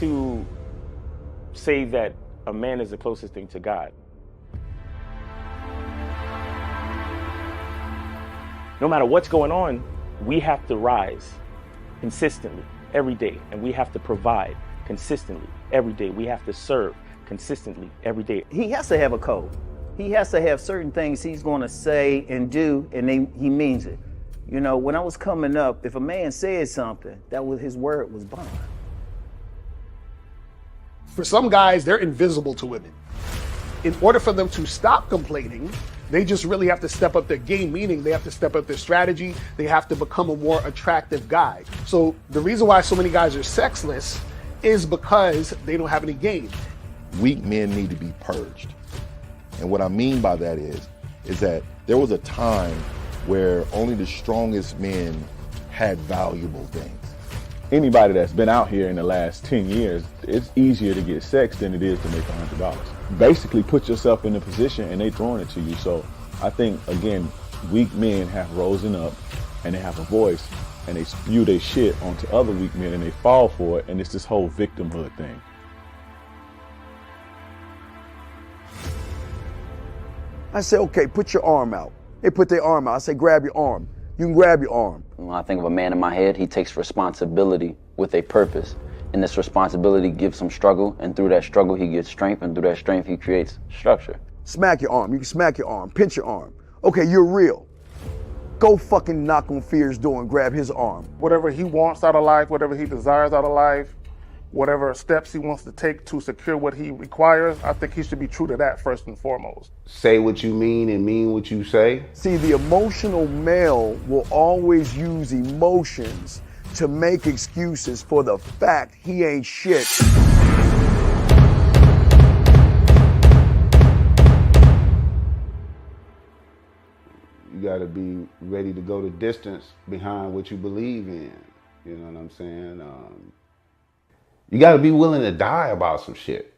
to say that a man is the closest thing to God. No matter what's going on, we have to rise consistently every day, and we have to provide consistently every day. We have to serve consistently every day. He has to have a code. He has to have certain things he's going to say and do, and he means it. You know, when I was coming up, if a man said something, that was his word was bond. For some guys, they're invisible to women. In order for them to stop complaining, they just really have to step up their game, meaning they have to step up their strategy. They have to become a more attractive guy. So the reason why so many guys are sexless is because they don't have any game. Weak men need to be purged. And what I mean by that is that there was a time where only the strongest men had valuable things. Anybody that's been out here in the last 10 years, it's easier to get sex than it is to make $100. Basically put yourself in a position and they throwing it to you. So I think, again, weak men have risen up and they have a voice and they spew their shit onto other weak men and they fall for it. And it's this whole victimhood thing. I say, okay, put your arm out. They put their arm out. I say, grab your arm. You can grab your arm. When I think of a man in my head, he takes responsibility with a purpose. And this responsibility gives him struggle, and through that struggle, he gets strength, and through that strength, he creates structure. Smack your arm. You can smack your arm. Pinch your arm. Okay, you're real. Go fucking knock on Fear's door and grab his arm. Whatever he wants out of life, whatever he desires out of life, whatever steps he wants to take to secure what he requires, I think he should be true to that first and foremost. Say what you mean and mean what you say. See, the emotional male will always use emotions to make excuses for the fact he ain't shit. You gotta be ready to go the distance behind what you believe in. You know what I'm saying? You gotta be willing to die about some shit.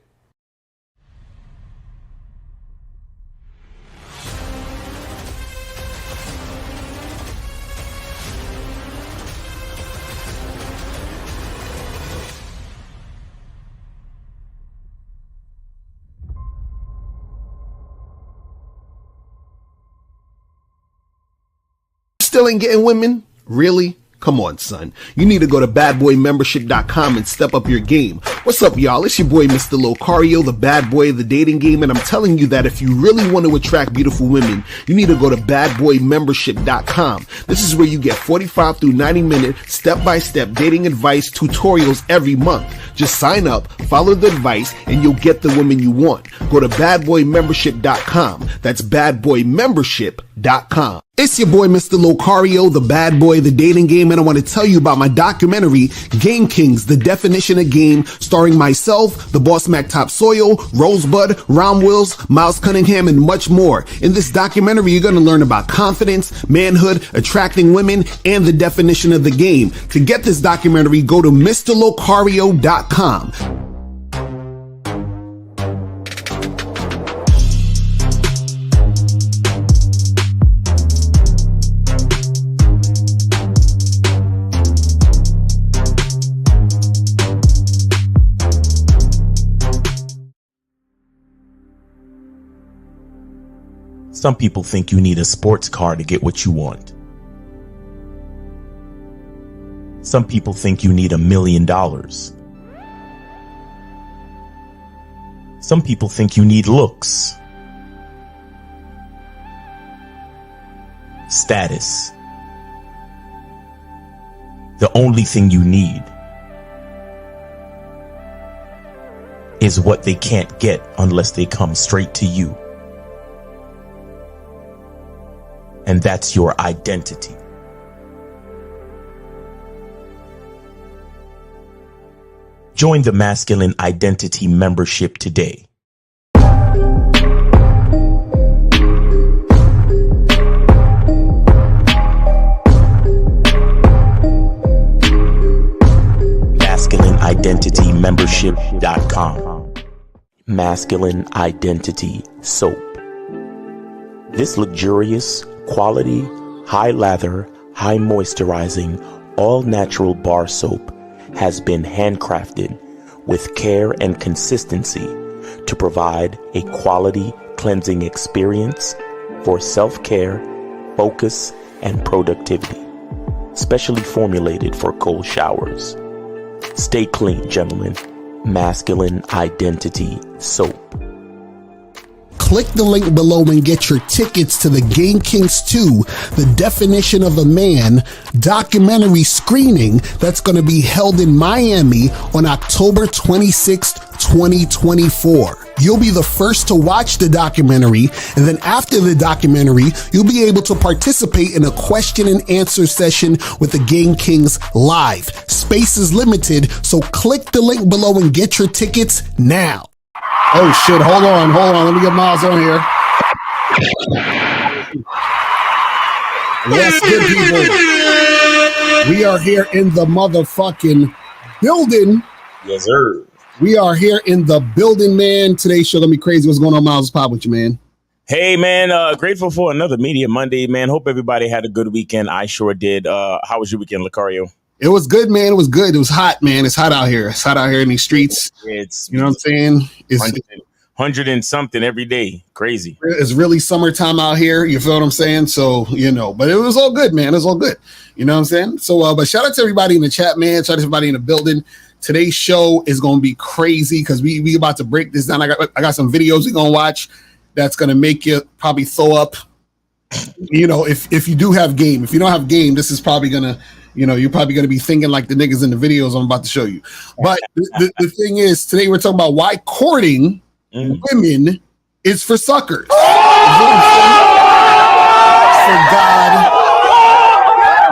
Still ain't getting women? Really? Come on, son. You need to go to badboymembership.com and step up your game. What's up, y'all? It's your boy, Mr. Locario, the bad boy of the dating game, and I'm telling you that if you really want to attract beautiful women, you need to go to badboymembership.com. This is where you get 45 through 90-minute step-by-step dating advice tutorials every month. Just sign up, follow the advice, and you'll get the woman you want. Go to badboymembership.com. That's badboymembership.com. It's your boy, Mr. Locario, the bad boy of the dating game, and I want to tell you about my documentary, Game Kings, The Definition of Game, starring myself, the Boss Mac Top Soil, Rosebud, Ron Wills, Miles Cunningham, and much more. In this documentary, you're going to learn about confidence, manhood, attracting women, and the definition of the game. To get this documentary, go to MrLocario.com. Some people think you need a sports car to get what you want. Some people think you need $1 million. Some people think you need looks, status. The only thing you need is what they can't get unless they come straight to you. And that's your identity. Join the Masculine Identity membership today. MasculineIdentityMembership.com. Masculine Identity Soap. This luxurious, quality, high lather, high moisturizing, all natural bar soap has been handcrafted with care and consistency to provide a quality cleansing experience for self-care, focus, and productivity, specially formulated for cold showers. Stay clean, gentlemen. Masculine Identity Soap. Click the link below and get your tickets to the Game Kings 2, The Definition of a Man documentary screening that's going to be held in Miami on October 26th, 2024. You'll be the first to watch the documentary, and then after the documentary, you'll be able to participate in a question and answer session with the Game Kings live. Space is limited, so click the link below and get your tickets now. Oh shit, hold on. Let me get Miles on here. Yes, good people. We are here in the motherfucking building. Yes, sir. We are here in the building, man. Today's show gonna be crazy. What's going on, Miles? What's pop with you, man? Hey, man. Grateful for another Media Monday, man. Hope everybody had a good weekend. I sure did. How was your weekend, Lucario? It was good, man. It was good. It was hot, man. It's hot out here. It's hot out here in these streets. It's, you know what I'm saying? It's 100 and something every day. Crazy. It's really summertime out here. You feel what I'm saying? So, but it was all good, man. It was all good. You know what I'm saying? So, but shout out to everybody in the chat, man. Shout out to everybody in the building. Today's show is going to be crazy because we about to break this down. I got some videos we're going to watch that's going to make you probably throw up. If you do have game. If you don't have game, this is probably going to, you're probably going to be thinking like the niggas in the videos I'm about to show you. But the thing is, today we're talking about why courting women is for suckers. For God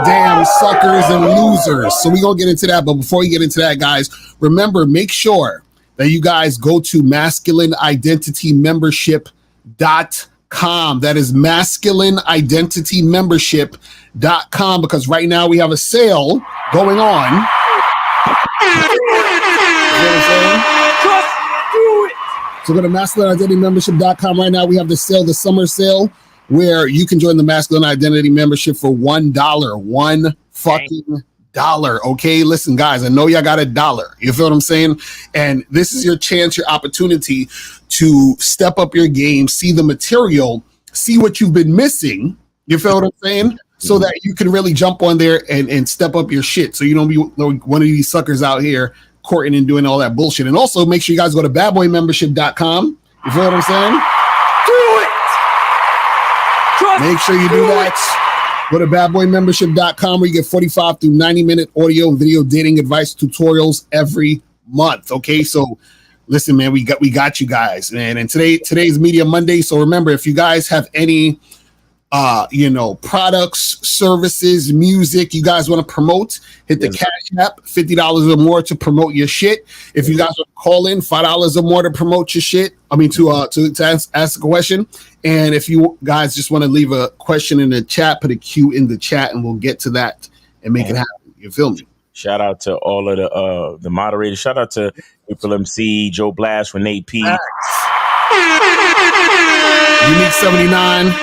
damn suckers and losers. So we're going to get into that. But before we get into that, guys, remember, make sure that you guys go to masculineidentitymembership.com. That is masculineidentitymembership.com, because right now we have a sale going on. So go to masculineidentitymembership.com. Right now we have the sale, the summer sale, where you can join the Masculine Identity Membership for $1. $1 fucking dollar. Okay, listen, guys, I know y'all got $1. You feel what I'm saying? And this is your chance, your opportunity to step up your game, see the material, see what you've been missing. You feel what I'm saying? So that you can really jump on there and step up your shit. So you don't be one of these suckers out here courting and doing all that bullshit. And also make sure you guys go to badboymembership.com. You feel what I'm saying? Make sure you do that. Go to badboymembership.com, where you get 45 through 90-minute audio and video dating advice tutorials every month. Okay, so listen, man, we got you guys, man. And today's Media Monday. So remember, if you guys have any products, services, music you guys want to promote, hit the Cash App, $50 or more to promote your shit. If you guys want to call in, $5 or more to promote your shit. I mean, to ask a question. And if you guys just want to leave a question in the chat, put a Q in the chat, and we'll get to that and make it happen. You feel me? Shout out to all of the moderators. Shout out to April MC, Joe Blast, Renee P, Unique 79.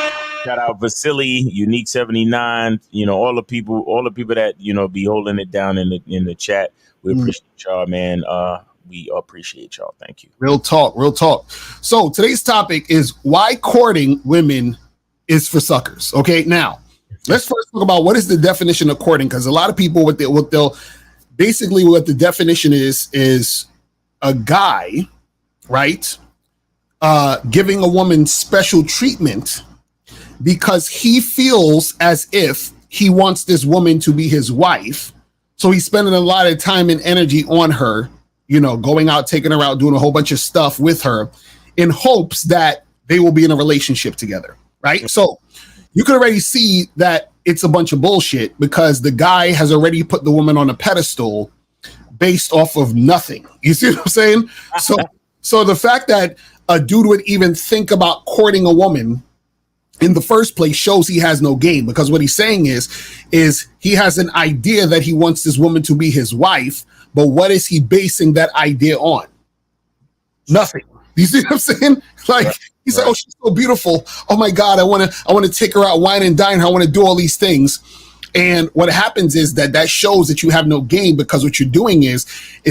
Shout out Vasily, Unique 79. All the people that be holding it down in the chat. We appreciate y'all, man. We appreciate y'all. Thank you. Real talk. So today's topic is why courting women is for suckers. Okay, now let's first talk about what is the definition of courting, because a lot of people what the definition is a guy, right, giving a woman special treatment because he feels as if he wants this woman to be his wife. So he's spending a lot of time and energy on her, going out, taking her out, doing a whole bunch of stuff with her in hopes that they will be in a relationship together, right? So you can already see that it's a bunch of bullshit because the guy has already put the woman on a pedestal based off of nothing. You see what I'm saying? So the fact that a dude would even think about courting a woman in the first place shows he has no game, because what he's saying is he has an idea that he wants this woman to be his wife, but what is he basing that idea on? Nothing. You see what I'm saying? Like, he said, "Oh, she's so beautiful. Oh my God, I want to take her out, wine and dine her. I want to do all these things." And what happens is that shows that you have no game, because what you're doing is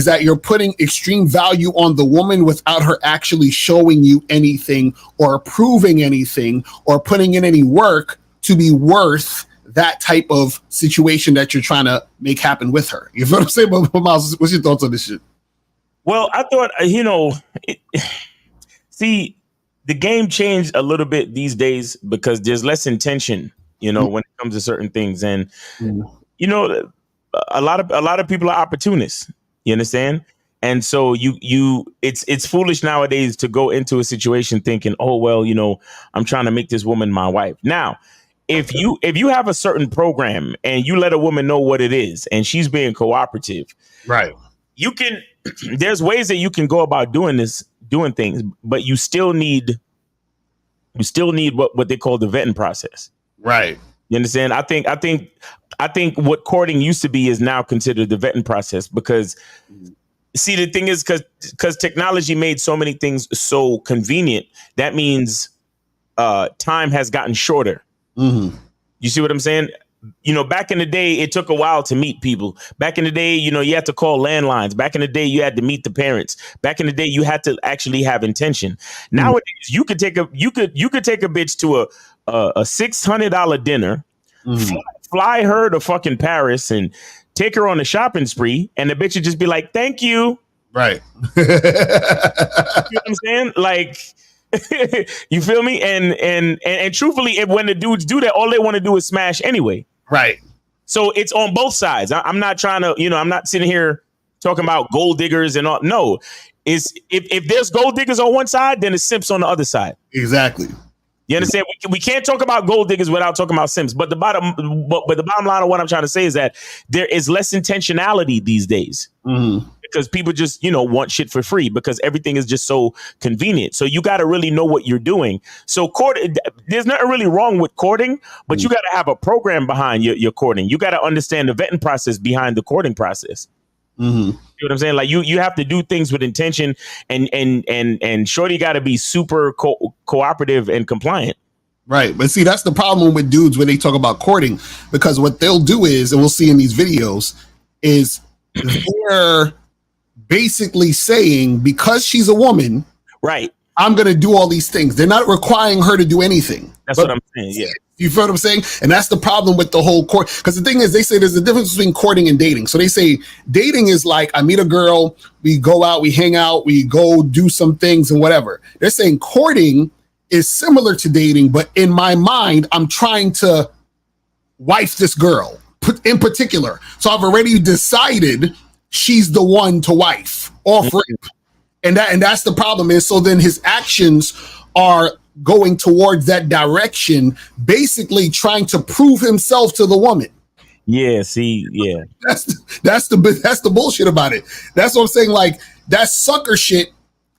that you're putting extreme value on the woman without her actually showing you anything or proving anything or putting in any work to be worth that type of situation that you're trying to make happen with her. You feel what I'm saying? But Miles, what's your thoughts on this shit? Well, I thought, see, the game changed a little bit these days because there's less intention, when it comes to certain things. And, a lot of people are opportunists. You understand? And so it's foolish nowadays to go into a situation thinking, oh, well, I'm trying to make this woman my wife. Now, if you have a certain program and you let a woman know what it is and she's being cooperative, right? There's ways that you can go about doing things, but you still need what they call the vetting process. Right. You understand? I think what courting used to be is now considered the vetting process, because see, the thing is, because technology made so many things so convenient, that means time has gotten shorter. Mm-hmm. You see what I'm saying? Back in the day, it took a while to meet people. Back in the day, you had to call landlines. Back in the day, you had to meet the parents. Back in the day, you had to actually have intention. Nowadays, you could take a bitch to a $600 dinner, fly her to fucking Paris, and take her on a shopping spree, and the bitch would just be like, "Thank you." Right. You know what I'm saying? Like, you feel me? And truthfully, when the dudes do that, all they want to do is smash anyway. Right. So it's on both sides. I'm not trying to, I'm not sitting here talking about gold diggers and all. No, if there's gold diggers on one side, then it's simps on the other side. Exactly. You understand? We can't talk about gold diggers without talking about simps. But the bottom line of what I'm trying to say is that there is less intentionality these days. Mm-hmm. Because people just, want shit for free because everything is just so convenient. So you got to really know what you're doing. So there's nothing really wrong with courting, but you got to have a program behind your courting. You got to understand the vetting process behind the courting process. Mm-hmm. You know what I'm saying? Like you have to do things with intention, and shorty got to be super cooperative and compliant. Right. But see, that's the problem with dudes when they talk about courting, because what they'll do is, and we'll see in these videos, is they're basically saying, because she's a woman, right, I'm going to do all these things. They're not requiring her to do anything. That's what I'm saying. Yeah. You feel what I'm saying? And that's the problem with the whole court. Because the thing is, they say there's a difference between courting and dating. So they say dating is like, I meet a girl, we go out, we hang out, we go do some things and whatever. They're saying courting is similar to dating, but in my mind, I'm trying to wife this girl in particular. So I've already decided she's the one to wife off rip. And that's the problem is, so then his actions are going towards that direction, basically trying to prove himself to the woman. Yeah, see, yeah. That's the bullshit about it. That's what I'm saying. Like, that's sucker shit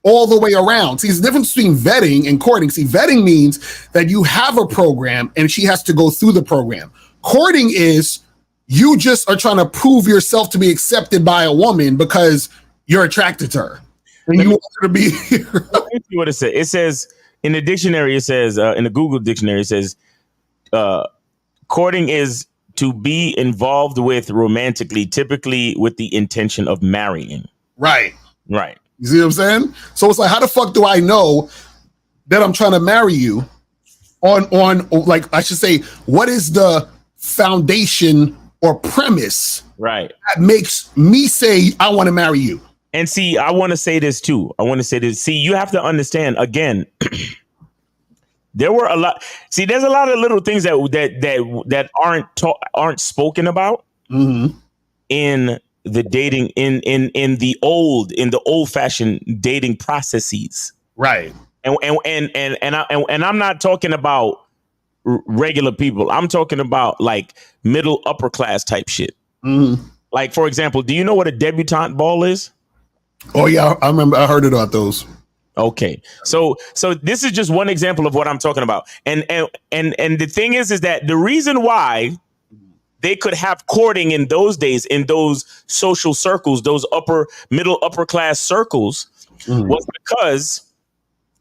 all the way around. See, there's a difference between vetting and courting. See, vetting means that you have a program and she has to go through the program. Courting is you just are trying to prove yourself to be accepted by a woman because you're attracted to her. And you want her to be here. Let me see what it says. It says in the dictionary, in the Google dictionary, it says courting is to be involved with romantically, typically with the intention of marrying. Right. Right. You see what I'm saying? So it's like, how the fuck do I know that I'm trying to marry you on like, I should say, what is the foundation or premise right that makes me say I want to marry you? And see, I want to say this too. See, you have to understand again. There's a lot of little things that aren't spoken about in the dating in the old fashioned dating processes. Right. And I'm not talking about regular people. I'm talking about like middle upper class type shit. Mm-hmm. Like, for example, do you know what a debutante ball is? Oh yeah, I remember. I heard about those. Okay, so this is just one example of what I'm talking about. And the thing is that the reason why they could have courting in those days, in those social circles, those upper class circles, was because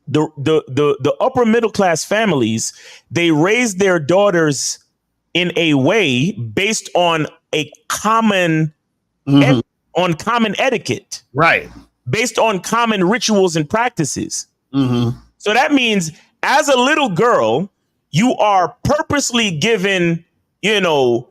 the upper middle class families, they raised their daughters in a way based on a common on common etiquette, Right. based on common rituals and practices. Mm-hmm. So that means as a little girl, you are purposely given, you know,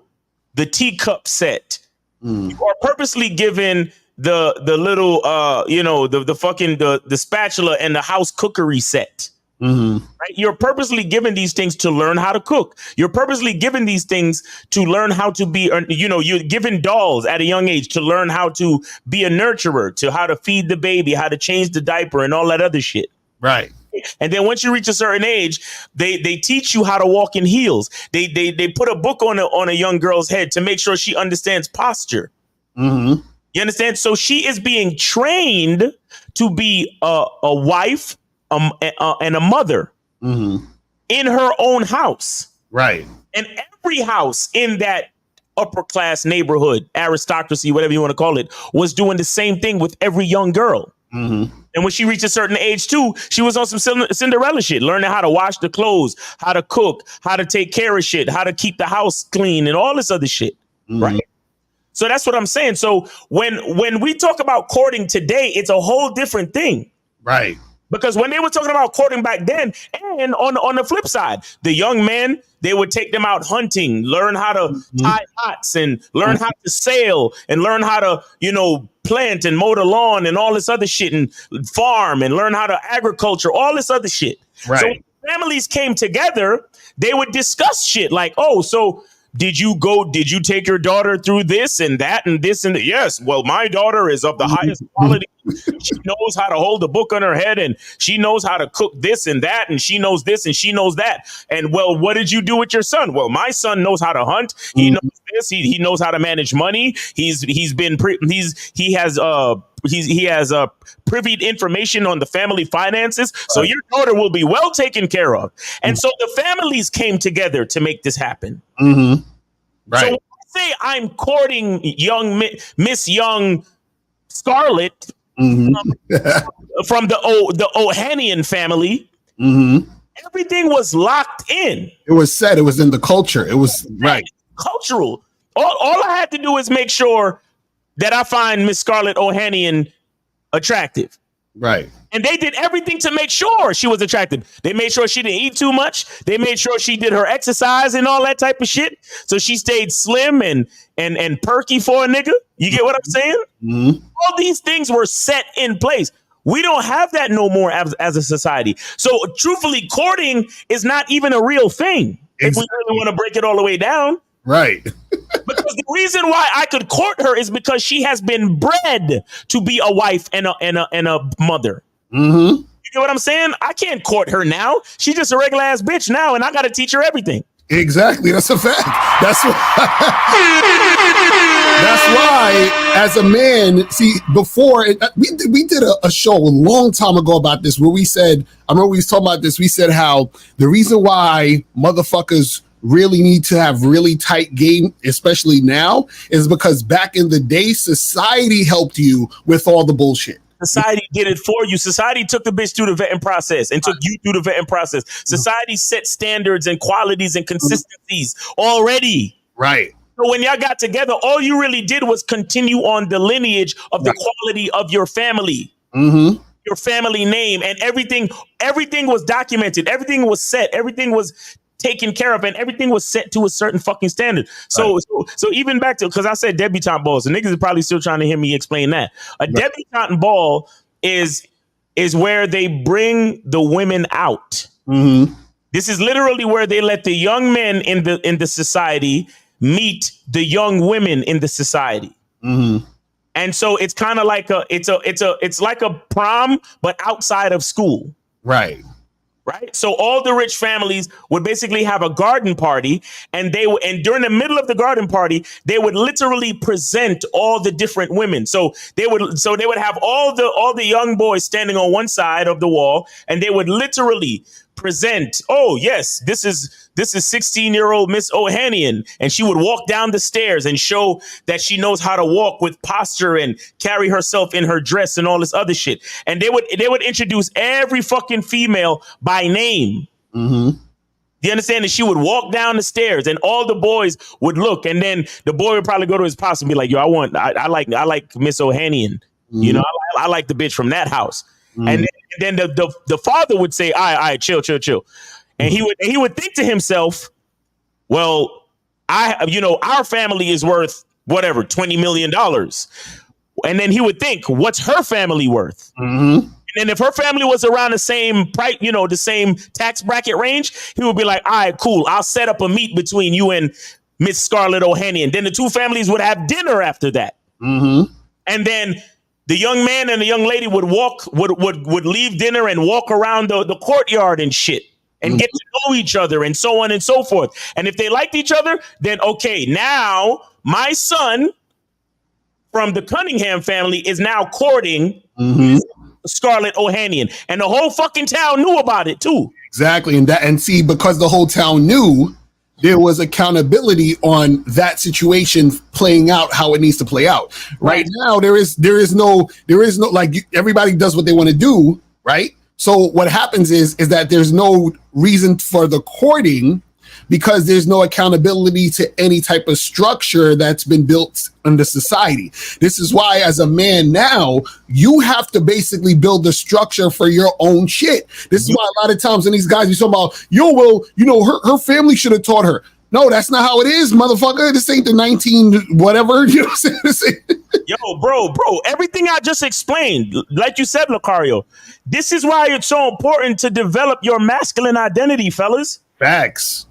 the teacup set. You are purposely given the little the spatula and the house cookery set. Mm-hmm. Right? You're purposely given these things to learn how to cook. You're purposely given these things to learn how to be, you're given dolls at a young age to learn how to be a nurturer, to how to feed the baby, how to change the diaper and all that other shit. Right. And then once you reach a certain age, they teach you how to walk in heels. They put a book on a young girl's head to make sure she understands posture. Mm-hmm. You understand? So she is being trained to be a wife and a mother in her own house. Right. And every house in that upper class neighborhood, aristocracy, whatever you want to call it, was doing the same thing with every young girl. And when she reached a certain age too, she was on some Cinderella shit, learning how to wash the clothes, how to cook, how to take care of shit, how to keep the house clean and all this other shit. Right. So that's what I'm saying. So when we talk about courting today, it's a whole different thing. Right. Because when they were talking about courting back then, and on the flip side, the young men, they would take them out hunting, learn how to tie knots and learn how to sail and learn how to, plant and mow the lawn and all this other shit and farm and learn how to agriculture, all this other shit. Right. So when families came together, they would discuss shit like, oh, so did you take your daughter through this and that and this and that? Yes. Well, my daughter is of the highest quality. She knows how to hold a book on her head and she knows how to cook this and that. And she knows this and she knows that. And well, what did you do with your son? Well, my son knows how to hunt. He knows this. He knows how to manage money. He has privied information on the family finances. So your daughter will be well taken care of. And so the families came together to make this happen. Right. So when I say I'm courting Miss Young Scarlett from the Ohanian family, everything was locked in. It was said. It was in the culture. It was right. Cultural. All I had to do is make sure that I find Miss Scarlett Ohanian attractive. Right. And they did everything to make sure she was attractive. They made sure she didn't eat too much. They made sure she did her exercise and all that type of shit. So she stayed slim and perky for a nigga. You get what I'm saying? All these things were set in place. We don't have that no more as a society. So truthfully, courting is not even a real thing. Exactly. If we really want to break it all the way down. Right. Because the reason why I could court her is because she has been bred to be a wife and a mother. You know what I'm saying? I can't court her now. She's just a regular ass bitch now, and I got to teach her everything. Exactly. That's a fact. That's why, as a man, see, before we did a show a long time ago about this where we said, I remember we was talking about this. We said how the reason why motherfuckers really need to have really tight game, especially now, is because back in the day, society helped you with all the bullshit. Society did it for you. Society took the bitch through the vetting process and took you through the vetting process. Society set standards and qualities and consistencies already. Right. So when y'all got together, all you really did was continue on the lineage of the quality of your family. Your family name and everything was documented. Everything was set. Everything was taken care of, and everything was set to a certain fucking standard. So even back to, because I said debutante balls, the niggas are probably still trying to hear me explain that. A debutante ball is where they bring the women out. This is literally where they let the young men in the society meet the young women in the society. And so it's kind of like it's like a prom, but outside of school. Right. Right. So all the rich families would basically have a garden party, and during the middle of the garden party, they would literally present all the different women. So they would have all the young boys standing on one side of the wall, and they would literally present, oh yes, this is 16-year-old Miss Ohanian, and she would walk down the stairs and show that she knows how to walk with posture and carry herself in her dress and all this other shit. And they would introduce every fucking female by name. You understand? And she would walk down the stairs, and all the boys would look, and then the boy would probably go to his pops and be like, "Yo, I like Miss Ohanian. You know, I like the bitch from that house." And then the father would say, "All right, chill. And he would think to himself, well, our family is worth whatever, $20 million. And then he would think, what's her family worth? And then if her family was around the same price, the same tax bracket range, he would be like, all right, cool. I'll set up a meet between you and Miss Scarlett Ohanian. Then the two families would have dinner after that. And then the young man and the young lady would leave dinner and walk around the courtyard and shit and get to know each other and so on and so forth. And if they liked each other, then okay, now my son from the Cunningham family is now courting Scarlett Ohanian, and the whole fucking town knew about it too. Exactly, and see, because the whole town knew, there was accountability on that situation playing out how it needs to play out. Right now, there is no like everybody does what they want to do, right? So what happens is that there's no reason for the courting because there's no accountability to any type of structure that's been built under society. This is why, as a man now, you have to basically build the structure for your own shit. This is why a lot of times when these guys be talking about, her family should have taught her. No, that's not how it is, motherfucker. This ain't the 19 whatever. You know what I'm saying? Yo, bro, everything I just explained, like you said, Lucario, this is why it's so important to develop your masculine identity, fellas. Facts.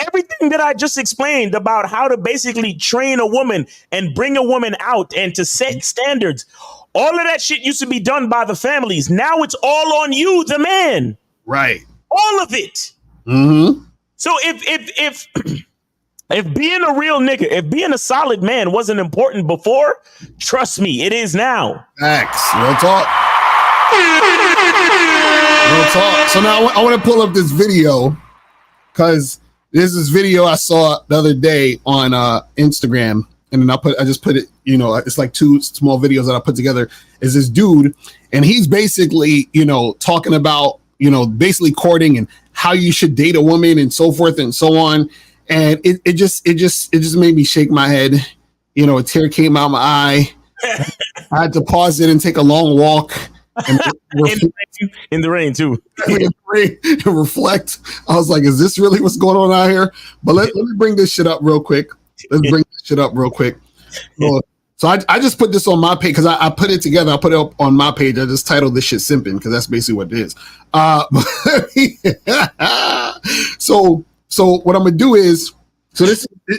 Everything that I just explained about how to basically train a woman and bring a woman out and to set standards, all of that shit used to be done by the families. Now it's all on you, the man. Right. All of it. So if being a real nigga, if being a solid man wasn't important before, trust me, it is now. Facts. Real talk. So now I want to pull up this video because there's this video I saw the other day on Instagram, and then I just put it, it's like two small videos that I put together. Is this dude, and he's basically, talking about, basically courting and how you should date a woman and so forth and so on. And it just made me shake my head. A tear came out my eye. I had to pause it and take a long walk. And in the rain too. And reflect. I was like, is this really what's going on out here? But let me bring this shit up real quick. So I just put this on my page because I put it together. I put it up on my page. I just titled this shit simping because that's basically what it is. So what I'm gonna do is,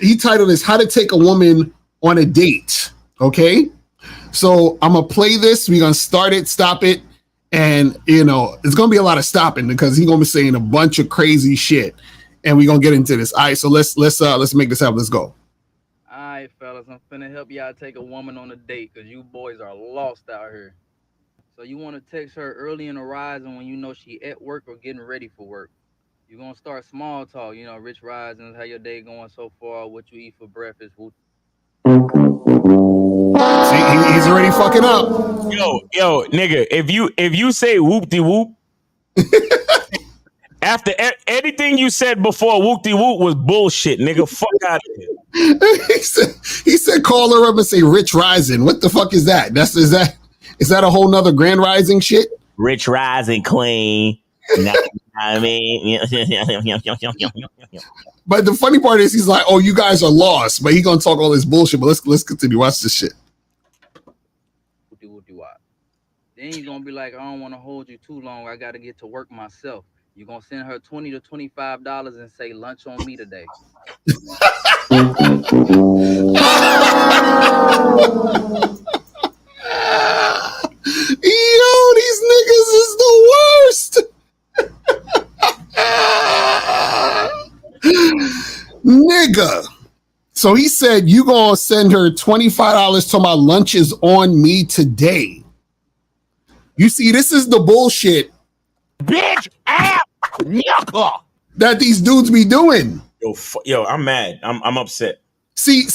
he titled this "How to Take a Woman on a Date." Okay, so I'm gonna play this. We're gonna start it, stop it, and it's gonna be a lot of stopping because he's gonna be saying a bunch of crazy shit, and we're gonna get into this. All right, so let's make this happen. Let's go. All right, fellas, I'm finna help y'all take a woman on a date because you boys are lost out here. So you want to text her early in the rising when you know she at work or getting ready for work. You're going to start small talk, rich risings, how your day going so far, what you eat for breakfast. See, he's already fucking up. Yo, nigga, if you say whoop-de-whoop, after anything you said before whoop-de-whoop was bullshit, nigga, fuck out of here. he said call her up and say rich rising. What the fuck is that? Is that a whole nother grand rising shit? Rich rising queen. I mean, but the funny part is he's like, "Oh, you guys are lost," but he gonna talk all this bullshit. But let's continue. Watch this shit. Then you're gonna be like, "I don't want to hold you too long. I got to get to work myself." You're gonna send her $20 to $25 and say lunch on me today. Yo, these niggas is the worst. Nigga. So he said you gonna send her $25 to my lunch is on me today. You see, this is the bullshit, bitch ass nigga, that these dudes be doing. Yo, I'm mad. I'm upset. See,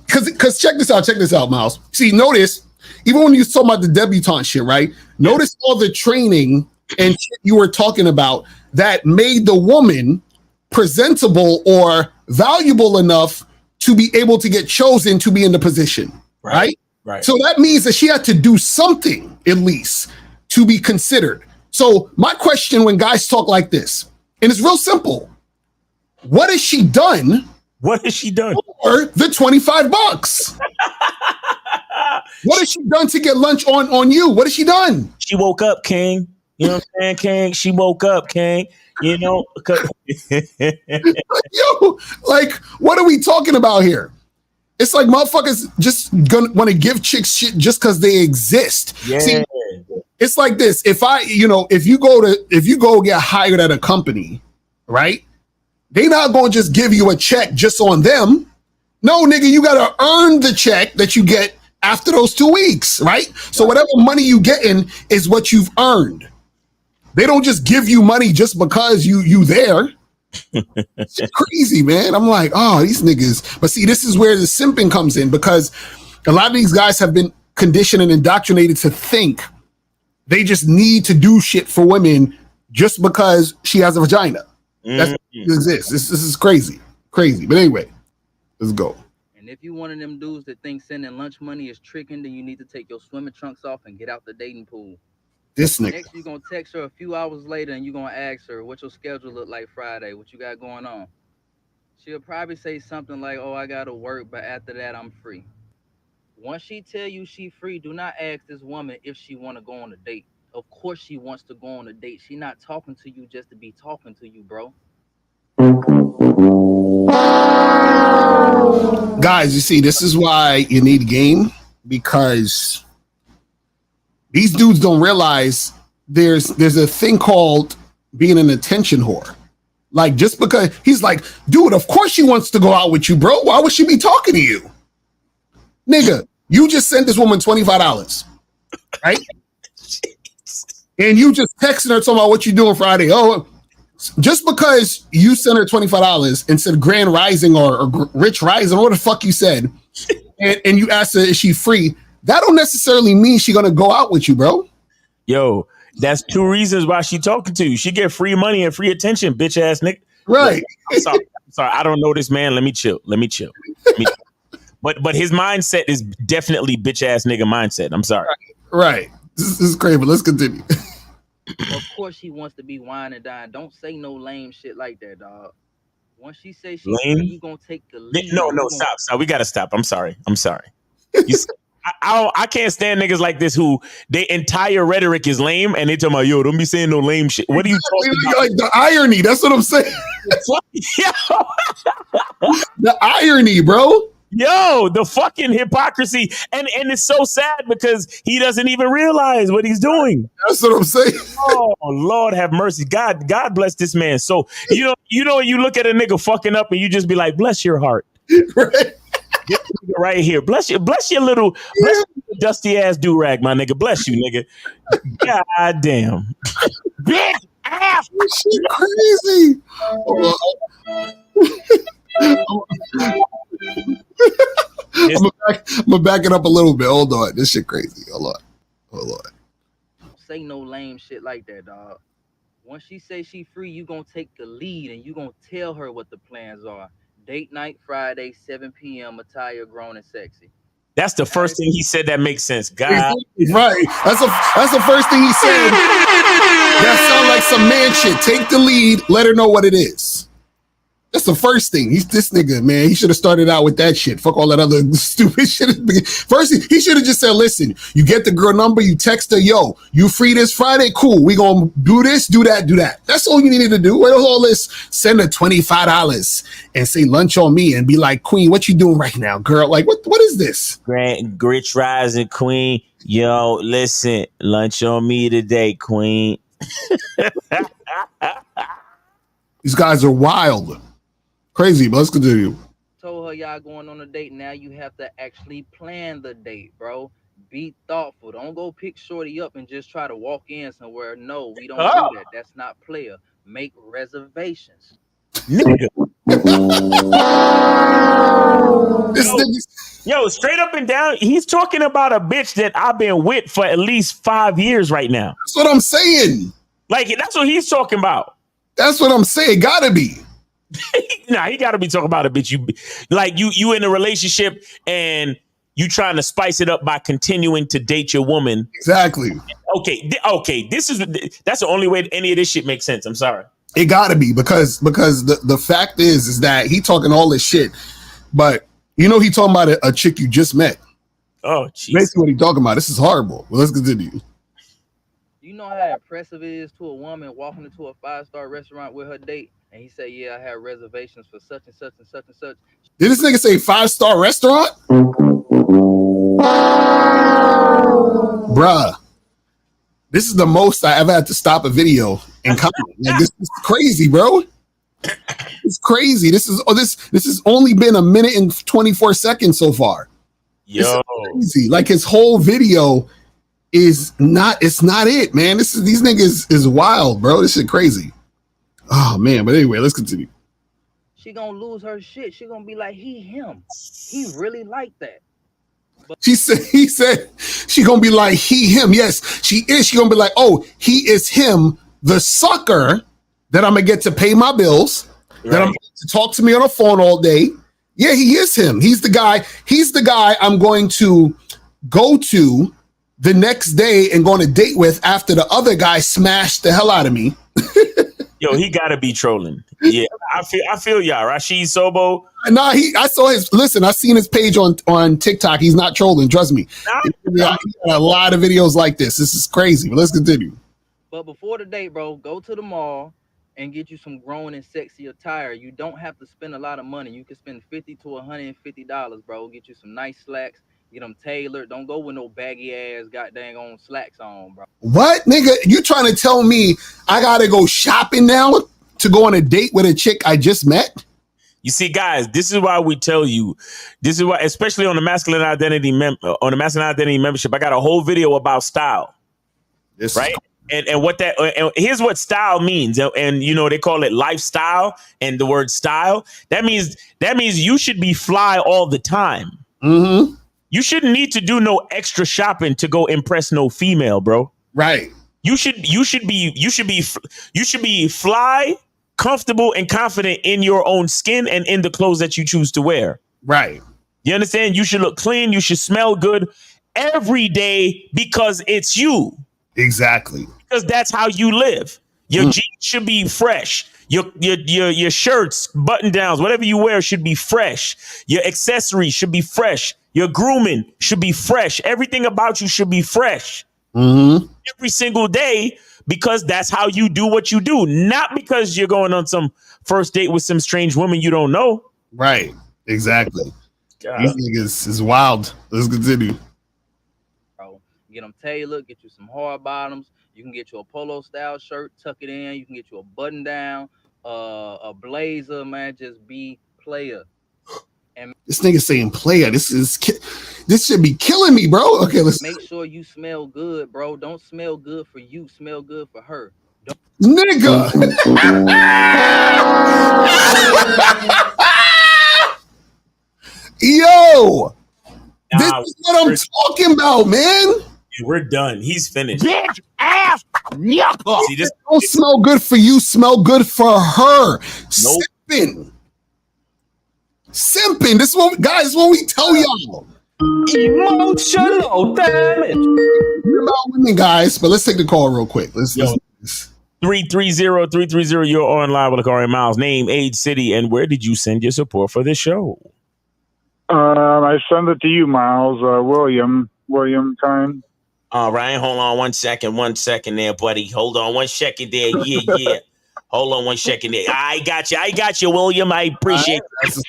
because check this out, Miles. See, notice, even when you talk about the debutante shit, right? Notice all the training and shit you were talking about that made the woman presentable or valuable enough to be able to get chosen to be in the position, right? Right. So that means that she had to do something at least to be considered. So my question when guys talk like this, and it's real simple, what has she done? What has she done? For the $25. What has she done to get lunch on you? What has she done? She woke up, King. You know what I'm saying, King? She woke up, King. You know? Yo, like, what are we talking about here? It's like motherfuckers just gonna want to give chicks shit just because they exist. Yeah. See, it's like this. If you go get hired at a company, right? They not gonna just give you a check just on them. No, nigga, you gotta earn the check that you get after those 2 weeks, right? So whatever money you getting is what you've earned. They don't just give you money just because you there. It's crazy, man. I'm like, oh, these niggas. But see, this is where the simping comes in, because a lot of these guys have been conditioned and indoctrinated to think they just need to do shit for women just because she has a vagina. That's what exists. This is crazy. But anyway, let's go. And if you one of them dudes that think sending lunch money is tricking, then you need to take your swimming trunks off and get out the dating pool. This nigga. Next, you're going to text her a few hours later and you're going to ask her what your schedule look like Friday, what you got going on. She'll probably say something like, oh, I got to work, but after that, I'm free. Once she tell you she free, do not ask this woman if she want to go on a date. Of course she wants to go on a date. She not talking to you just to be talking to you, bro. Guys, you see, this is why you need game, because these dudes don't realize there's a thing called being an attention whore. Like, just because he's like, dude, of course she wants to go out with you, bro. Why would she be talking to you? Nigga, you just sent this woman $25, right? And you just texting her talking about what you doing Friday. Oh, just because you sent her $25 and said Grand Rising or Rich Rising, or what the fuck you said, and you asked her, is she free? That don't necessarily mean she gonna go out with you, bro. Yo, that's 2 reasons why she talking to you. She get free money and free attention, bitch ass nigga. Right. I'm sorry. I don't know this man. Let me chill. But his mindset is definitely bitch ass nigga mindset. I'm sorry. Right. This is crazy, but let's continue. Of course she wants to be wine and dine. Don't say no lame shit like that, dog. Once she say she's free, you gonna take the lead. No, stop. We gotta stop. I'm sorry. I can't stand niggas like this who their entire rhetoric is lame and they talking about, yo, don't be saying no lame shit. What are you talking about? Like the irony, that's what I'm saying. The irony, bro. Yo, the fucking hypocrisy. And it's so sad because he doesn't even realize what he's doing. That's what I'm saying. Oh, Lord have mercy. God bless this man. So, you look at a nigga fucking up and you just be like, bless your heart. Right. Right here. Bless your little dusty ass do-rag, my nigga. Bless you, nigga. God damn. Bitch ass. This shit crazy. I'm gonna back it up a little bit. Hold on. This shit crazy. Hold on. Don't say no lame shit like that, dog. Once she say she free, you gonna take the lead and you gonna tell her what the plans are. Date night Friday, 7 p.m. Attire grown and sexy. That's the first thing he said that makes sense. God. Right. That's the first thing he said. That sounds like some man shit. Take the lead. Let her know what it is. That's the first thing. This nigga, man. He should have started out with that shit. Fuck all that other stupid shit. First, he should have just said, listen, you get the girl number, you text her, yo, you free this Friday? Cool. We gonna do this, do that, do that. That's all you needed to do. What all this? Send her $25 and say lunch on me and be like, Queen, what you doing right now, girl? Like, what is this? Rich Rising, Queen. Yo, listen, lunch on me today, Queen. These guys are wild. Crazy, but let's continue. Told her y'all going on a date. Now you have to actually plan the date, bro. Be thoughtful. Don't go pick shorty up and just try to walk in somewhere. No, we don't do that. That's not player. Make reservations. Nigga. This Yo, straight up and down, he's talking about a bitch that I've been with for at least 5 years right now. That's what I'm saying. Like, that's what he's talking about. That's what I'm saying. Gotta be. Nah, he got to be talking about a bitch. You in a relationship and you trying to spice it up by continuing to date your woman. Exactly. Okay. That's the only way any of this shit makes sense. I'm sorry. It got to be because the fact is that he talking all this shit, but he talking about a chick you just met. Oh, jeez. Basically, what he talking about. This is horrible. Well, let's continue. You know how impressive it is to a woman walking into a 5-star restaurant with her date, and he say, "Yeah, I have reservations for such and such and such and such." Did this nigga say 5-star restaurant? Bruh, this is the most I ever had to stop a video and comment. Like, this is crazy, bro. It's crazy. This has only been a minute and 24 seconds so far. Yo, crazy. Like his whole video it's not it, man. These niggas is wild, bro. This shit crazy. Oh man, but anyway, let's continue. She gonna lose her shit. She gonna be like, him. He really like that. But he said she gonna be like him. Yes, she is. She gonna be like, oh, he is him, the sucker that I'm gonna get to pay my bills, right, that I'm going to talk to me on the phone all day. Yeah, he is him. He's the guy. He's the guy I'm going to go to the next day and go on a date with after the other guy smashed the hell out of me. Yo, he gotta be trolling. Yeah, I feel y'all. Rashid Sobo. Nah, I saw his. Listen, I seen his page on TikTok. He's not trolling. Trust me. He got a lot of videos like this. This is crazy. But let's continue. But before the date, bro, go to the mall and get you some grown and sexy attire. You don't have to spend a lot of money. You can spend $50 to $150, bro. Get you some nice slacks. Get them tailored. Don't go with no baggy ass goddamn on slacks on, bro. What, nigga? You trying to tell me I gotta go shopping now to go on a date with a chick I just met? You see, guys, this is why we tell you. This is why, especially on the masculine identity membership, I got a whole video about style. Right? And what that and here's what style means. And they call it lifestyle, and the word style. That means you should be fly all the time. Mm-hmm. You shouldn't need to do no extra shopping to go impress no female, bro. Right. You should be fly, comfortable, and confident in your own skin and in the clothes that you choose to wear. Right. You understand? You should look clean. You should smell good every day because it's you. Exactly. Because that's how you live. Your jeans should be fresh. Your shirts, button downs, whatever you wear should be fresh. Your accessories should be fresh. Your grooming should be fresh. Everything about you should be fresh. Mm-hmm. Every single day, because that's how you do what you do. Not because you're going on some first date with some strange woman you don't know. Right. Exactly. God. These niggas is wild. Let's continue. Bro, get them tailored. Get you some hard bottoms. You can get you a polo style shirt, tuck it in. You can get you a button down, a blazer, man. Just be player. And this nigga saying player. This should be killing me, bro. Okay, let's make sure you smell good, bro. Don't smell good for you. Smell good for her. Nigga. Yo. This is what I'm talking about, man. We're done. He's finished. Bitch, ass, yucca. See, this don't smell good for you. Smell good for her. Nope. Simping. This is what, guys, what we tell y'all. Emotional damage. About women, guys, but let's take the call real quick. Let's 330-330. You're online with Akari Miles. Name, age, city, and where did you send your support for this show? I send it to you, Miles. William time. All right, hold on 1 second there, buddy. Hold on 1 second there. Yeah. Hold on 1 second there. I got you, William. I appreciate it.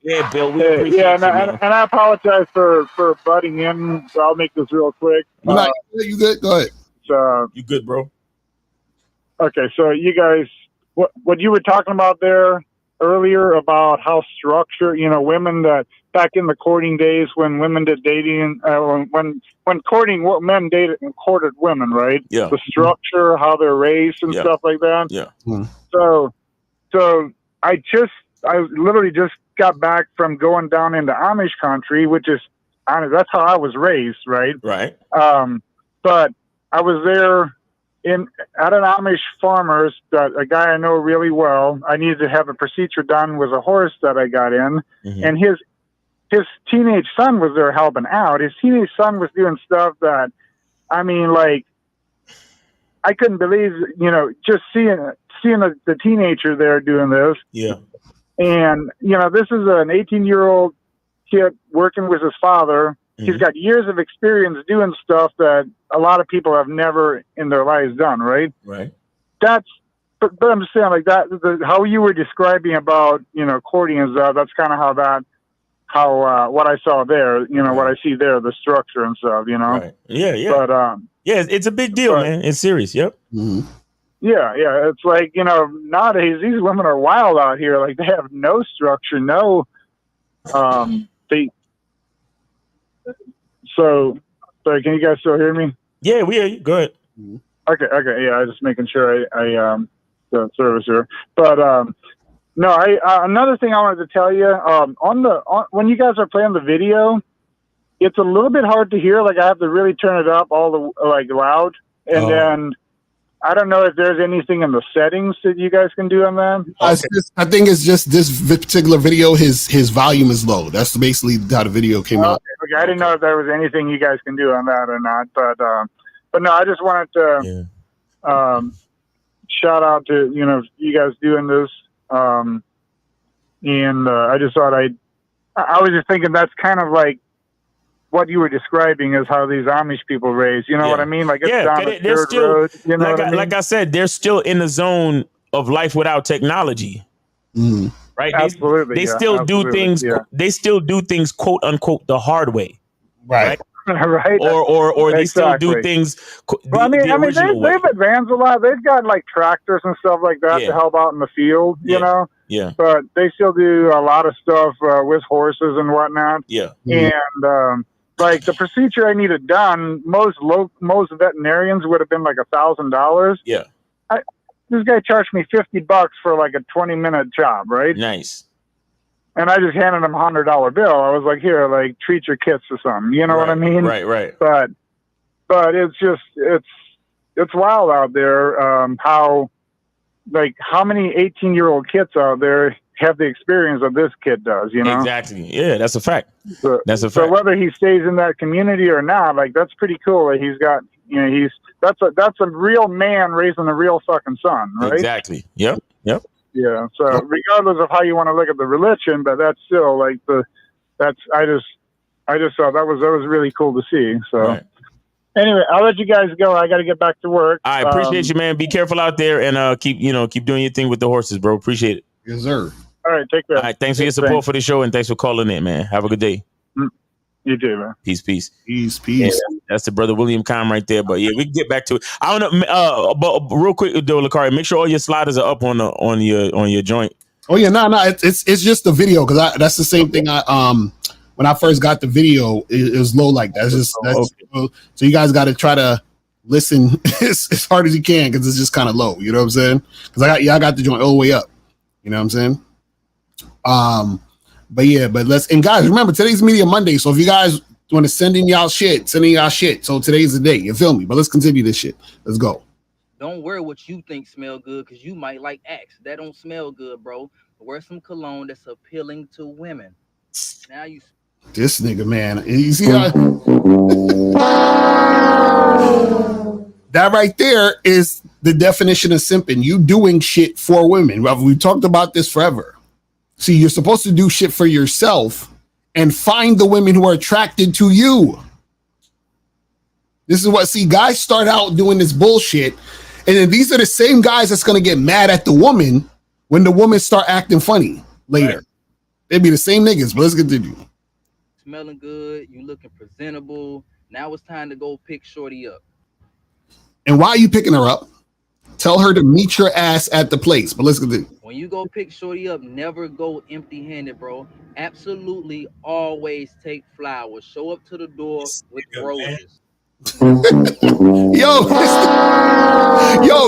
Yeah, Bill. We appreciate you, and I apologize for butting in. So I'll make this real quick. You good? Go ahead. You good, bro? Okay, so you guys, what you were talking about there earlier about how structure, women that back in the courting days when women did dating, when courting, men courted women, right? Yeah. The structure, how they're raised and stuff like that. Yeah. So I literally just got back from going down into Amish country, which is honest. That's how I was raised, right? Right. But I was there at an Amish farmer's that a guy I know really well. I needed to have a procedure done with a horse that I got in, and his teenage son was there helping out. His teenage son was doing stuff that, I mean, like, I couldn't believe, just seeing the teenager there doing this. Yeah. And, this is an 18-year-old kid working with his father. He's got years of experience doing stuff that a lot of people have never in their lives done, right? Right. But I'm just saying, like, that, how you were describing about, courting and stuff, that's kind of what I saw there, what I see there, the structure and stuff, Right. Yeah, yeah. But, yeah, it's a big deal, man. It's serious. Yep. Yeah, yeah. It's like, nowadays these women are wild out here. Like, they have no structure, so, sorry, can you guys still hear me? Yeah, we hear you. Go ahead. Okay, yeah, I was just making sure I the service here. But no, another thing I wanted to tell you, when you guys are playing the video, it's a little bit hard to hear. Like, I have to really turn it up loud, and then I don't know if there's anything in the settings that you guys can do on that. I think it's just this particular video. His volume is low. That's basically how the video came out. Okay, I didn't know if there was anything you guys can do on that or not, but no, I just wanted to shout out to you guys doing this, and I just thought I was just thinking that's kind of like what you were describing is how these Amish people raise. You know what I mean? Like, it's down a dirt road. You know what I mean? Like I said, they're still in the zone of life without technology. Right? Absolutely. They still do things. Yeah. They still do things, quote unquote, the hard way. Right. Right. Or they still do things. Well, they've advanced a lot. They've got like tractors and stuff like that to help out in the field. You know. Yeah. But they still do a lot of stuff with horses and whatnot. Yeah. And like the procedure I needed done, most veterinarians would have been like $1,000. Yeah. This guy charged me $50 for like a 20-minute job, right? Nice. And I just handed him $100 bill. I was like, here, like, treat your kids to something. You know what I mean? Right. But it's just it's wild out there. How many 18-year-old kids out there have the experience that this kid does, Exactly. Yeah, that's a fact. That's a fact. So whether he stays in that community or not, like, that's pretty cool that he's got, that's a real man raising a real fucking son, right? Exactly. Yep. Yeah. So regardless of how you want to look at the religion, but that's still like I just thought that was really cool to see. So anyway, I'll let you guys go. I got to get back to work. I appreciate you, man. Be careful out there and keep doing your thing with the horses, bro. Appreciate it. Yes, sir. All right, take care. All right, thanks for your support for the show and thanks for calling in, man. Have a good day. You too, man. Peace. Yeah, that's the brother William Kime right there. But yeah, we can get back to it. I don't know, but real quick, though, Lakari, make sure all your sliders are up on your joint. Oh yeah, no, it's just the video because that's the same thing. When I first got the video, it was low like that. So you guys got to try to listen as hard as you can because it's just kind of low. You know what I'm saying? Because I got the joint all the way up. You know what I'm saying? But guys, remember today's Media Monday. So if you guys want to send in y'all shit. So today's the day. You feel me? But let's continue this shit. Let's go. Don't wear what you think smell good because you might like Axe. That don't smell good, bro. Wear some cologne that's appealing to women. Now you. This nigga, man. You see how that right there is the definition of simping. You doing shit for women. We've talked about this forever. See, you're supposed to do shit for yourself and find the women who are attracted to you. This is what, guys start out doing this bullshit, and then these are the same guys that's going to get mad at the woman when the women start acting funny later. Right. They'd be the same niggas, but let's continue. Smelling good, you looking presentable. Now it's time to go pick Shorty up. And why are you picking her up? Tell her to meet your ass at the place. But let's continue. When you go pick Shorty up, never go empty-handed, bro. Absolutely always take flowers. Show up to the door with roses. Yo,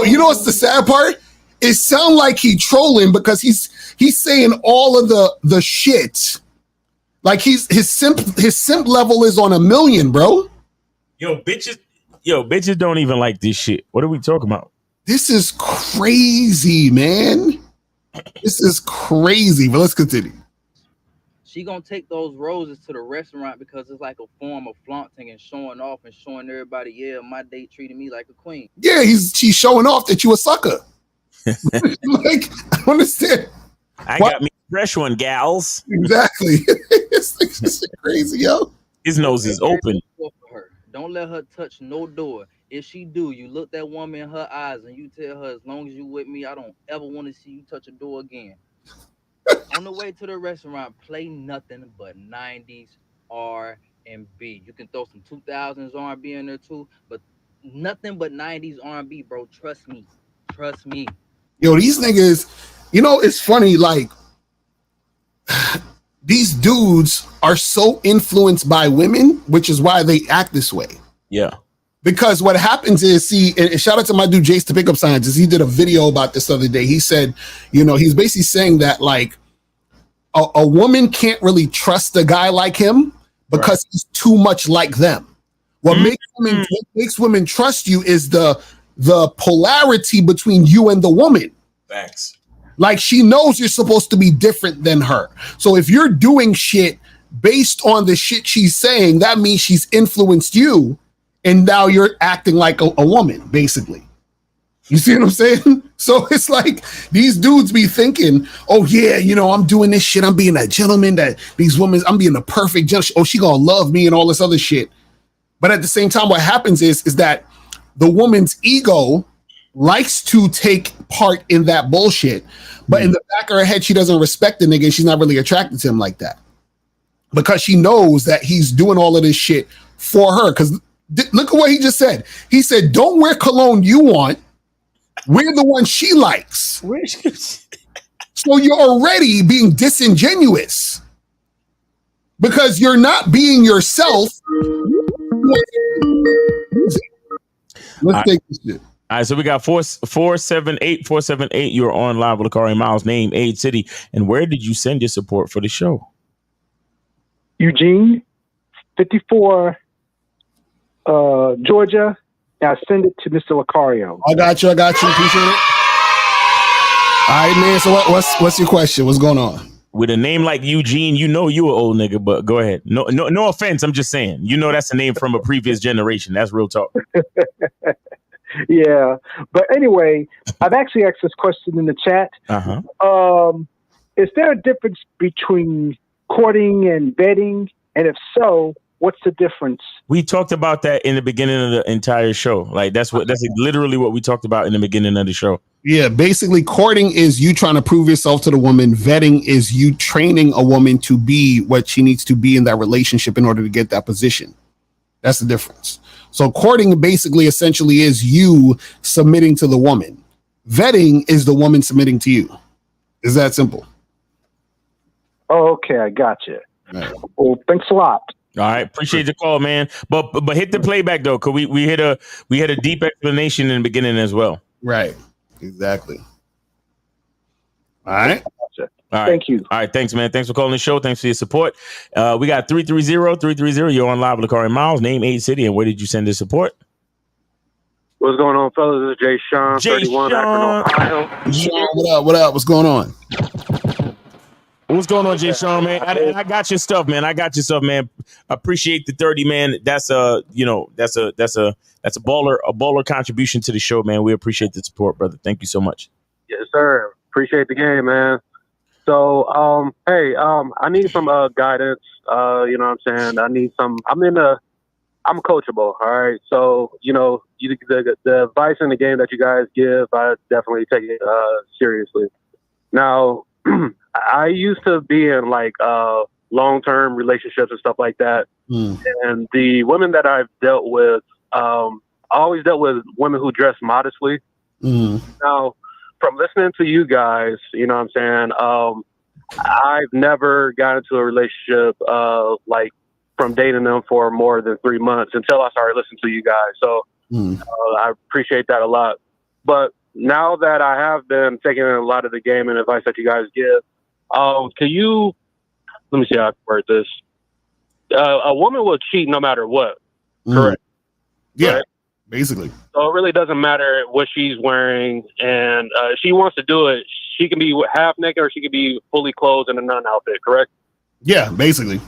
you know what's the sad part? It sounds like he trolling because he's saying all of the shit. Like his simp level is on 1 million, bro. Yo, bitches. Yo, bitches don't even like this shit. What are we talking about? This is crazy, man. This is crazy. But let's continue. She gonna take those roses to the restaurant because it's like a form of flaunting and showing off and showing everybody, yeah, my date treated me like a queen. Yeah, she's showing off that you a sucker. Like, I don't understand. I got me a fresh one, gals. Exactly. It's crazy, yo. His nose is open. Don't let her touch no door. If she do, you look that woman in her eyes and you tell her, as long as you with me, I don't ever want to see you touch a door again. On the way to the restaurant, play nothing but 90s R&B. You can throw some 2000s R&B in there too, but nothing but 90s R&B, bro. Trust me. Trust me. Yo, these niggas, you know, it's funny, like, these dudes are so influenced by women, which is why they act this way. Yeah. Because what happens is, see, and shout out to my dude Jace the Pickup Scientist. He did a video about this the other day. He said, you know, he's basically saying that, like, a woman can't really trust a guy like him because he's too much like them. What makes women trust you is the polarity between you and the woman. Facts. Like, she knows you're supposed to be different than her. So if you're doing shit based on the shit she's saying, that means she's influenced you, and now you're acting like a woman, basically. You see what I'm saying? So it's like these dudes be thinking, oh yeah, you know, I'm doing this shit. I'm being a gentleman that these women, I'm being a perfect gentleman. Oh, she gonna love me and all this other shit. But at the same time, what happens is that the woman's ego likes to take part in that bullshit. But in the back of her head, she doesn't respect the nigga. She's not really attracted to him like that. Because she knows that he's doing all of this shit for her. Because look at what he just said. He said, don't wear cologne you want. We're the one she likes. So you're already being disingenuous because you're not being yourself. Let's take this shit. All right, so we got 478. You're on live with Lakari Miles, name, age, city, and where did you send your support for the show? Eugene, 54, Georgia. Now send it to Mr. Lucario. I got you. Appreciate it. All right, man. So what's your question? What's going on? With a name like Eugene, you know you an old nigga, but go ahead. No offense. I'm just saying. You know that's a name from a previous generation. That's real talk. Yeah. But anyway, I've actually asked this question in the chat. Is there a difference between courting and vetting? And if so, what's the difference? We talked about that in the beginning of the entire show. Like that's literally what we talked about in the beginning of the show. Yeah, basically courting is you trying to prove yourself to the woman. Vetting is you training a woman to be what she needs to be in that relationship in order to get that position. That's the difference. So courting basically essentially is you submitting to the woman. Vetting is the woman submitting to you. Is that simple? Oh, okay, I got you. Right. Well, thanks a lot. All right, appreciate the call, man. But hit the playback though, because we hit a deep explanation in the beginning as well. Right. Exactly. All right. All right. Thank you. All right. Thanks, man. Thanks for calling the show. Thanks for your support. We got 330. You're on live with Lakari Miles, name, age, city, and where did you send the support? What's going on, fellas? This is Jay Sean, 31, Akron, Ohio. Sean, what up? What's going on? What's going on, Jay Sean, man? I got your stuff, man. Appreciate the 30, man. That's a baller contribution to the show, man. We appreciate the support, brother. Thank you so much. Yes, sir. Appreciate the game, man. So, I need some guidance. You know what I'm saying? I need some. I'm coachable. All right. So, the advice in the game that you guys give, I definitely take it seriously. Now, I used to be in like long-term relationships and stuff like that. And the women that I've dealt with, I always dealt with women who dress modestly. Now, from listening to you guys, you know what I'm saying? I've never got into a relationship like from dating them for more than 3 months until I started listening to you guys. So I appreciate that a lot. But now that I have been taking in a lot of the game and advice that you guys give, can you, let me see how I can word this. A woman will cheat no matter what. Correct. Yeah. Right? Basically. So it really doesn't matter what she's wearing, and if she wants to do it, she can be half naked or she can be fully clothed in a nun outfit, correct? Yeah, basically.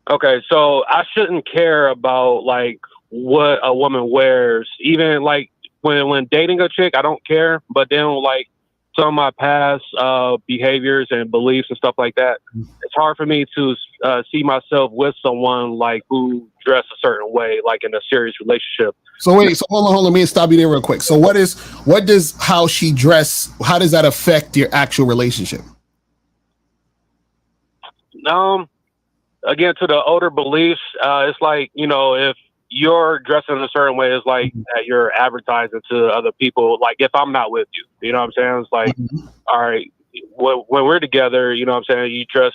Okay, so I shouldn't care about like what a woman wears. Even like when dating a chick, I don't care. But then like some of my past behaviors and beliefs and stuff like that, it's hard for me to see myself with someone like who dress a certain way, like in a serious relationship. So wait, so hold on, let me stop you there real quick. So what does how she dress, how does that affect your actual relationship? Again, to the older beliefs, it's like, you know, if you're dressing a certain way, it's like that you're advertising to other people. Like if I'm not with you, you know what I'm saying? It's like, all right, when we're together, you know what I'm saying? You dress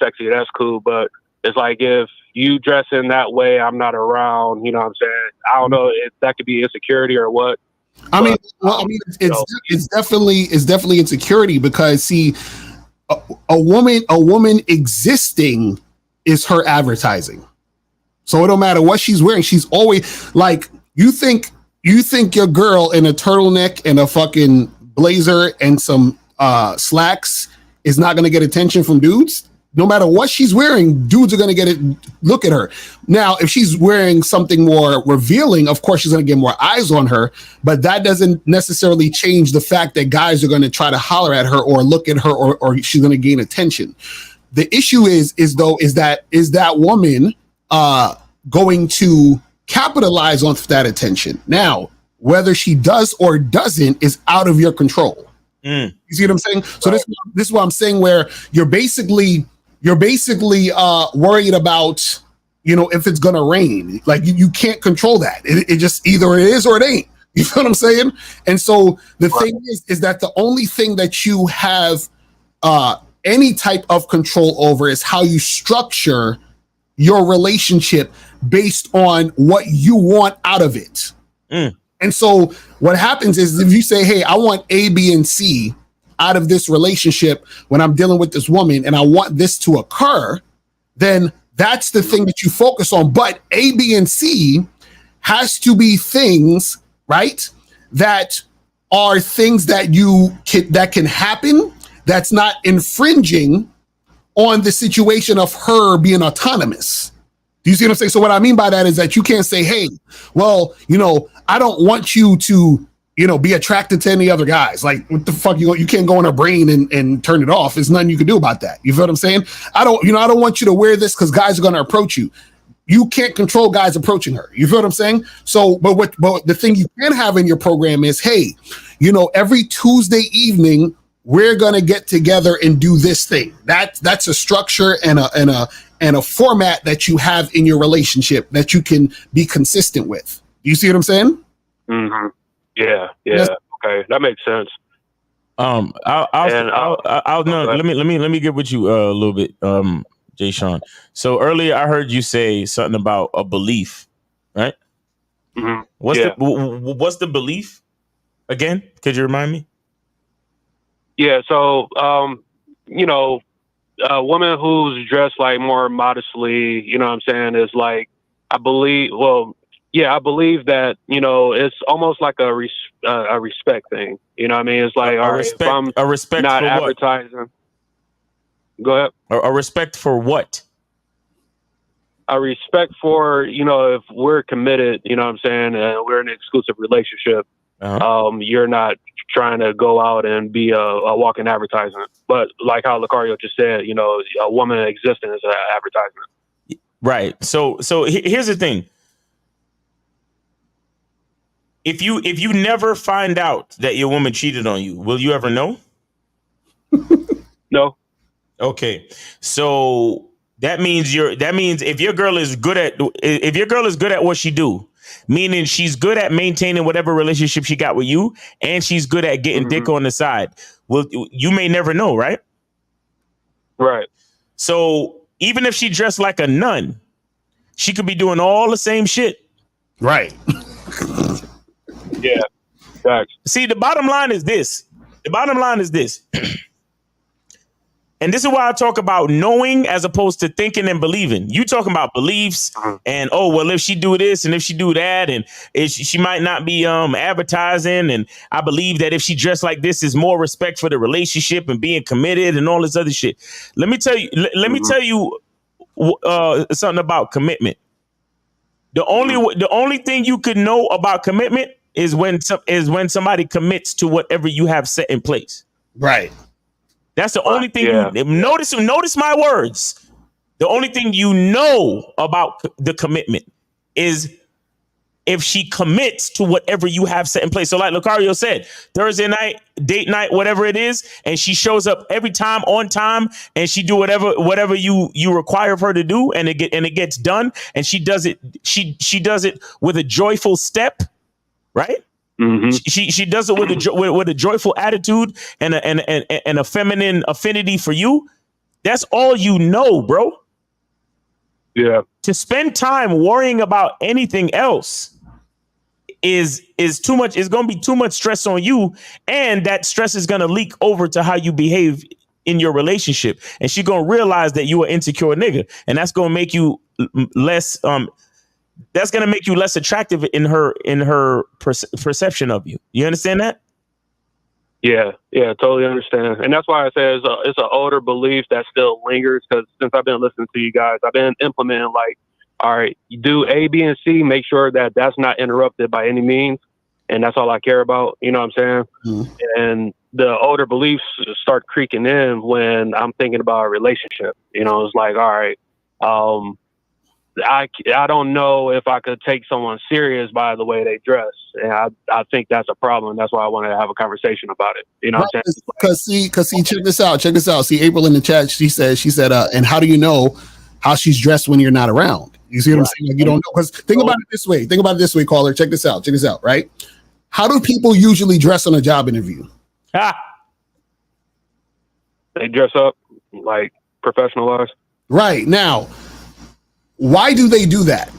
sexy, that's cool. But it's like if you dress in that way, I'm not around, you know what I'm saying? I don't know if that could be insecurity or what. I mean, it's definitely insecurity because see, a woman existing is her advertising. So it don't matter what she's wearing. She's always like, you think your girl in a turtleneck and a fucking blazer and some slacks is not going to get attention from dudes? No matter what she's wearing, dudes are going to get it. Look at her. Now, if she's wearing something more revealing, of course, she's going to get more eyes on her. But that doesn't necessarily change the fact that guys are going to try to holler at her or look at her or she's going to gain attention. The issue is that woman going to capitalize on that attention? Now, whether she does or doesn't is out of your control. You see what I'm saying? So this is what I'm saying, where you're basically worried about, you know, if it's gonna rain. Like you can't control that. It just either it is or it ain't. You feel what I'm saying? And so the thing is that the only thing that you have any type of control over is how you structure your relationship based on what you want out of it. And so what happens is if you say, hey, I want A, B, and C out of this relationship when I'm dealing with this woman and I want this to occur, then that's the thing that you focus on. But A, B, and C has to be things, right, that are things that that can happen, that's not infringing on the situation of her being autonomous. Do you see what I'm saying? So what I mean by that is that you can't say, hey, well, you know, I don't want you to, you know, be attracted to any other guys. Like, what the fuck? You can't go in her brain and turn it off. There's nothing you can do about that. You feel what I'm saying? I don't want you to wear this because guys are going to approach you. You can't control guys approaching her. You feel what I'm saying? So, but the thing you can have in your program is, hey, you know, every Tuesday evening, we're going to get together and do this thing. That's a structure and a format that you have in your relationship that you can be consistent with. Do you see what I'm saying? Mm-hmm. Yeah. Okay, that makes sense. Let me get with you a little bit, Jay Sean. So earlier I heard you say something about a belief, right? Mm-hmm. What's the belief again? Could you remind me? Yeah. So, you know, a woman who's dressed like more modestly, you know what I'm saying, is like, I believe that, you know, it's almost like a respect thing. You know what I mean? It's like, all right, if I'm a respect not for advertising. What? Go ahead. A respect for what? A respect for, you know, if we're committed, you know what I'm saying, and we're in an exclusive relationship, you're not trying to go out and be a walking advertisement. But like how Lucario just said, you know, a woman existing is an advertisement. Right. So here's the thing. If you never find out that your woman cheated on you, will you ever know? No. Okay. So that means if your girl is good at what she do, meaning she's good at maintaining whatever relationship she got with you, and she's good at getting dick on the side, well, you may never know, right? Right. So even if she dressed like a nun, she could be doing all the same shit. Right. Yeah. Facts. See, the bottom line is this. And this is why I talk about knowing as opposed to thinking and believing. You talking about beliefs and, oh, well, if she do this and if she do that and she might not be advertising. And I believe that if she dressed like this is more respect for the relationship and being committed and all this other shit. Let me tell you, something about commitment. The only thing you could know about commitment is when somebody commits to whatever you have set in place. Right. That's the only thing you notice my words. The only thing you know about the commitment is if she commits to whatever you have set in place. So like Lucario said, Thursday night, date night, whatever it is, and she shows up every time on time and she do whatever you require of her to do, and it gets done, and she does it does it with a joyful step, right? Mm-hmm. She does it with a joyful attitude and a feminine affinity for you. That's all you know, bro. Yeah. To spend time worrying about anything else is too much. It's going to be too much stress on you, and that stress is going to leak over to how you behave in your relationship. And she's going to realize that you are insecure nigga, and that's going to make you less. That's going to make you less attractive in her perception of you. You understand that? Yeah, totally understand. And that's why I say it's an older belief that still lingers, because since I've been listening to you guys, I've been implementing like, all right, you do A, B, and C, make sure that that's not interrupted by any means. And that's all I care about. You know what I'm saying? Mm-hmm. And the older beliefs start creaking in when I'm thinking about a relationship. You know, it's like, all right, I don't know if I could take someone serious by the way they dress. And I think that's a problem. That's why I wanted to have a conversation about it. You know what I'm saying? Because see, check this out. See, April in the chat, she said, and how do you know how she's dressed when you're not around? You see what I'm saying? Like, you don't know. Because think about it this way, caller. Check this out, right? How do people usually dress on a job interview? They dress up like professionalized. Right. Now, why do they do that?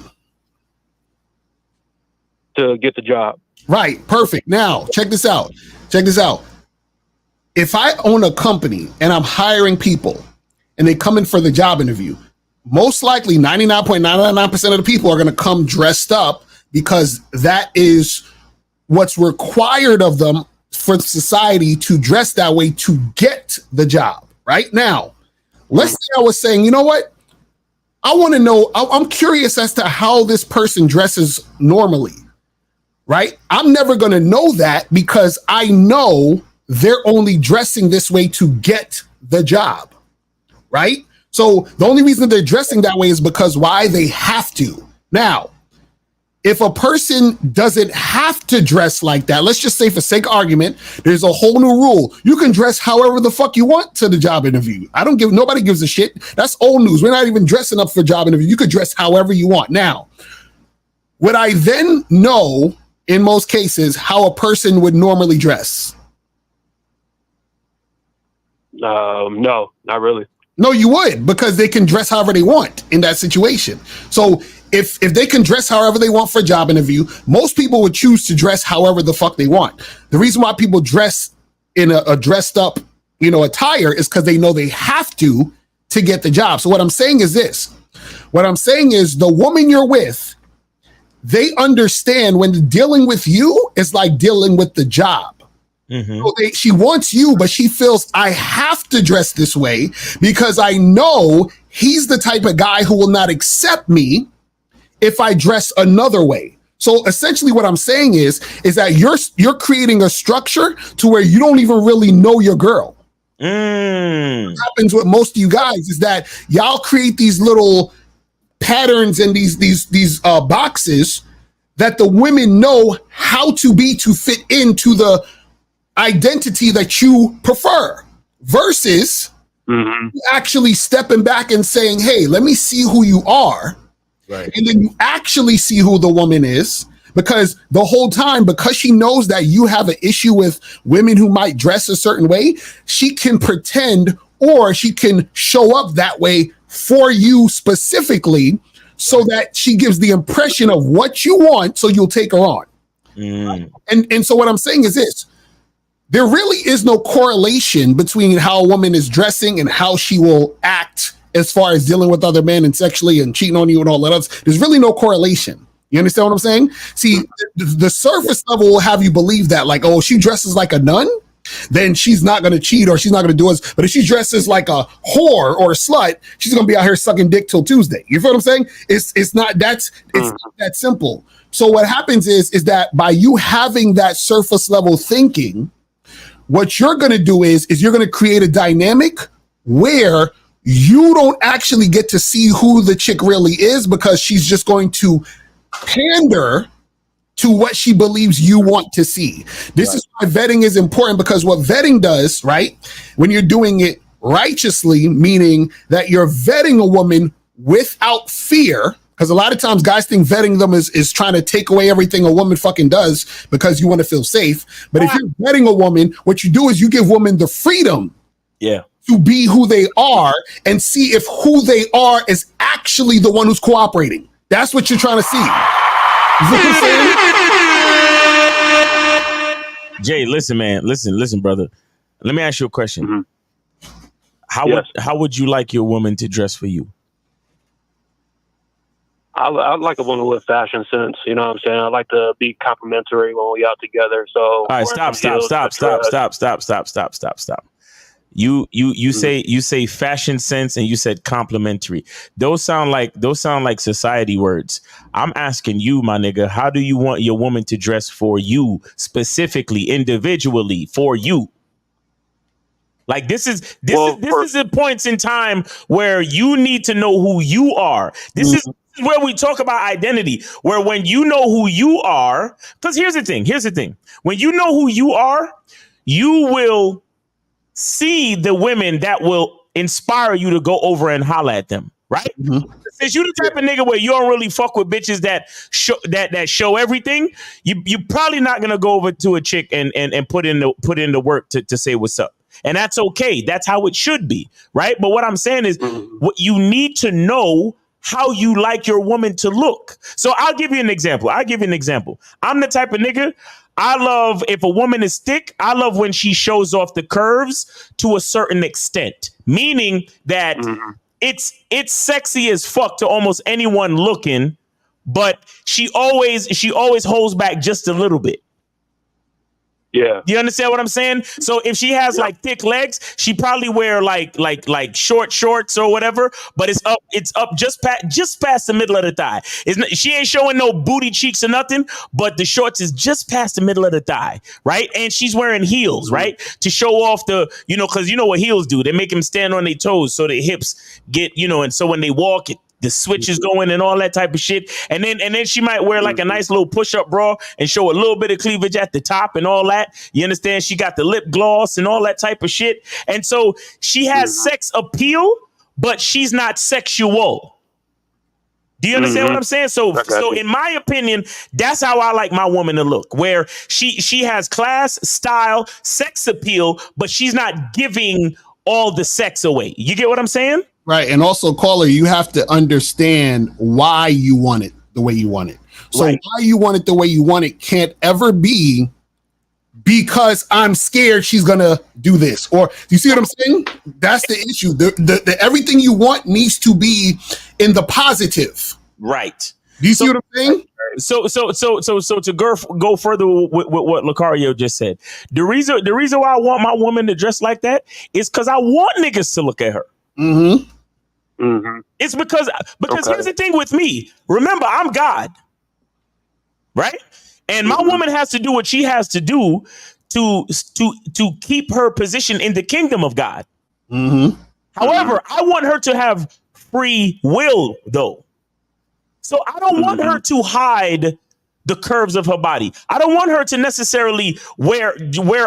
To get the job. Right. Perfect. Now, check this out. If I own a company and I'm hiring people and they come in for the job interview, most likely 99.999% of the people are going to come dressed up because that is what's required of them for society to dress that way to get the job. Right now, let's say I was saying, you know what? I want to know, I'm curious as to how this person dresses normally, right? I'm never going to know that because I know they're only dressing this way to get the job, right? So the only reason they're dressing that way is because why? They have to. Now, if a person doesn't have to dress like that, let's just say for sake of argument, there's a whole new rule. You can dress however the fuck you want to the job interview. Nobody gives a shit. That's old news. We're not even dressing up for job interview. You could dress however you want. Now, would I then know in most cases how a person would normally dress? No, not really. No, you would, because they can dress however they want in that situation. So if they can dress however they want for a job interview, most people would choose to dress however the fuck they want. The reason why people dress in a dressed up, attire is because they know they have to get the job. So what I'm saying is this. What I'm saying is the woman you're with, they understand when dealing with you is like dealing with the job. Mm-hmm. So she wants you, but she feels I have to dress this way because I know he's the type of guy who will not accept me if I dress another way. So essentially what I'm saying is that you're creating a structure to where you don't even really know your girl. What happens with most of you guys is that y'all create these little patterns and these boxes that the women know how to be to fit into the identity that you prefer versus actually stepping back and saying, hey, let me see who you are. Right. And then you actually see who the woman is, because the whole time, because she knows that you have an issue with women who might dress a certain way, she can pretend or she can show up that way for you specifically so that she gives the impression of what you want so you'll take her on. And so what I'm saying is this. there really is no correlation between how a woman is dressing and how she will act as far as dealing with other men and sexually and cheating on you and all that else. There's really no correlation. You understand what I'm saying? See, the surface level will have you believe that, like, oh, she dresses like a nun, then she's not going to cheat or she's not going to do us. But if she dresses like a whore or a slut, she's going to be out here sucking dick till Tuesday. You feel what I'm saying? It's not not that simple. So what happens is that by you having that surface level thinking, what you're going to do is you're going to create a dynamic where you don't actually get to see who the chick really is, because she's just going to pander to what she believes you want to see. This is why vetting is important, because what vetting does, right, when you're doing it righteously, meaning that you're vetting a woman without fear, because a lot of times guys think vetting them is trying to take away everything a woman fucking does because you want to feel safe. But if you're vetting a woman, what you do is you give women the freedom to be who they are and see if who they are is actually the one who's cooperating. That's what you're trying to see. Jay, listen, man. Listen, brother. Let me ask you a question. How would you like your woman to dress for you? I like a woman with fashion sense. You know what I'm saying? I like to be complimentary when we out together. So all right, stop. You say fashion sense and you said complimentary. Those sound like society words. I'm asking you, my nigga, how do you want your woman to dress for you, specifically, individually, for you? Like this is the points in time where you need to know who you are. This is where we talk about identity, where when you know who you are, because here's the thing. When you know who you are, you will see the women that will inspire you to go over and holler at them, right? Since you the type of nigga where you don't really fuck with bitches that show everything, you probably not gonna go over to a chick and put in the work to say what's up. And that's okay. That's how it should be, right? But what I'm saying is what you need to know how you like your woman to look. So I'll give you an example. I'm the type of nigga, I love if a woman is thick, I love when she shows off the curves to a certain extent, meaning that it's sexy as fuck to almost anyone looking, but she always holds back just a little bit. Yeah. Do you understand what I'm saying? So if she has like thick legs, she probably wear like short shorts or whatever, but it's up just past the middle of the thigh. She ain't showing no booty cheeks or nothing, but the shorts is just past the middle of the thigh, right? And she's wearing heels, right? To show off because you know what heels do. They make them stand on their toes so their hips get, and so when they walk, the switch is going and all that type of shit. And then she might wear like a nice little push-up bra and show a little bit of cleavage at the top and all that. You understand? She got the lip gloss and all that type of shit. And so she has sex appeal, but she's not sexual. Do you understand what I'm saying? So in my opinion, that's how I like my woman to look, where she has class, style, sex appeal, but she's not giving all the sex away. You get what I'm saying? Right. And also, caller, you have to understand why you want it the way you want it. So why you want it the way you want it can't ever be because I'm scared she's going to do this. Or you see what I'm saying? That's the issue. The everything you want needs to be in the positive. Right. Do you see what I'm saying? So to go further with what Lucario just said, the reason why I want my woman to dress like that is because I want niggas to look at her. It's because here's the thing with me. Remember, I'm God, right? And my woman has to do what she has to do to keep her position in the kingdom of God. However, I want her to have free will, though. So I don't want her to hide the curves of her body. I don't want her to necessarily wear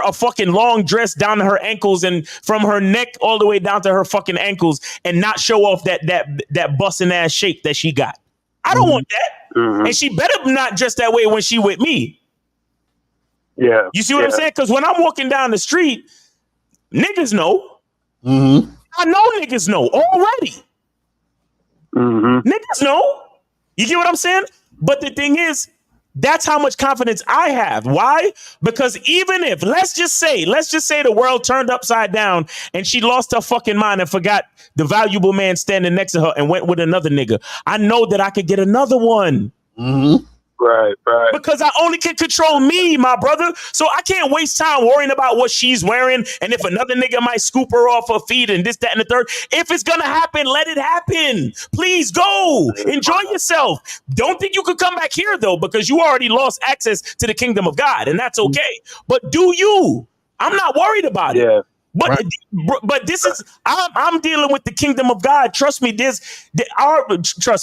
a fucking long dress down to her ankles and from her neck all the way down to her fucking ankles and not show off that busting ass shape that she got. I don't want that. And she better not dress that way when she with me. Yeah. You see what I'm saying? Because when I'm walking down the street, niggas know. I know niggas know already. Niggas know. You get what I'm saying? But the thing is, That's how much confidence I have. Why? Because even if, let's just say the world turned upside down and she lost her fucking mind and forgot the valuable man standing next to her and went with another nigga, I know that I could get another one. Mm-hmm. Right. Because I only can control me, my brother. So I can't waste time worrying about what she's wearing and if another nigga might scoop her off her feet and this, that, and the third. If it's gonna happen, let it happen. Please go. Enjoy yourself. Don't think you could come back here though, because you already lost access to the kingdom of God, and that's okay. But do you? I'm not worried about it. But this is I'm dealing with the kingdom of God. Trust me, trust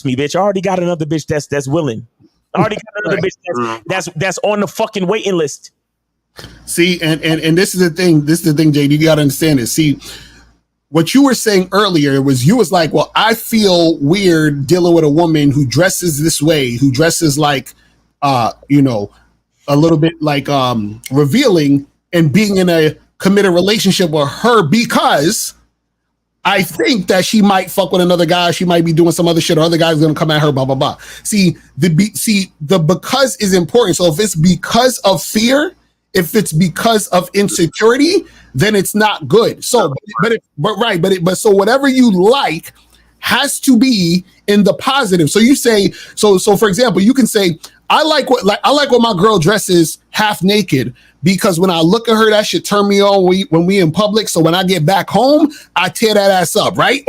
me, bitch. I already got another bitch that's willing. I already got another bitch that's on the fucking waiting list. See, and this is the thing. This is the thing, Jade. You got to understand this. See, what you were saying earlier was you was like, well, I feel weird dealing with a woman who dresses this way, who dresses like, a little bit like revealing, and being in a committed relationship with her because I think that she might fuck with another guy. She might be doing some other shit, or other guys gonna come at her. Blah blah blah. See, the because is important. So if it's because of fear, if it's because of insecurity, then it's not good. So, but so whatever you like has to be in the positive. So you say, so for example, you can say, I like what my girl dresses half naked, because when I look at her, that shit turn me on when we in public. So when I get back home, I tear that ass up, right?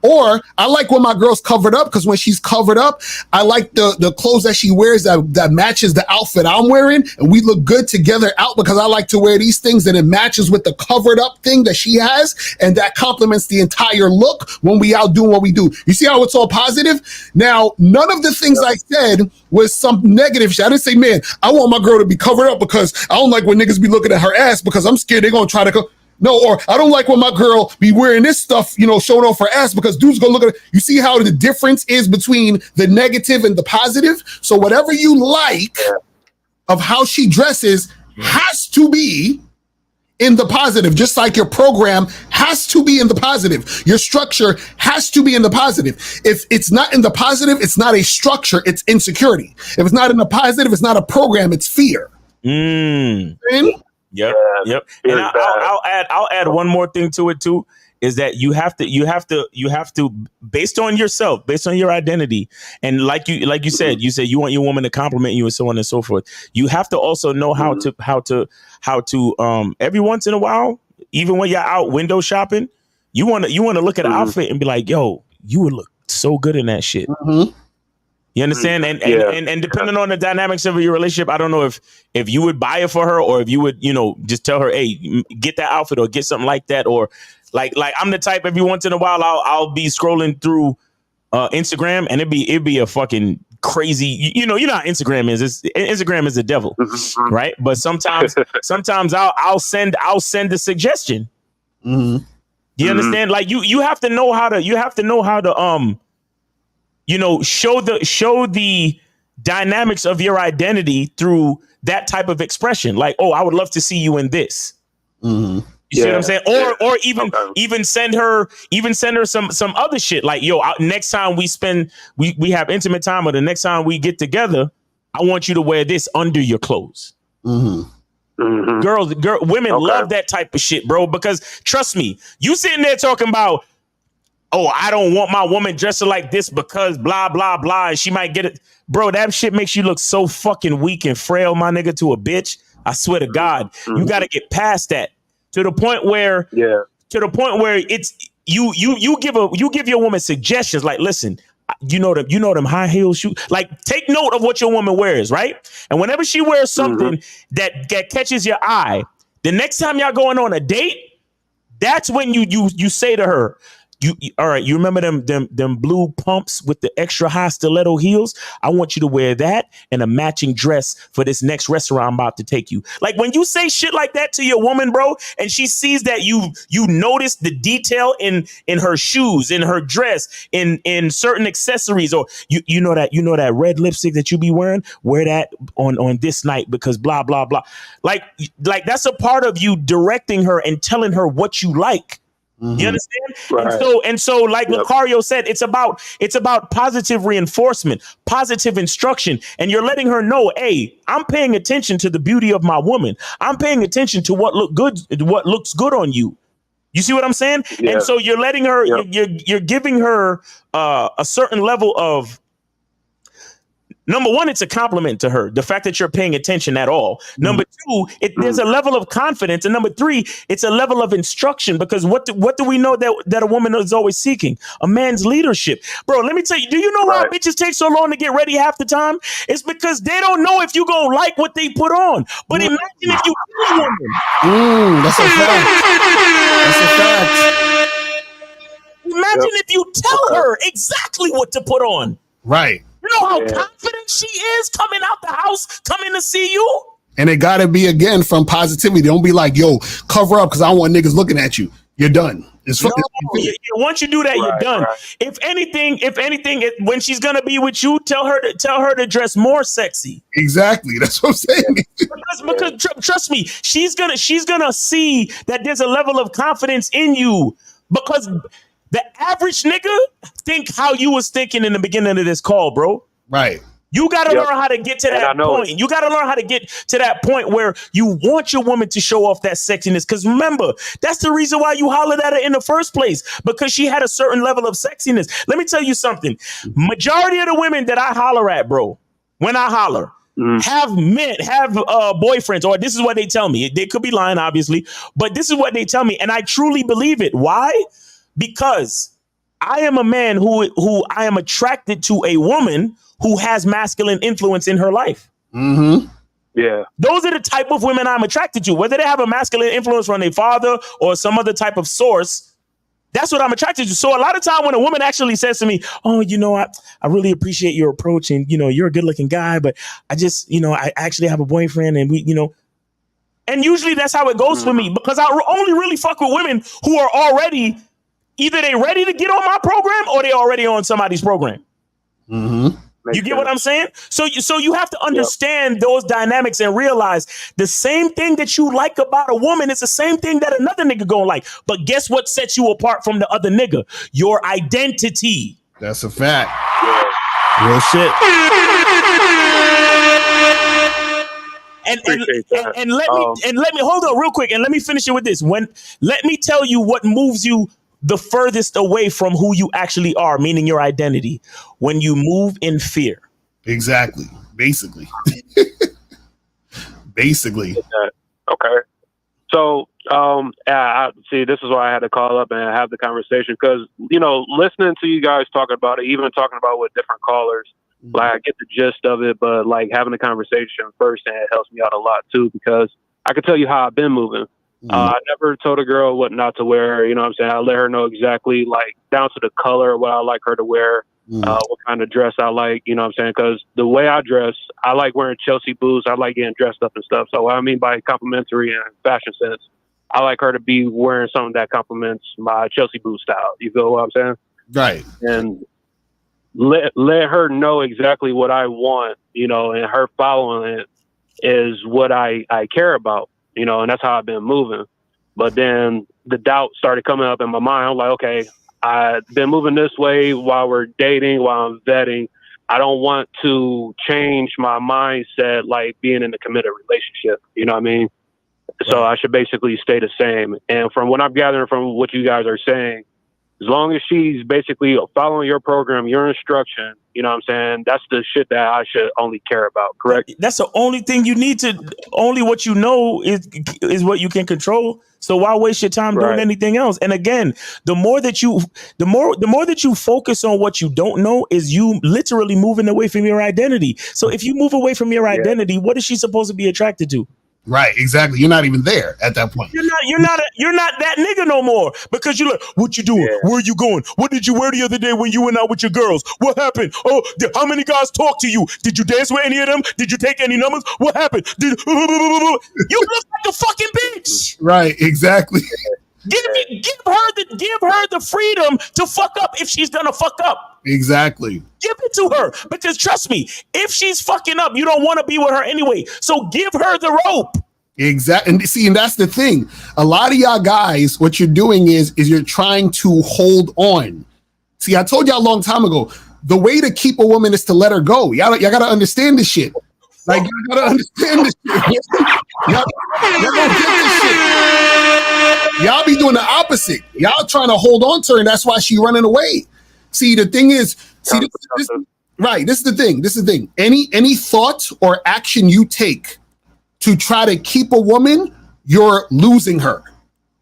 Or I like when my girl's covered up, because when she's covered up, I like the clothes that she wears that matches the outfit I'm wearing, and we look good together out, because I like to wear these things and it matches with the covered up thing that she has, and that complements the entire look when we out doing what we do. You see how it's all positive? Now, none of the things I said was some negative shit. I didn't say, man, I want my girl to be covered up because I don't like when niggas be looking at her ass because I'm scared they're gonna try to No, or I don't like when my girl be wearing this stuff, showing off her ass because dudes gonna look at it. You see how the difference is between the negative and the positive? So whatever you like of how she dresses has to be in the positive, just like your program has to be in the positive. Your structure has to be in the positive. If it's not in the positive, it's not a structure, it's insecurity. If it's not in the positive, it's not a program, it's fear. Yep. And I'll add one more thing to it too, is that you have to based on yourself, based on your identity, and like you said you want your woman to compliment you and so on and so forth. You have to also know how to every once in a while, even when you're out window shopping, you want to look at an outfit and be like, yo, you would look so good in that shit. You understand? And depending on the dynamics of your relationship, I don't know if you would buy it for her, or if you would, just tell her, hey, get that outfit or get something like that. Or like I'm the type, every once in a while, I'll be scrolling through Instagram, and it'd be a fucking crazy, you know how Instagram is. Instagram is the devil, right? But sometimes I'll send a suggestion. You understand? Like you have to know how to show the dynamics of your identity through that type of expression. Like, oh, I would love to see you in this. You see what I'm saying? Or even send her some other shit. Like, yo, next time we have intimate time, or the next time we get together, I want you to wear this under your clothes. Women love that type of shit, bro. Because trust me, you sitting there talking about, oh, I don't want my woman dressing like this because blah, blah, blah, and she might get it. Bro, that shit makes you look so fucking weak and frail, my nigga, to a bitch. I swear to God, you got to get past that to the point where it's you give your woman suggestions. Like, listen, you know them high heel shoes. Like, take note of what your woman wears, right? And whenever she wears something that catches your eye, the next time y'all going on a date, that's when you say to her, all right, you remember them blue pumps with the extra high stiletto heels? I want you to wear that and a matching dress for this next restaurant I'm about to take you. Like, when you say shit like that to your woman, bro, and she sees that you notice the detail in her shoes, in her dress, in certain accessories, or you know that red lipstick that you be wearing, wear that on this night because blah blah blah. Like that's a part of you directing her and telling her what you like. You understand? And so, like Lucario said, it's about positive reinforcement, positive instruction, and you're letting her know, hey, I'm paying attention to the beauty of my woman. I'm paying attention to what looks good on you. You see what I'm saying? Yeah. And so you're letting her, you're giving her a certain level of. Number one, it's a compliment to her, the fact that you're paying attention at all. Number two, there's a level of confidence. And number three, it's a level of instruction, because what do we know that a woman is always seeking? A man's leadership. Bro, let me tell you, do you know why bitches take so long to get ready half the time? It's because they don't know if you gonna like what they put on. But imagine if you tell a woman. That's a fact. That's a fact. Imagine if you tell her exactly what to put on. Right. You know how confident she is coming out the house, coming to see you? And it gotta be, again, from positivity. Don't be like, yo, cover up because I don't want niggas looking at you. You're done. Once you do that, you're done. If anything, when she's gonna be with you, tell her to dress more sexy. Exactly. That's what I'm saying. Because trust me, she's gonna see that there's a level of confidence in you, because the average nigga think how you was thinking in the beginning of this call, bro. Right. You got to learn how to get to that point. You got to learn how to get to that point where you want your woman to show off that sexiness. Because remember, that's the reason why you hollered at her in the first place, because she had a certain level of sexiness. Let me tell you something. Majority of the women that I holler at, bro, when I holler, have boyfriends, or this is what they tell me. They could be lying, obviously, but this is what they tell me. And I truly believe it. Why? Because I am a man who I am attracted to a woman who has masculine influence in her life. Yeah. Those are the type of women I'm attracted to, whether they have a masculine influence from their father or some other type of source. That's what I'm attracted to. So a lot of time when a woman actually says to me, oh, I really appreciate your approach, and, you're a good looking guy, but I just, I actually have a boyfriend, and we, and usually that's how it goes for me, because I only really fuck with women who are already either they ready to get on my program or they already on somebody's program. You get what I'm saying? So you have to understand those dynamics and realize the same thing that you like about a woman is the same thing that another nigga gonna like. But guess what sets you apart from the other nigga? Your identity. That's a fact. Real shit. And let me hold on real quick and let me finish it with this. Let me tell you what moves you the furthest away from who you actually are, meaning your identity, when you move in fear. Exactly. Basically. Okay. So, see, this is why I had to call up and have the conversation, because, listening to you guys talking about it, even talking about with different callers, like I get the gist of it, but like having a conversation firsthand helps me out a lot too, because I can tell you how I've been moving. I never told a girl what not to wear. You know what I'm saying? I let her know exactly, like, down to the color, what I like her to wear, what kind of dress I like. You know what I'm saying? Because the way I dress, I like wearing Chelsea boots. I like getting dressed up and stuff. So what I mean by complimentary and fashion sense, I like her to be wearing something that complements my Chelsea boot style. You feel what I'm saying? Right. And let her know exactly what I want, and her following it is what I care about. And that's how I've been moving. But then the doubt started coming up in my mind. I'm like, okay, I've been moving this way while we're dating, while I'm vetting. I don't want to change my mindset like being in a committed relationship. You know what I mean? So I should basically stay the same. And from what I'm gathering from what you guys are saying, as long as she's basically following your program, your instruction, you know what I'm saying? That's the shit that I should only care about, correct? That's the only thing you need to, only what you know is what you can control. So why waste your time doing anything else? And again, the more that you focus on what you don't know, is you literally moving away from your identity. So if you move away from your identity, what is she supposed to be attracted to? Right, exactly. You're not even there at that point. You're not that nigga no more, because you're like, what you doing? Where you going? What did you wear the other day when you went out with your girls? What happened? Oh, how many guys talked to you? Did you dance with any of them? Did you take any numbers? What happened? You look like a fucking bitch. Right, exactly. Give her the freedom to fuck up if she's gonna fuck up. Exactly. Give it to her, because trust me, if she's fucking up, you don't want to be with her anyway. So give her the rope. Exactly. And see, and that's the thing. A lot of y'all guys, what you're doing is you're trying to hold on. See, I told y'all a long time ago, the way to keep a woman is to let her go. Y'all got to understand this shit. Like, you got to understand this shit. Y'all don't get this shit. Y'all be doing the opposite. Y'all trying to hold on to her, and that's why she running away. See, the thing is, right, this is the thing. This is the thing. Any thought or action you take to try to keep a woman, you're losing her.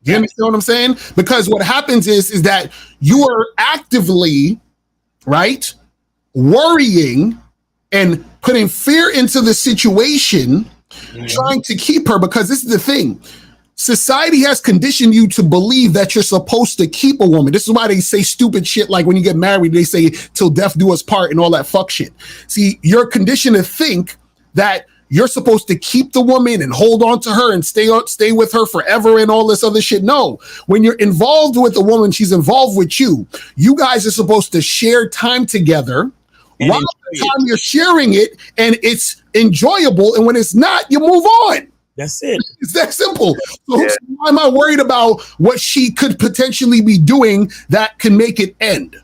You understand what I'm saying? Because what happens is that you are actively, right, worrying and putting fear into the situation, trying to keep her, because this is the thing. Society has conditioned you to believe that you're supposed to keep a woman. This is why they say stupid shit like when you get married, they say till death do us part and all that fuck shit. See, you're conditioned to think that you're supposed to keep the woman and hold on to her and stay with her forever and all this other shit. No, when you're involved with a woman, she's involved with you. You guys are supposed to share time together. And while the time you're sharing it and it's enjoyable, and when it's not, you move on. That's it. It's that simple. So why am I worried about what she could potentially be doing that can make it end?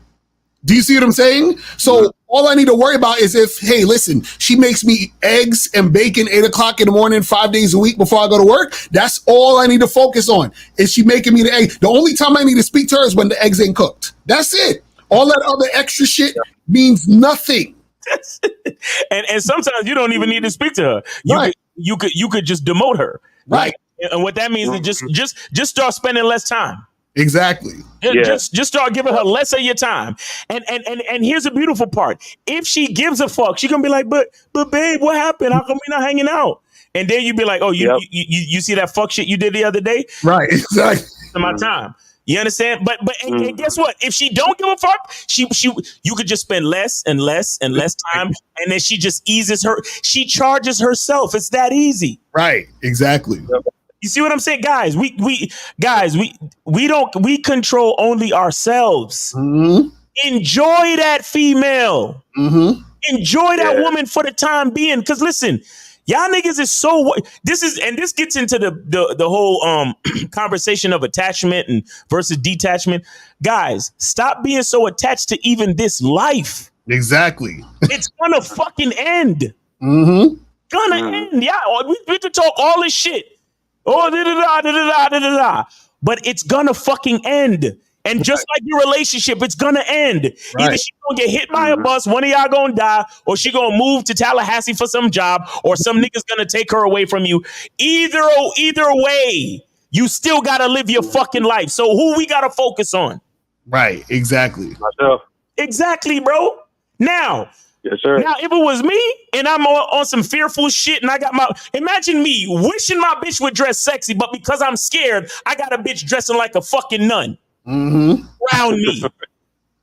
Do you see what I'm saying? So all I need to worry about is if, hey, listen, she makes me eggs and bacon 8 o'clock in the morning, 5 days a week before I go to work. That's all I need to focus on. Is she making me the egg? The only time I need to speak to her is when the eggs ain't cooked. That's it. All that other extra shit means nothing. and sometimes you don't even need to speak to her. You could just demote her. Right. Like, and what that means is just start spending less time. Exactly. Just start giving her less of your time. And here's the beautiful part. If she gives a fuck, she gonna be like, but babe, what happened? How come we not hanging out? And then you be like, oh, you see that fuck shit you did the other day? Right. Exactly. To my time. You understand? But and guess what? If she don't give a fuck, you could just spend less and less and less time, and then she just eases her. She charges herself. It's that easy. Right. Exactly. You see what I'm saying, guys? We control only ourselves. Mm-hmm. Enjoy that female. Mm-hmm. Enjoy that woman for the time being. Because listen, y'all niggas is so. This gets into the whole conversation of attachment and versus detachment. Guys, stop being so attached to even this life. Exactly. It's gonna fucking end. Mm-hmm. Gonna end. Yeah, we can talk all this shit. Oh, da-da-da. But it's gonna fucking end. And just like your relationship, it's gonna end. Right. Either she's gonna get hit by a bus, one of y'all gonna die, or she gonna move to Tallahassee for some job, or some nigga's gonna take her away from you. Either way, you still gotta live your fucking life. So who we gotta focus on? Right, exactly. Myself. Exactly, bro. Now, yes, sir. Now, if it was me and I'm on some fearful shit and I got imagine me wishing my bitch would dress sexy, but because I'm scared, I got a bitch dressing like a fucking nun around me.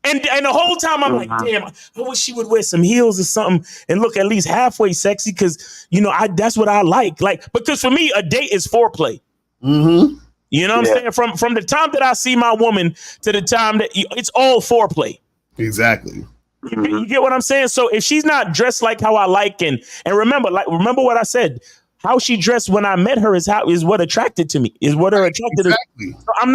And the whole time I'm like, damn, I wish she would wear some heels or something and look at least halfway sexy because, that's what I like. Like, because for me, a date is foreplay. Mm-hmm. You know what I'm saying? From the time that I see my woman to the time that it's all foreplay. Exactly. You get what I'm saying? So if she's not dressed like how I like, and remember what I said, how she dressed when I met her is what attracted to me, is what her attracted to. So I'm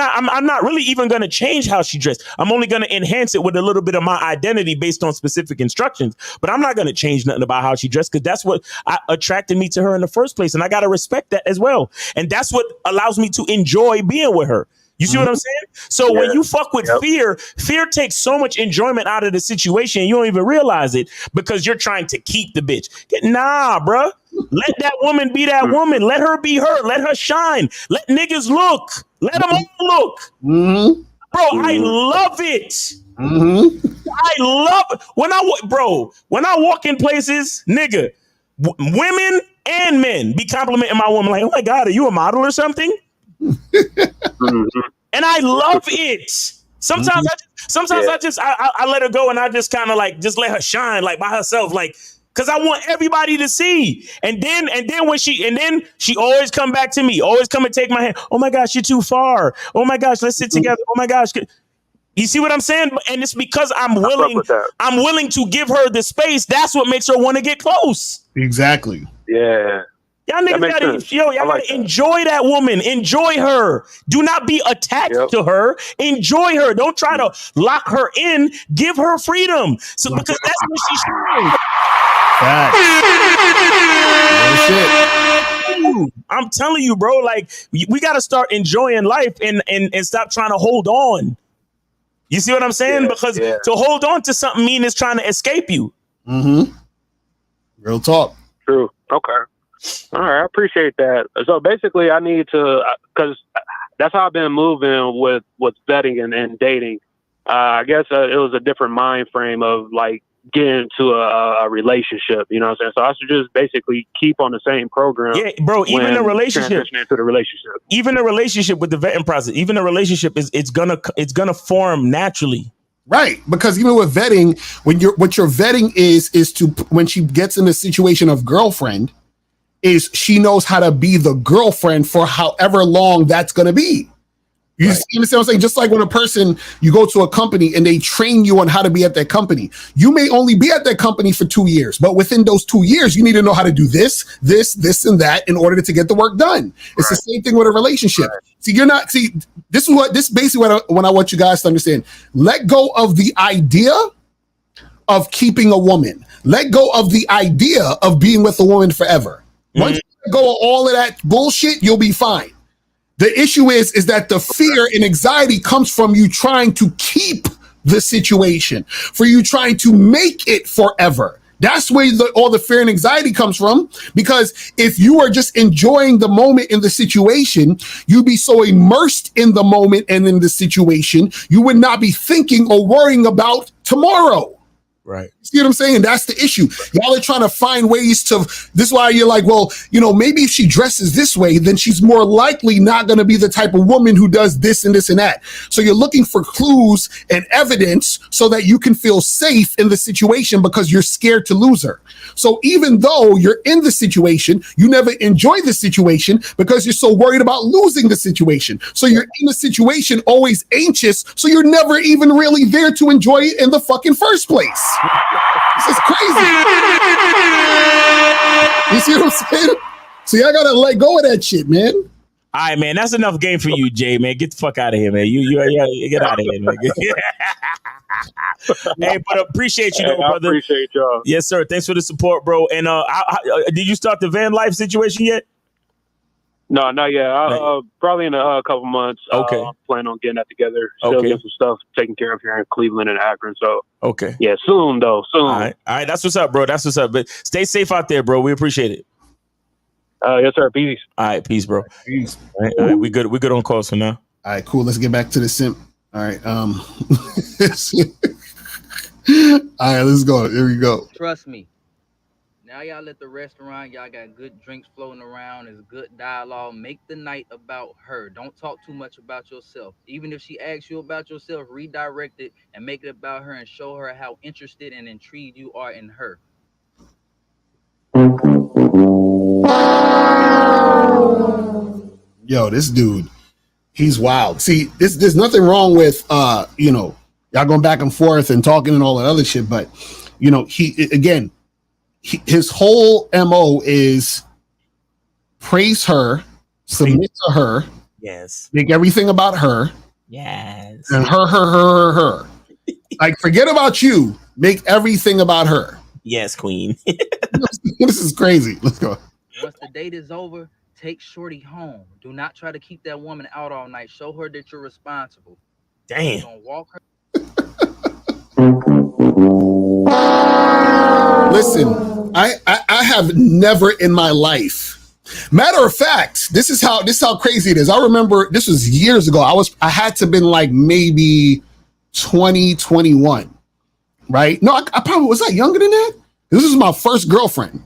not really even going to change how she dressed. I'm only going to enhance it with a little bit of my identity based on specific instructions. But I'm not going to change nothing about how she dressed because that's what attracted me to her in the first place. And I got to respect that as well. And that's what allows me to enjoy being with her. You see what I'm saying? So when you fuck with fear takes so much enjoyment out of the situation. You don't even realize it because you're trying to keep the bitch. Nah, bruh. Let that woman be that woman. Let her be her. Let her shine. Let niggas look. Let them all look. Mm-hmm. Bro, I love it. Mm-hmm. I love when I walk in places, nigga, women and men be complimenting my woman like, oh my God, are you a model or something? And I love it. Sometimes I let her go and I just kind of like just let her shine like by herself, like because I want everybody to see. And then she always come back to me, always come and take my hand. Oh my gosh, you're too far. Oh my gosh, let's sit together. Oh my gosh. You see what I'm saying? And it's because I'm willing to give her the space. That's what makes her want to get close. Exactly. Yeah. Y'all niggas gotta enjoy that woman. Enjoy her. Do not be attached to her. Enjoy her. Don't try to lock her in. Give her freedom. So because that's what she's doing. I'm telling you, bro. Like we gotta start enjoying life and stop trying to hold on. You see what I'm saying? Because to hold on to something mean it's trying to escape you. Mm-hmm. Real talk. True. Okay. All right. I appreciate that. So basically, I need to, because that's how I've been moving with vetting and dating. I guess it was a different mind frame of like getting into a relationship. You know what I'm saying? So I should just basically keep on the same program. Yeah, bro. Even a relationship, transitioning to the relationship. Even a relationship with the vetting process, even a relationship it's gonna form naturally. Right, because even with vetting, what your vetting is to when she gets in a situation of girlfriend, is she knows how to be the girlfriend for however long that's going to be. You understand what I'm saying? Just like when a person, you go to a company and they train you on how to be at that company. You may only be at that company for 2 years, but within those 2 years, you need to know how to do this, and that in order to get the work done. It's the same thing with a relationship. This is basically what I want you guys to understand. Let go of the idea of keeping a woman. Let go of the idea of being with a woman forever. Once you let go of all of that bullshit, you'll be fine. The issue is that the fear and anxiety comes from you trying to keep the situation, for you trying to make it forever. That's where all the fear and anxiety comes from, because if you are just enjoying the moment in the situation, you'd be so immersed in the moment and in the situation, you would not be thinking or worrying about tomorrow. Right. See what I'm saying? That's the issue. Y'all are trying to find ways to, this is why you're like, well, maybe if she dresses this way, then she's more likely not going to be the type of woman who does this and this and that. So you're looking for clues and evidence so that you can feel safe in the situation because you're scared to lose her. So even though you're in the situation, you never enjoy the situation because you're so worried about losing the situation. So you're in the situation always anxious, so you're never even really there to enjoy it in the fucking first place. This is crazy. You see what I'm saying? So y'all gotta let go of that shit, man. All right, man. That's enough game for you, Jay, man. Get the fuck out of here, man. You get out of here, man. Hey, but appreciate you, though, brother. I appreciate y'all. Yes, sir. Thanks for the support, bro. And did you start the van life situation yet? No, not yet. Probably in a couple months. Okay. I'm planning on getting that together. Still get some stuff taken care of here in Cleveland and Akron. So yeah, soon though. Soon. All right. That's what's up, bro. That's what's up. But stay safe out there, bro. We appreciate it. Yes, sir. Peace. All right, peace, bro. Peace. All right. We good. We good on calls for now. All right, cool. Let's get back to the simp. All right. All right, let's go. Here we go. Trust me. Now y'all at the restaurant, y'all got good drinks floating around, it's good dialogue. Make the night about her. Don't talk too much about yourself. Even if she asks you about yourself, redirect it and make it about her and show her how interested and intrigued you are in her. Yo, this dude, he's wild. See, there's nothing wrong with y'all going back and forth and talking and all that other shit, but his whole MO is praise her, submit to her, yes, make everything about her, yes, and her. Like, forget about you, make everything about her. Yes, queen. This is crazy. Let's go. Once the date is over, take shorty home. Do not try to keep that woman out all night. Show her that you're responsible. Damn. Don't walk her. Listen, I have never in my life. Matter of fact, this is how crazy it is. I remember this was years ago. I had to been like maybe 20, 21, right? No, I probably was that younger than that. This was my first girlfriend,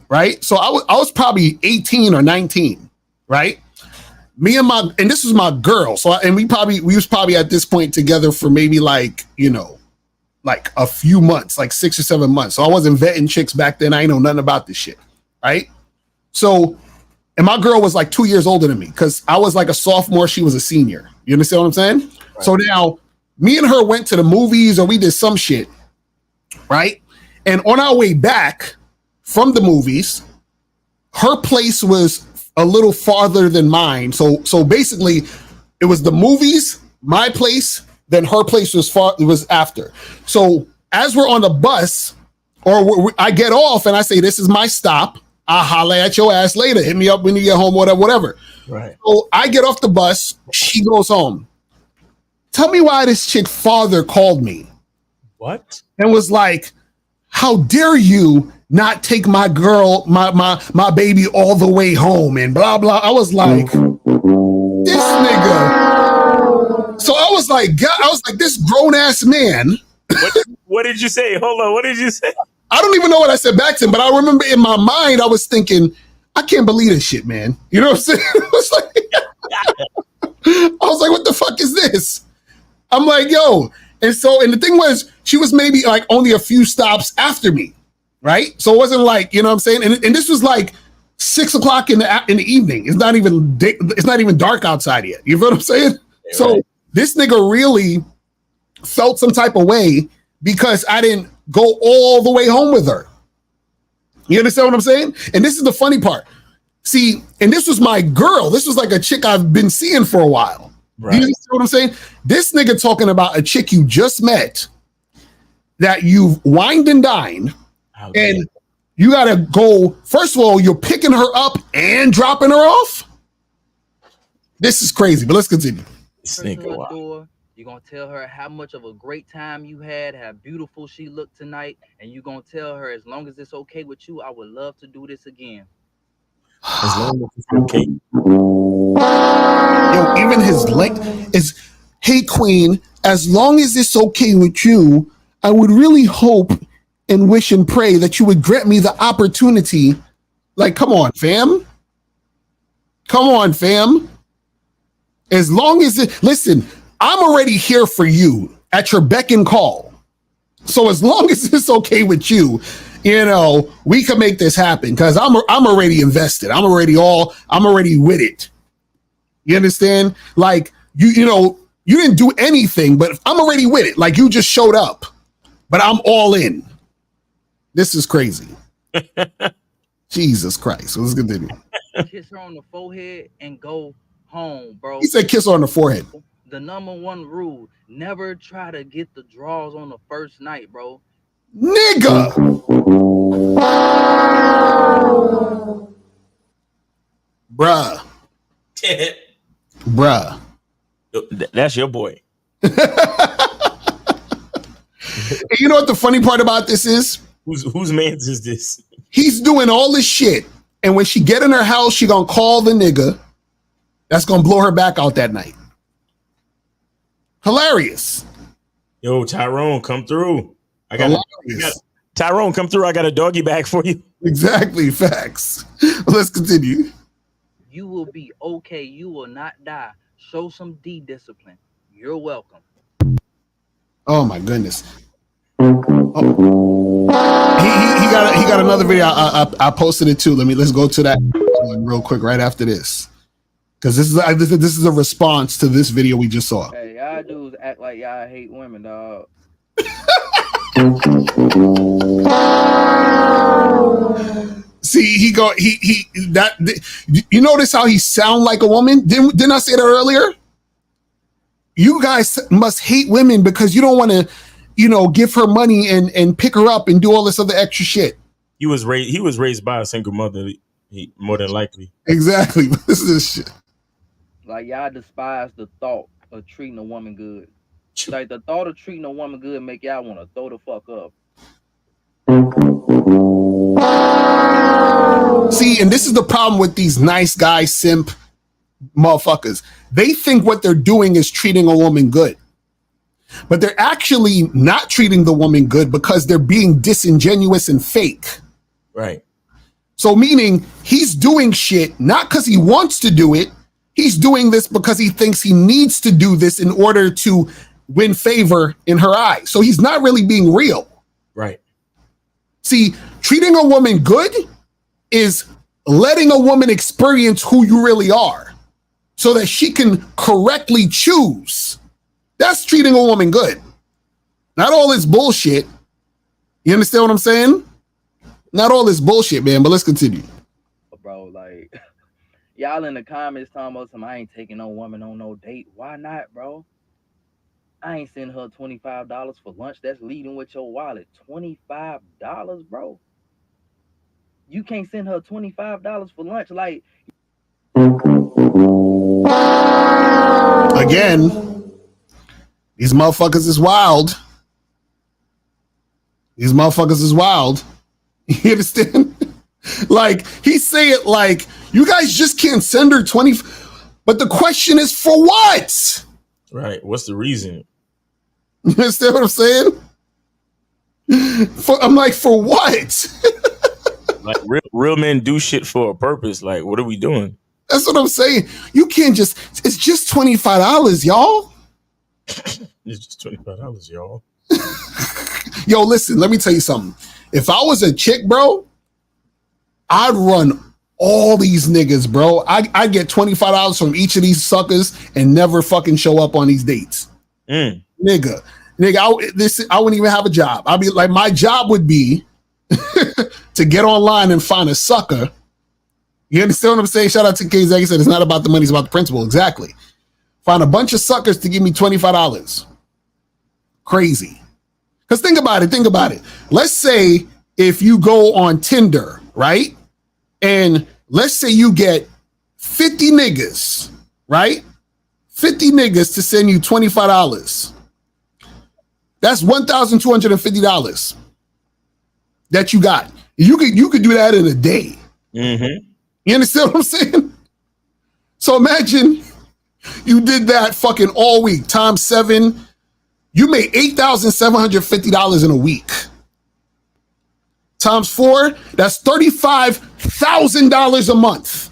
right? So I was probably 18 or 19, right? And this was my girl. So we was probably at this point together for maybe like a few months, like 6 or 7 months. So I wasn't vetting chicks back then. I ain't know nothing about this shit, right? So, and my girl was like 2 years older than me because I was like a sophomore. She was a senior. You understand what I'm saying? Right. So now me and her went to the movies or we did some shit, right? And on our way back from the movies, her place was a little farther than mine. So basically, it was the movies, my place, then her place was after. So as we're on the bus, or I get off and I say, "This is my stop. I'll holler at your ass later. Hit me up when you get home, whatever." Right. So I get off the bus. She goes home. Tell me why this chick father called me. What? And was like, "How dare you not take my girl, my baby all the way home," and blah blah. I was like, this nigga. So I was like, this grown ass man. What did you say? Hold on. What did you say? I don't even know what I said back to him, but I remember in my mind I was thinking, I can't believe this shit, man. You know what I'm saying? I was like, what the fuck is this? I'm like, yo. And the thing was, she was maybe like only a few stops after me, right? So it wasn't like, you know what I'm saying? And this was like 6 o'clock in the evening. It's not even dark outside yet. You know what I'm saying? Yeah, so right. This nigga really felt some type of way because I didn't go all the way home with her. You understand what I'm saying? And this is the funny part. See, and this was my girl. This was like a chick I've been seeing for a while. Right. You understand what I'm saying? This nigga talking about a chick you just met that you've wined and dined, and you gotta go. First of all, you're picking her up and dropping her off. This is crazy, but let's continue. You're gonna tell her how much of a great time you had, how beautiful she looked tonight, and you're gonna tell her, as long as it's okay with you, I would love to do this again. As long as it's okay. Yo, even his length is, "Hey queen, as long as it's okay with you, I would really hope and wish and pray that you would grant me the opportunity." Like, come on, fam. Come on, fam. As long as listen, I'm already here for you at your beck and call. So as long as it's okay with you, you know, we can make this happen because I'm already invested. I'm already with it. You understand? Like you know, you didn't do anything, but I'm already with it. Like you just showed up, but I'm all in. This is crazy. Jesus Christ. Let's continue. Kiss her on the forehead and go home, bro. He said kiss her on the forehead. The number one rule, never try to get the draws on the first night, bro. Nigga! Bruh. Bruh. That's your boy. And you know what the funny part about this is? Whose man's is this? He's doing all this shit, and when she get in her house, she gonna call the nigga that's gonna blow her back out that night. Hilarious. Yo, Tyrone, come through. Tyrone, come through. I got a doggy bag for you. Exactly. Facts. Let's continue. You will be okay. You will not die. Show some D discipline. You're welcome. Oh my goodness. Oh. He got another video. I posted it too. Let's go to that one real quick right after this. Because this is a response to this video we just saw. Hey, y'all dudes act like y'all hate women, dog. See, you notice how he sound like a woman? Didn't I say that earlier? You guys must hate women because you don't want to, you know, give her money and pick her up and do all this other extra shit. He was raised by a single mother, more than likely. Exactly. This is shit. Like y'all despise the thought of treating a woman good. Like the thought of treating a woman good make y'all want to throw the fuck up. See, and this is the problem with these nice guy simp motherfuckers. They think what they're doing is treating a woman good. But they're actually not treating the woman good because they're being disingenuous and fake. Right. So meaning he's doing shit not because he wants to do it. He's doing this because he thinks he needs to do this in order to win favor in her eyes. So he's not really being real. Right. See, treating a woman good is letting a woman experience who you really are so that she can correctly choose. That's treating a woman good. Not all this bullshit. You understand what I'm saying? Not all this bullshit, man, but let's continue. A up, bro. Like, y'all in the comments talking about some, I ain't taking no woman on no date. Why not, bro? I ain't sending her $25 for lunch. That's leading with your wallet. $25, bro. You can't send her $25 for lunch. Like, again, these motherfuckers is wild. These motherfuckers is wild. You understand? Like, he say it like, you guys just can't send her 20. But the question is, for what? Right. What's the reason? You understand what I'm saying? I'm like, for what? Like, real men do shit for a purpose. Like, what are we doing? That's what I'm saying. You can't just, it's just $25, y'all. It's just $25, y'all. Yo, listen, let me tell you something. If I was a chick, bro, I'd run all these niggas, bro. I'd get $25 from each of these suckers and never fucking show up on these dates. Nigga, I wouldn't even have a job. I'd be like, my job would be to get online and find a sucker. You understand what I'm saying? Shout out to KZ. He said it's not about the money, it's about the principle. Exactly. Find a bunch of suckers to give me $25. Crazy. Because think about it. Let's say if you go on Tinder, right? And let's say you get 50 niggas, right? 50 niggas to send you $25. That's $1,250 that you got. You could do that in a day. Mm-hmm. You understand what I'm saying? So imagine you did that fucking all week, times 7. You made $8,750 in a week. Times 4, that's $35,000 a month.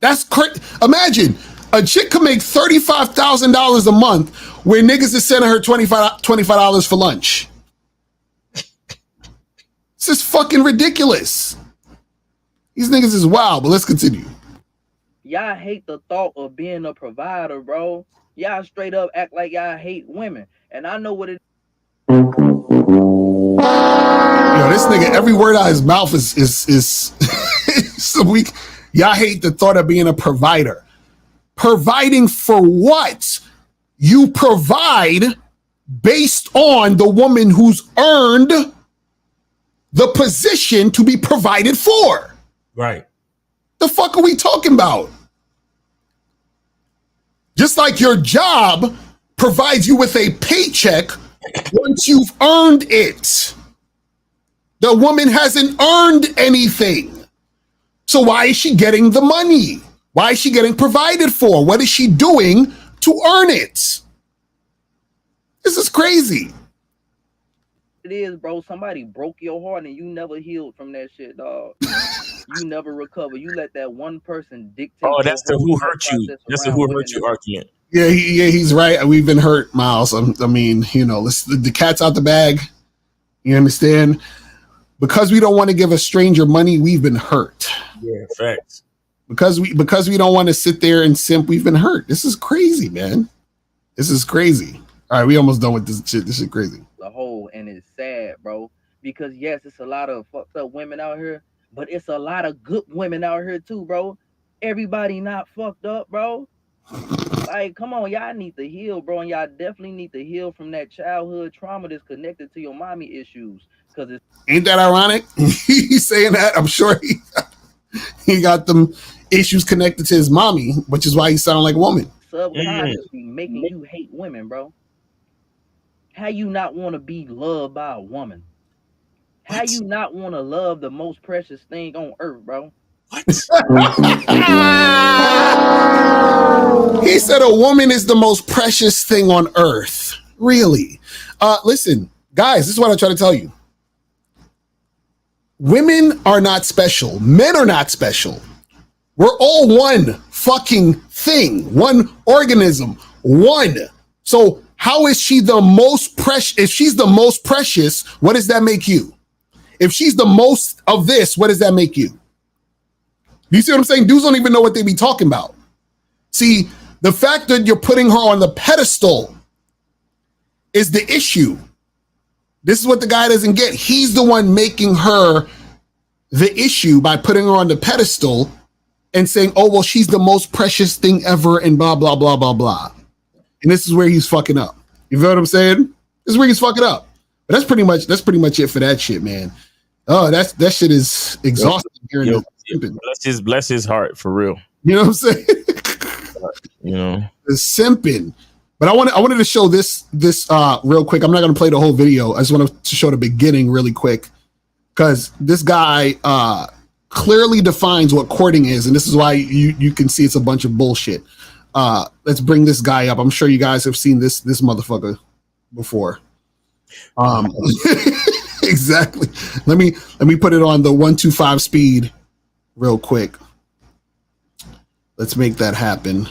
That's crazy. Imagine a chick could make $35,000 a month where niggas is sending her $25 for lunch. This is fucking ridiculous. These niggas is wild, but let's continue. y'all hate the thought of being a provider, bro. Y'all straight up act like y'all hate women. And I know what it Yo, this nigga, every word out of his mouth is so weak. Y'all hate the thought of being a provider. Providing for what? You provide based on the woman who's earned the position to be provided for. Right. The fuck are we talking about? Just like your job provides you with a paycheck once you've earned it. The woman hasn't earned anything. So why is she getting the money? Why is she getting provided for? What is she doing to earn it? This is crazy. It is, bro. Somebody broke your heart and you never healed from that shit, dog. You never recover. You let that one person dictate. Oh, that's the who hurt you. That's the who hurt you argument. Yeah, he's right. We've been hurt, Miles. I mean, the cat's out the bag. You understand? Because we don't want to give a stranger money, we've been hurt. Yeah, facts. Because we don't want to sit there and simp, we've been hurt. This is crazy, man. This is crazy. All right, we almost done with this shit. This is crazy. The whole, and it's sad, bro. Because yes, it's a lot of fucked up women out here, but it's a lot of good women out here too, bro. Everybody not fucked up, bro. Like, come on, y'all need to heal, bro, and y'all definitely need to heal from that childhood trauma that's connected to your mommy issues. Cause it's Ain't that ironic? He's saying that. I'm sure he got them issues connected to his mommy, which is why he sounded like a woman. Subconsciously making you hate women, bro. How you not want to be loved by a woman? How you not want to love the most precious thing on earth, bro? He said a woman is the most precious thing on earth. Really? Listen, guys, this is what I try to tell you. Women are not special. Men are not special. We're all one fucking thing, one organism, one. So how is she the most precious? If she's the most precious, what does that make you? If she's the most of this, what does that make you? You see what I'm saying? Dudes don't even know what they be talking about. See, the fact that you're putting her on the pedestal is the issue. This is what the guy doesn't get. He's the one making her the issue by putting her on the pedestal and saying, oh, well, she's the most precious thing ever and blah, blah, blah, blah, blah. And this is where he's fucking up. You feel what I'm saying? This is where he's fucking up. But that's pretty much it for that shit, man. Oh, that shit is exhausting. Bless his heart for real. You know what I'm saying? You know, the simping. But I wanted to show this real quick. I'm not going to play the whole video. I just wanted to show the beginning really quick because this guy clearly defines what courting is, and this is why you can see it's a bunch of bullshit. Let's bring this guy up. I'm sure you guys have seen this motherfucker before. Exactly. Let me put it on the 125 speed real quick. Let's make that happen.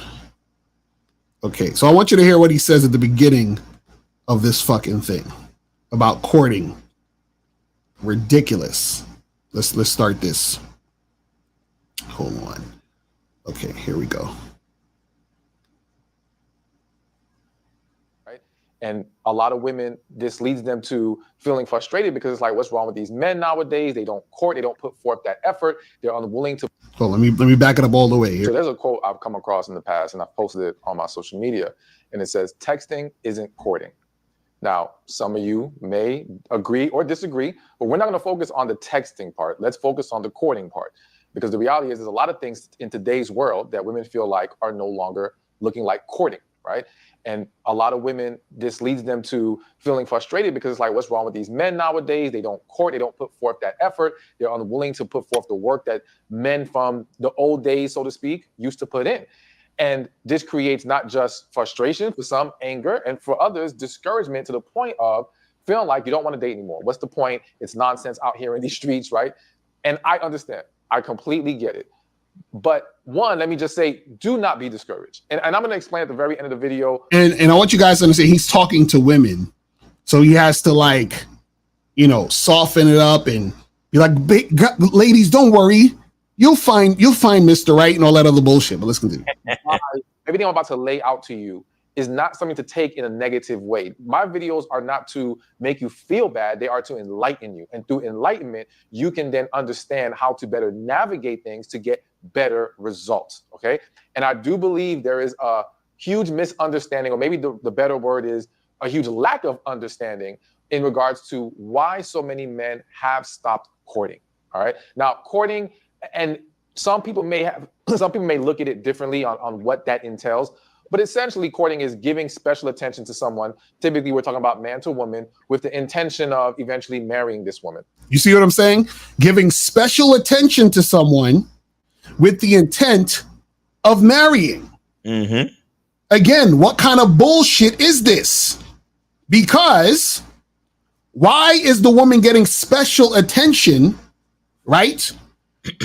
Okay, so I want you to hear what he says at the beginning of this fucking thing about courting. Ridiculous. Let's start this. Hold on. Okay, here we go. Right? And a lot of women, this leads them to feeling frustrated because it's like, what's wrong with these men nowadays? They don't court, they don't put forth that effort. They're unwilling to. So let me back it up all the way here. So there's a quote I've come across in the past, and I've posted it on my social media, and it says, texting isn't courting. Now, some of you may agree or disagree, but we're not going to focus on the texting part. Let's focus on the courting part, because the reality is there's a lot of things in today's world that women feel like are no longer looking like courting, right? And a lot of women, this leads them to feeling frustrated because it's like, what's wrong with these men nowadays? They don't court, they don't put forth that effort. They're unwilling to put forth the work that men from the old days, so to speak, used to put in. And this creates not just frustration, for some anger, and for others, discouragement to the point of feeling like you don't want to date anymore. What's the point? It's nonsense out here in these streets, right? And I understand. I completely get it. But one, let me just say, do not be discouraged. And I'm going to explain at the very end of the video. And I want you guys to understand, he's talking to women. So he has to, like, you know, soften it up and be like, ladies, don't worry. You'll find Mr. Right and all that other bullshit. But let's continue. Everything I'm about to lay out to you is not something to take in a negative way. My videos are not to make you feel bad. They are to enlighten you. And through enlightenment, you can then understand how to better navigate things to get better results, okay? And I do believe there is a huge misunderstanding, or maybe the better word is a huge lack of understanding in regards to why so many men have stopped courting, all right? Now, courting, and some people may look at it differently on what that entails, but essentially courting is giving special attention to someone. Typically, we're talking about man to woman with the intention of eventually marrying this woman. You see what I'm saying? Giving special attention to someone with the intent of marrying. Mm-hmm. Again, what kind of bullshit is this? Because why is the woman getting special attention, right?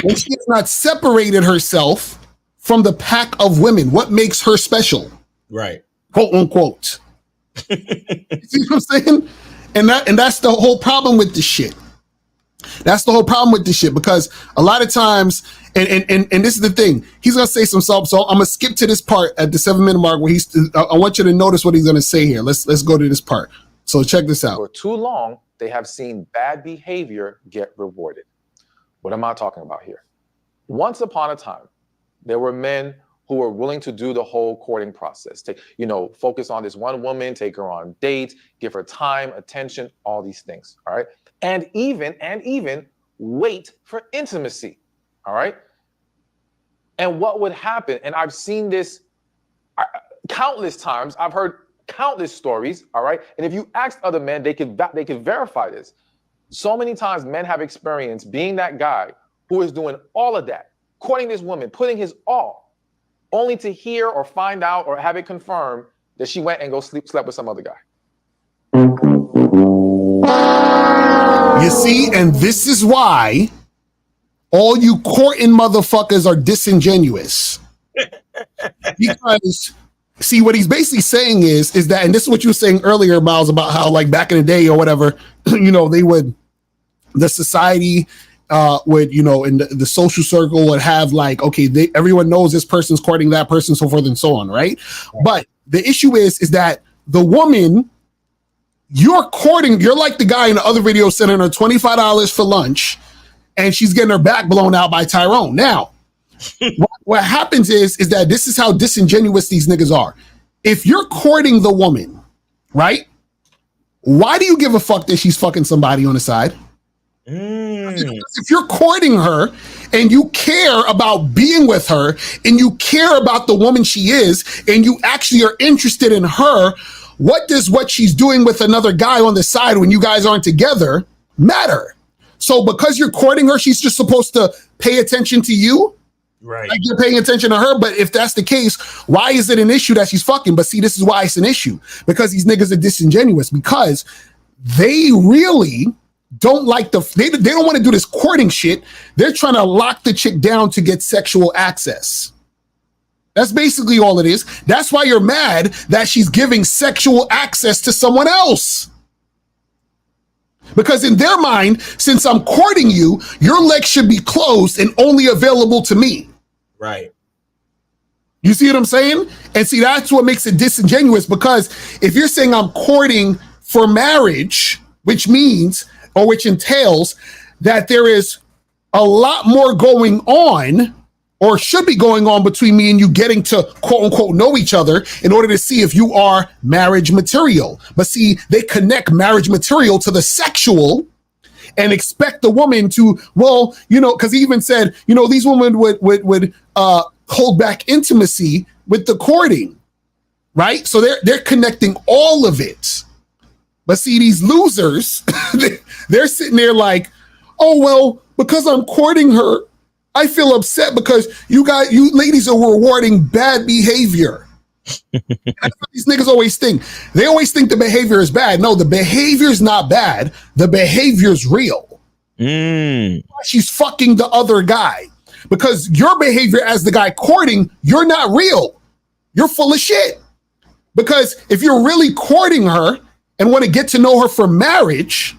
When she has not separated herself from the pack of women. What makes her special? Right. Quote unquote. You see what I'm saying? And that's the whole problem with this shit. That's the whole problem with this shit, because a lot of times, and this is the thing, he's gonna say some stuff. So I'm gonna skip to this part at the 7-minute mark where I want you to notice what he's gonna say here. Let's go to this part. So check this out. For too long, they have seen bad behavior get rewarded. What am I talking about here? Once upon a time, there were men who were willing to do the whole courting process. Focus on this one woman, take her on dates, give her time, attention, all these things, all right? And even wait for intimacy, all right? And what would happen, and I've seen this countless times, I've heard countless stories, all right? And if you ask other men, they could verify this. So many times men have experienced being that guy who is doing all of that, courting this woman, putting his all, only to hear or find out or have it confirmed that she went and slept with some other guy. You see, and this is why all you courting motherfuckers are disingenuous. Because, see, what he's basically saying is that, and this is what you were saying earlier, Miles, about how, like, back in the day or whatever, the society would, in the social circle would have, like, okay, everyone knows this person's courting that person, so forth and so on, right? But the issue is that the woman you're courting, you're like the guy in the other video sending her $25 for lunch and she's getting her back blown out by Tyrone. Now, what happens is that this is how disingenuous these niggas are. If you're courting the woman, right? Why do you give a fuck that she's fucking somebody on the side? If you're courting her and you care about being with her and you care about the woman she is and you actually are interested in her, what does what she's doing with another guy on the side when you guys aren't together matter? So because you're courting her, she's just supposed to pay attention to you? Right. Like you're paying attention to her, but if that's the case, why is it an issue that she's fucking? But see, this is why it's an issue. Because these niggas are disingenuous. Because they really don't like they don't want to do this courting shit. They're trying to lock the chick down to get sexual access. That's basically all it is. That's why you're mad that she's giving sexual access to someone else. Because in their mind, since I'm courting you, your legs should be closed and only available to me. Right. You see what I'm saying? And see, that's what makes it disingenuous, because if you're saying I'm courting for marriage, which means, or which entails that there is a lot more going on, or should be going on, between me and you getting to quote unquote know each other in order to see if you are marriage material. But see, they connect marriage material to the sexual and expect the woman to, well, you know, because he even said, you know, these women would hold back intimacy with the courting, right? So they're connecting all of it. But see, these losers, they're sitting there like, oh, well, because I'm courting her, I feel upset because you ladies are rewarding bad behavior. That's what these niggas always think. They always think the behavior is bad. No, the behavior's not bad. The behavior's real. She's fucking the other guy. Because your behavior as the guy courting, you're not real. You're full of shit. Because if you're really courting her and want to get to know her for marriage,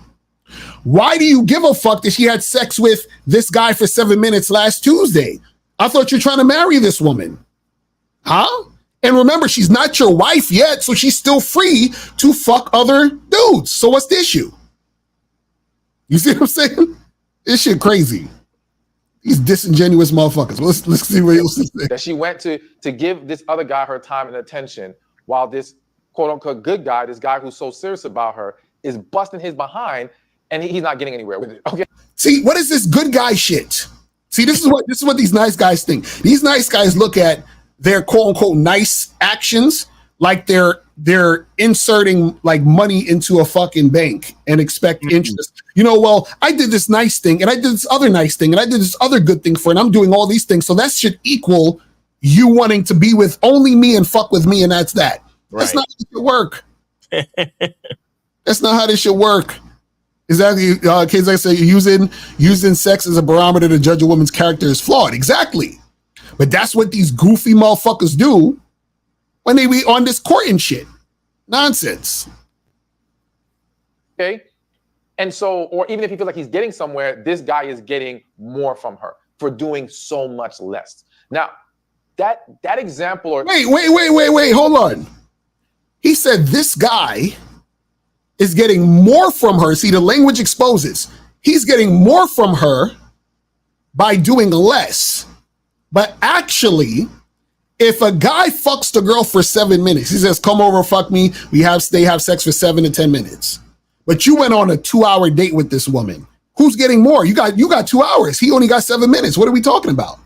why do you give a fuck that she had sex with this guy for 7 minutes last Tuesday? I thought you're trying to marry this woman. Huh? And remember, she's not your wife yet, so she's still free to fuck other dudes. So what's the issue? You see what I'm saying? This shit crazy. These disingenuous motherfuckers. Let's see what else is there. That she went to give this other guy her time and attention, while this quote unquote good guy, this guy who's so serious about her, is busting his behind, and he's not getting anywhere with it. Okay. See, what is this good guy shit? See, this is what these nice guys think. These nice guys look at their quote unquote nice actions like they're inserting like money into a fucking bank and expect interest. You know, well, I did this nice thing and I did this other nice thing and I did this other good thing for it, and I'm doing all these things. So that should equal you wanting to be with only me and fuck with me, and that's that. Right. That's not how this should work. That's not how this should work. Exactly. Kids, I say using sex as a barometer to judge a woman's character is flawed. Exactly. But that's what these goofy motherfuckers do when they be on this courting shit. Nonsense. Okay. And so, or even if you feel like he's getting somewhere, this guy is getting more from her for doing so much less. Now, that example, or wait, hold on. He said this guy is getting more from her. See, the language exposes. He's getting more from her by doing less. But actually, if a guy fucks the girl for 7 minutes, he says, come over, fuck me. They have sex for 7 to 10 minutes. But you went on a 2-hour date with this woman. Who's getting more? You got 2 hours. He only got 7 minutes. What are we talking about?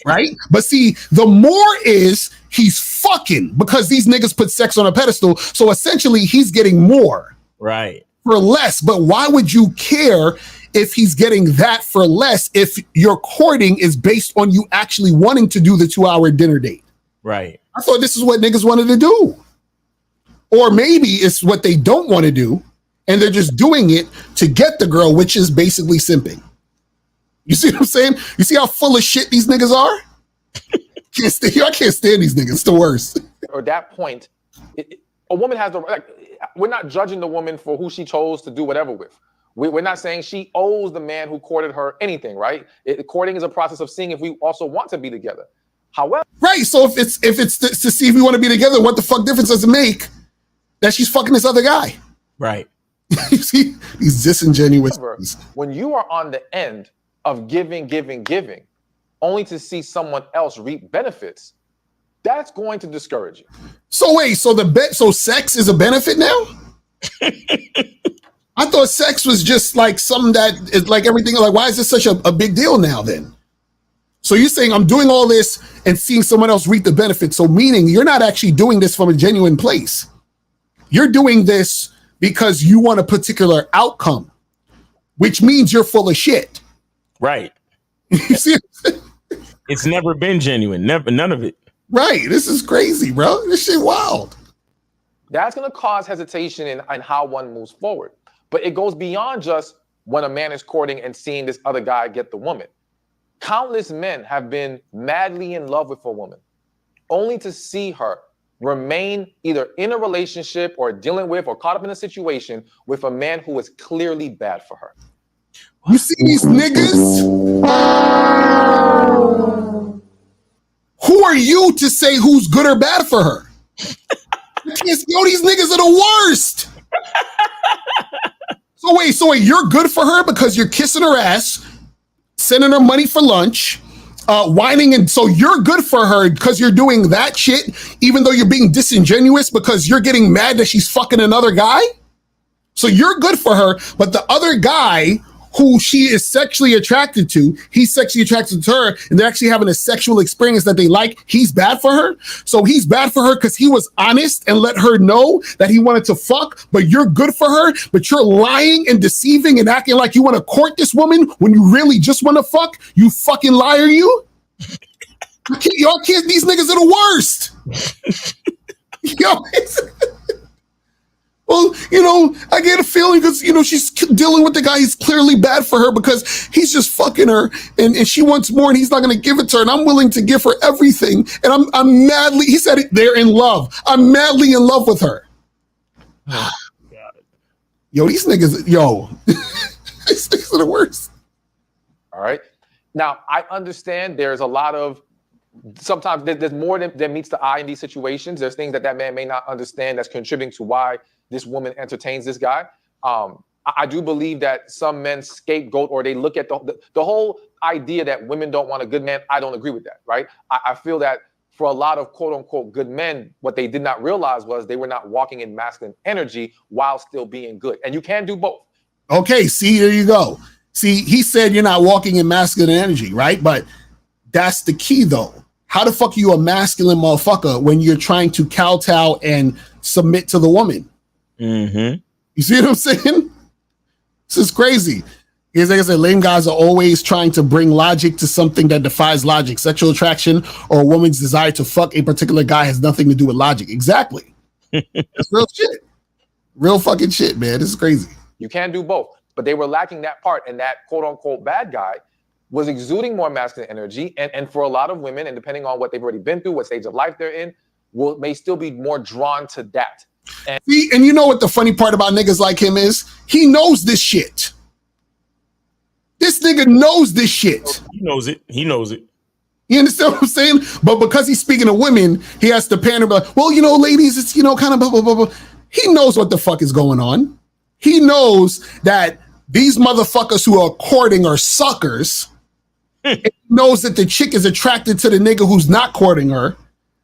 Right? But see, the more is he's fucking, because these niggas put sex on a pedestal. So essentially he's getting more. Right. For less. But why would you care if he's getting that for less if your courting is based on you actually wanting to do the 2-hour dinner date? Right. I thought this is what niggas wanted to do. Or maybe it's what they don't want to do, and they're just doing it to get the girl, which is basically simping. You see what I'm saying? You see how full of shit these niggas are? I can't stand these niggas. It's the worst. Or that point, a woman has the, like, we're not judging the woman for who she chose to do whatever with. We're not saying she owes the man who courted her anything, right? Courting is a process of seeing if we also want to be together. However, right. So if it's to see if we want to be together, what the fuck difference does it make that she's fucking this other guy? Right. You see, these disingenuous. When you are on the end of giving, only to see someone else reap benefits, that's going to discourage you. So wait, so sex is a benefit now? I thought sex was just like something that is like everything. Like, why is this such a big deal now then? So you're saying I'm doing all this and seeing someone else reap the benefits. So meaning you're not actually doing this from a genuine place. You're doing this because you want a particular outcome, which means you're full of shit. Right. You see? It's never been genuine. Never, none of it. Right. This is crazy, bro. This shit wild. That's going to cause hesitation in how one moves forward. But it goes beyond just when a man is courting and seeing this other guy get the woman. Countless men have been madly in love with a woman, only to see her remain either in a relationship or dealing with or caught up in a situation with a man who is clearly bad for her. You see these niggas? Who are you to say who's good or bad for her? These niggas are the worst. So wait, you're good for her because you're kissing her ass, sending her money for lunch, whining, and so you're good for her because you're doing that shit, even though you're being disingenuous because you're getting mad that she's fucking another guy? So you're good for her, but the other guy who she is sexually attracted to, he's sexually attracted to her, and they're actually having a sexual experience that they like, he's bad for her? So he's bad for her because he was honest and let her know that he wanted to fuck, but you're good for her, but you're lying and deceiving and acting like you want to court this woman when you really just want to fuck? You fucking liar, you? Y'all kids, these niggas are the worst. Yo, well, I get a feeling because, she's dealing with the guy. He's clearly bad for her because he's just fucking her and she wants more and he's not going to give it to her. And I'm willing to give her everything. And I'm madly, he said they're in love. I'm madly in love with her. Yo, these niggas, these niggas are the worst. All right. Now, I understand there's a lot of, sometimes there's more than meets the eye in these situations. There's things that man may not understand that's contributing to why this woman entertains this guy. I do believe that some men scapegoat or they look at the whole idea that women don't want a good man. I don't agree with that, right? I feel that for a lot of quote unquote good men, what they did not realize was they were not walking in masculine energy while still being good. And you can do both. Okay, see, there you go. See, he said you're not walking in masculine energy, right? But that's the key though. How the fuck are you a masculine motherfucker when you're trying to kowtow and submit to the woman? Mm-hmm. You see what I'm saying? This is crazy. Because like I said, lame guys are always trying to bring logic to something that defies logic. Sexual attraction or a woman's desire to fuck a particular guy has nothing to do with logic. Exactly. That's real shit. Real fucking shit, man. This is crazy. You can do both. But they were lacking that part, and that quote unquote bad guy was exuding more masculine energy. And for a lot of women, and depending on what they've already been through, what stage of life they're in, may still be more drawn to that. And you know what the funny part about niggas like him is? He knows this shit. This nigga knows this shit. He knows it. You understand what I'm saying? But because he's speaking to women, he has to pander like, well, ladies, it's, kind of blah, blah, blah, blah. He knows what the fuck is going on. He knows that these motherfuckers who are courting are suckers. He knows that the chick is attracted to the nigga who's not courting her.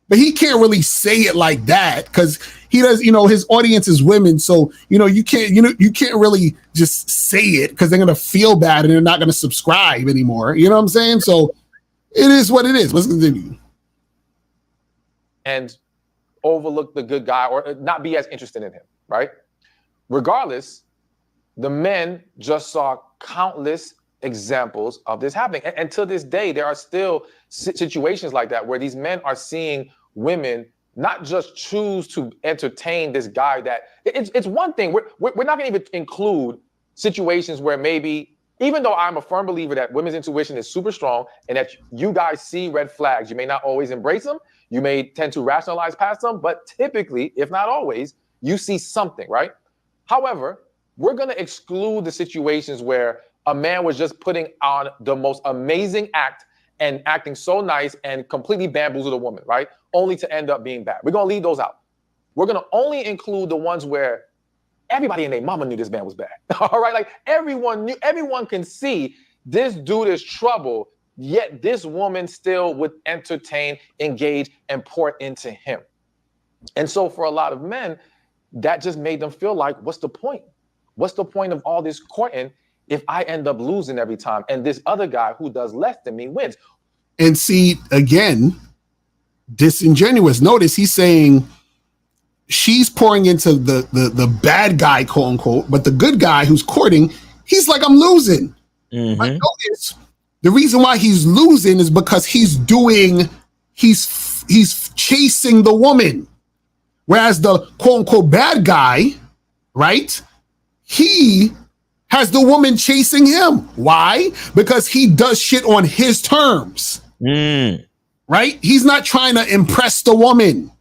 But he can't really say it like that because he does, his audience is women. So, you can't really just say it because they're going to feel bad and they're not going to subscribe anymore. You know what I'm saying? So it is what it is. Let's continue. And overlook the good guy or not be as interested in him, right? Regardless, the men just saw countless examples of this happening. And to this day, there are still situations like that where these men are seeing women not just choose to entertain this guy that it's one thing. We're not going to even include situations where maybe, even though I'm a firm believer that women's intuition is super strong and that you guys see red flags, you may not always embrace them. You may tend to rationalize past them, but typically, if not always, you see something, right? However, we're going to exclude the situations where a man was just putting on the most amazing act and acting so nice and completely bamboozled a woman, right? Only to end up being bad. We're going to leave those out. We're going to only include the ones where everybody and their mama knew this man was bad. All right? Like everyone can see this dude is trouble, yet this woman still would entertain, engage, and pour into him. And so for a lot of men, that just made them feel like, what's the point? What's the point of all this courting if I end up losing every time? And this other guy who does less than me wins. And see, again, disingenuous. Notice he's saying she's pouring into the bad guy, quote unquote, but the good guy who's courting, he's like, I'm losing. Mm-hmm. But notice the reason why he's losing is because he's chasing the woman. Whereas the quote unquote bad guy, right? He has the woman chasing him. Why? Because he does shit on his terms. Right? He's not trying to impress the woman.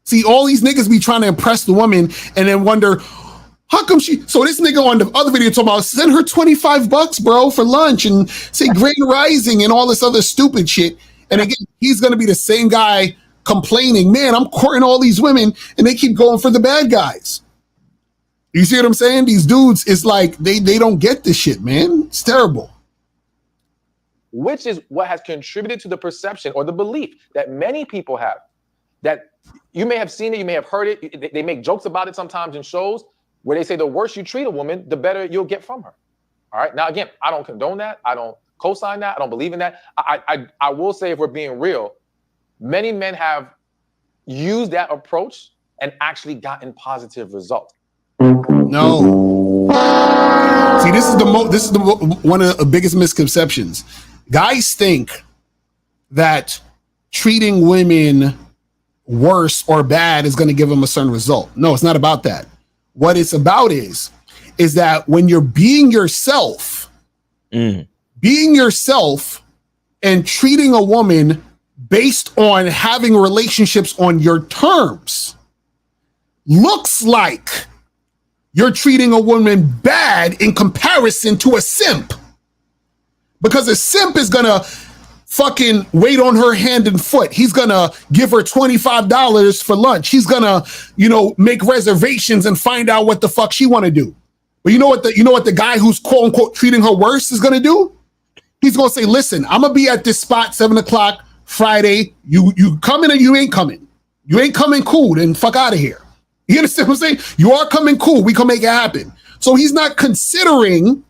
See, all these niggas be trying to impress the woman and then wonder, how come she... So this nigga on the other video talking about, send her $25, bro, for lunch and say Grand Rising and all this other stupid shit. And again, he's going to be the same guy complaining, man, I'm courting all these women and they keep going for the bad guys. You see what I'm saying? These dudes, it's like they don't get this shit, man. It's terrible. Which is what has contributed to the perception or the belief that many people have, that you may have seen it, you may have heard it. They make jokes about it sometimes in shows where they say the worse you treat a woman, the better you'll get from her. All right. Now, again, I don't condone that. I don't co-sign that. I don't believe in that. I will say, if we're being real, many men have used that approach and actually gotten positive results. No. See, this is one of the biggest misconceptions. Guys think that treating women worse or bad is going to give them a certain result. No, it's not about that. What it's about is that when you're being yourself and treating a woman based on having relationships on your terms, looks like you're treating a woman bad in comparison to a simp. Because a simp is gonna fucking wait on her hand and foot. He's gonna give her $25 for lunch. He's gonna, make reservations and find out what the fuck she wanna do. But you know what the guy who's quote unquote treating her worse is gonna do? He's gonna say, listen, I'm gonna be at this spot 7:00 Friday. You coming or you ain't coming? You ain't coming, cool, then fuck out of here. You understand what I'm saying? You are coming, cool, we can make it happen. So he's not considering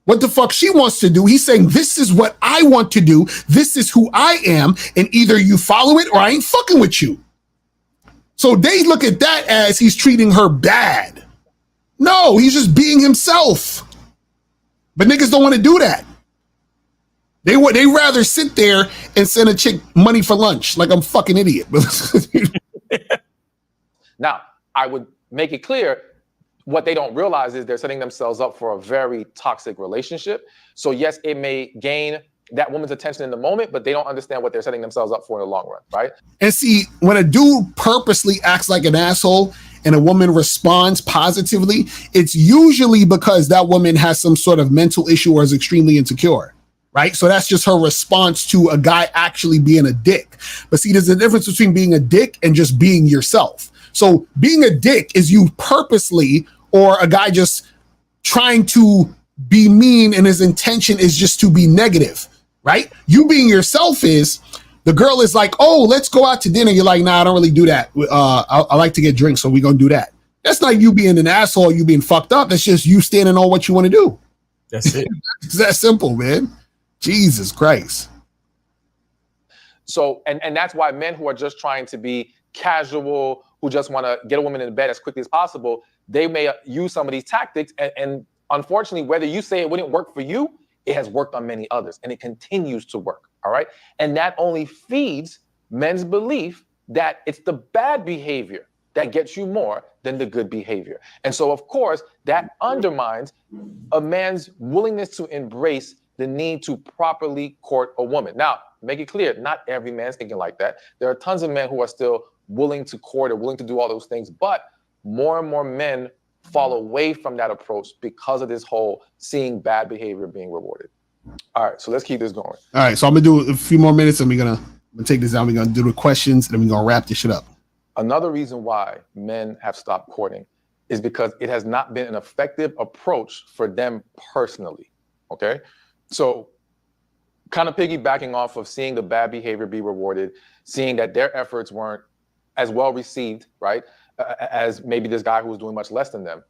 what the fuck she wants to do. He's saying, this is what I want to do. This is who I am. And either you follow it or I ain't fucking with you. So they look at that as he's treating her bad. No, he's just being himself. But niggas don't want to do that. They rather sit there and send a chick money for lunch like I'm a fucking idiot. Now, I would make it clear, what they don't realize is they're setting themselves up for a very toxic relationship. So yes, it may gain that woman's attention in the moment, but they don't understand what they're setting themselves up for in the long run, right? And see, when a dude purposely acts like an asshole and a woman responds positively, it's usually because that woman has some sort of mental issue or is extremely insecure, right? So that's just her response to a guy actually being a dick. But see, there's a difference between being a dick and just being yourself. So being a dick is you purposely, or a guy just trying to be mean and his intention is just to be negative, right? You being yourself is, the girl is like, oh, let's go out to dinner. You're like, nah, I don't really do that. I like to get drinks, so we're going to do that. That's not you being an asshole, you being fucked up. That's just you standing on what you want to do. That's it. It's that simple, man. Jesus Christ. So, and that's why men who are just trying to be casual, who just want to get a woman in bed as quickly as possible, they may use some of these tactics. And unfortunately, whether you say it wouldn't work for you, it has worked on many others and it continues to work. All right. And that only feeds men's belief that it's the bad behavior that gets you more than the good behavior. And so, of course, that undermines a man's willingness to embrace the need to properly court a woman. Now, make it clear, not every man's thinking like that. There are tons of men who are still willing to court or willing to do all those things, but more and more men fall away from that approach because of this whole seeing bad behavior being rewarded. All right, so let's keep this going. All right, so I'm gonna do a few more minutes and we're gonna take this down. We're gonna do the questions and then we're gonna wrap this shit up. Another reason why men have stopped courting is because it has not been an effective approach for them personally. Okay, so kind of piggybacking off of seeing the bad behavior be rewarded, seeing that their efforts weren't as well received, right, as maybe this guy who was doing much less than them.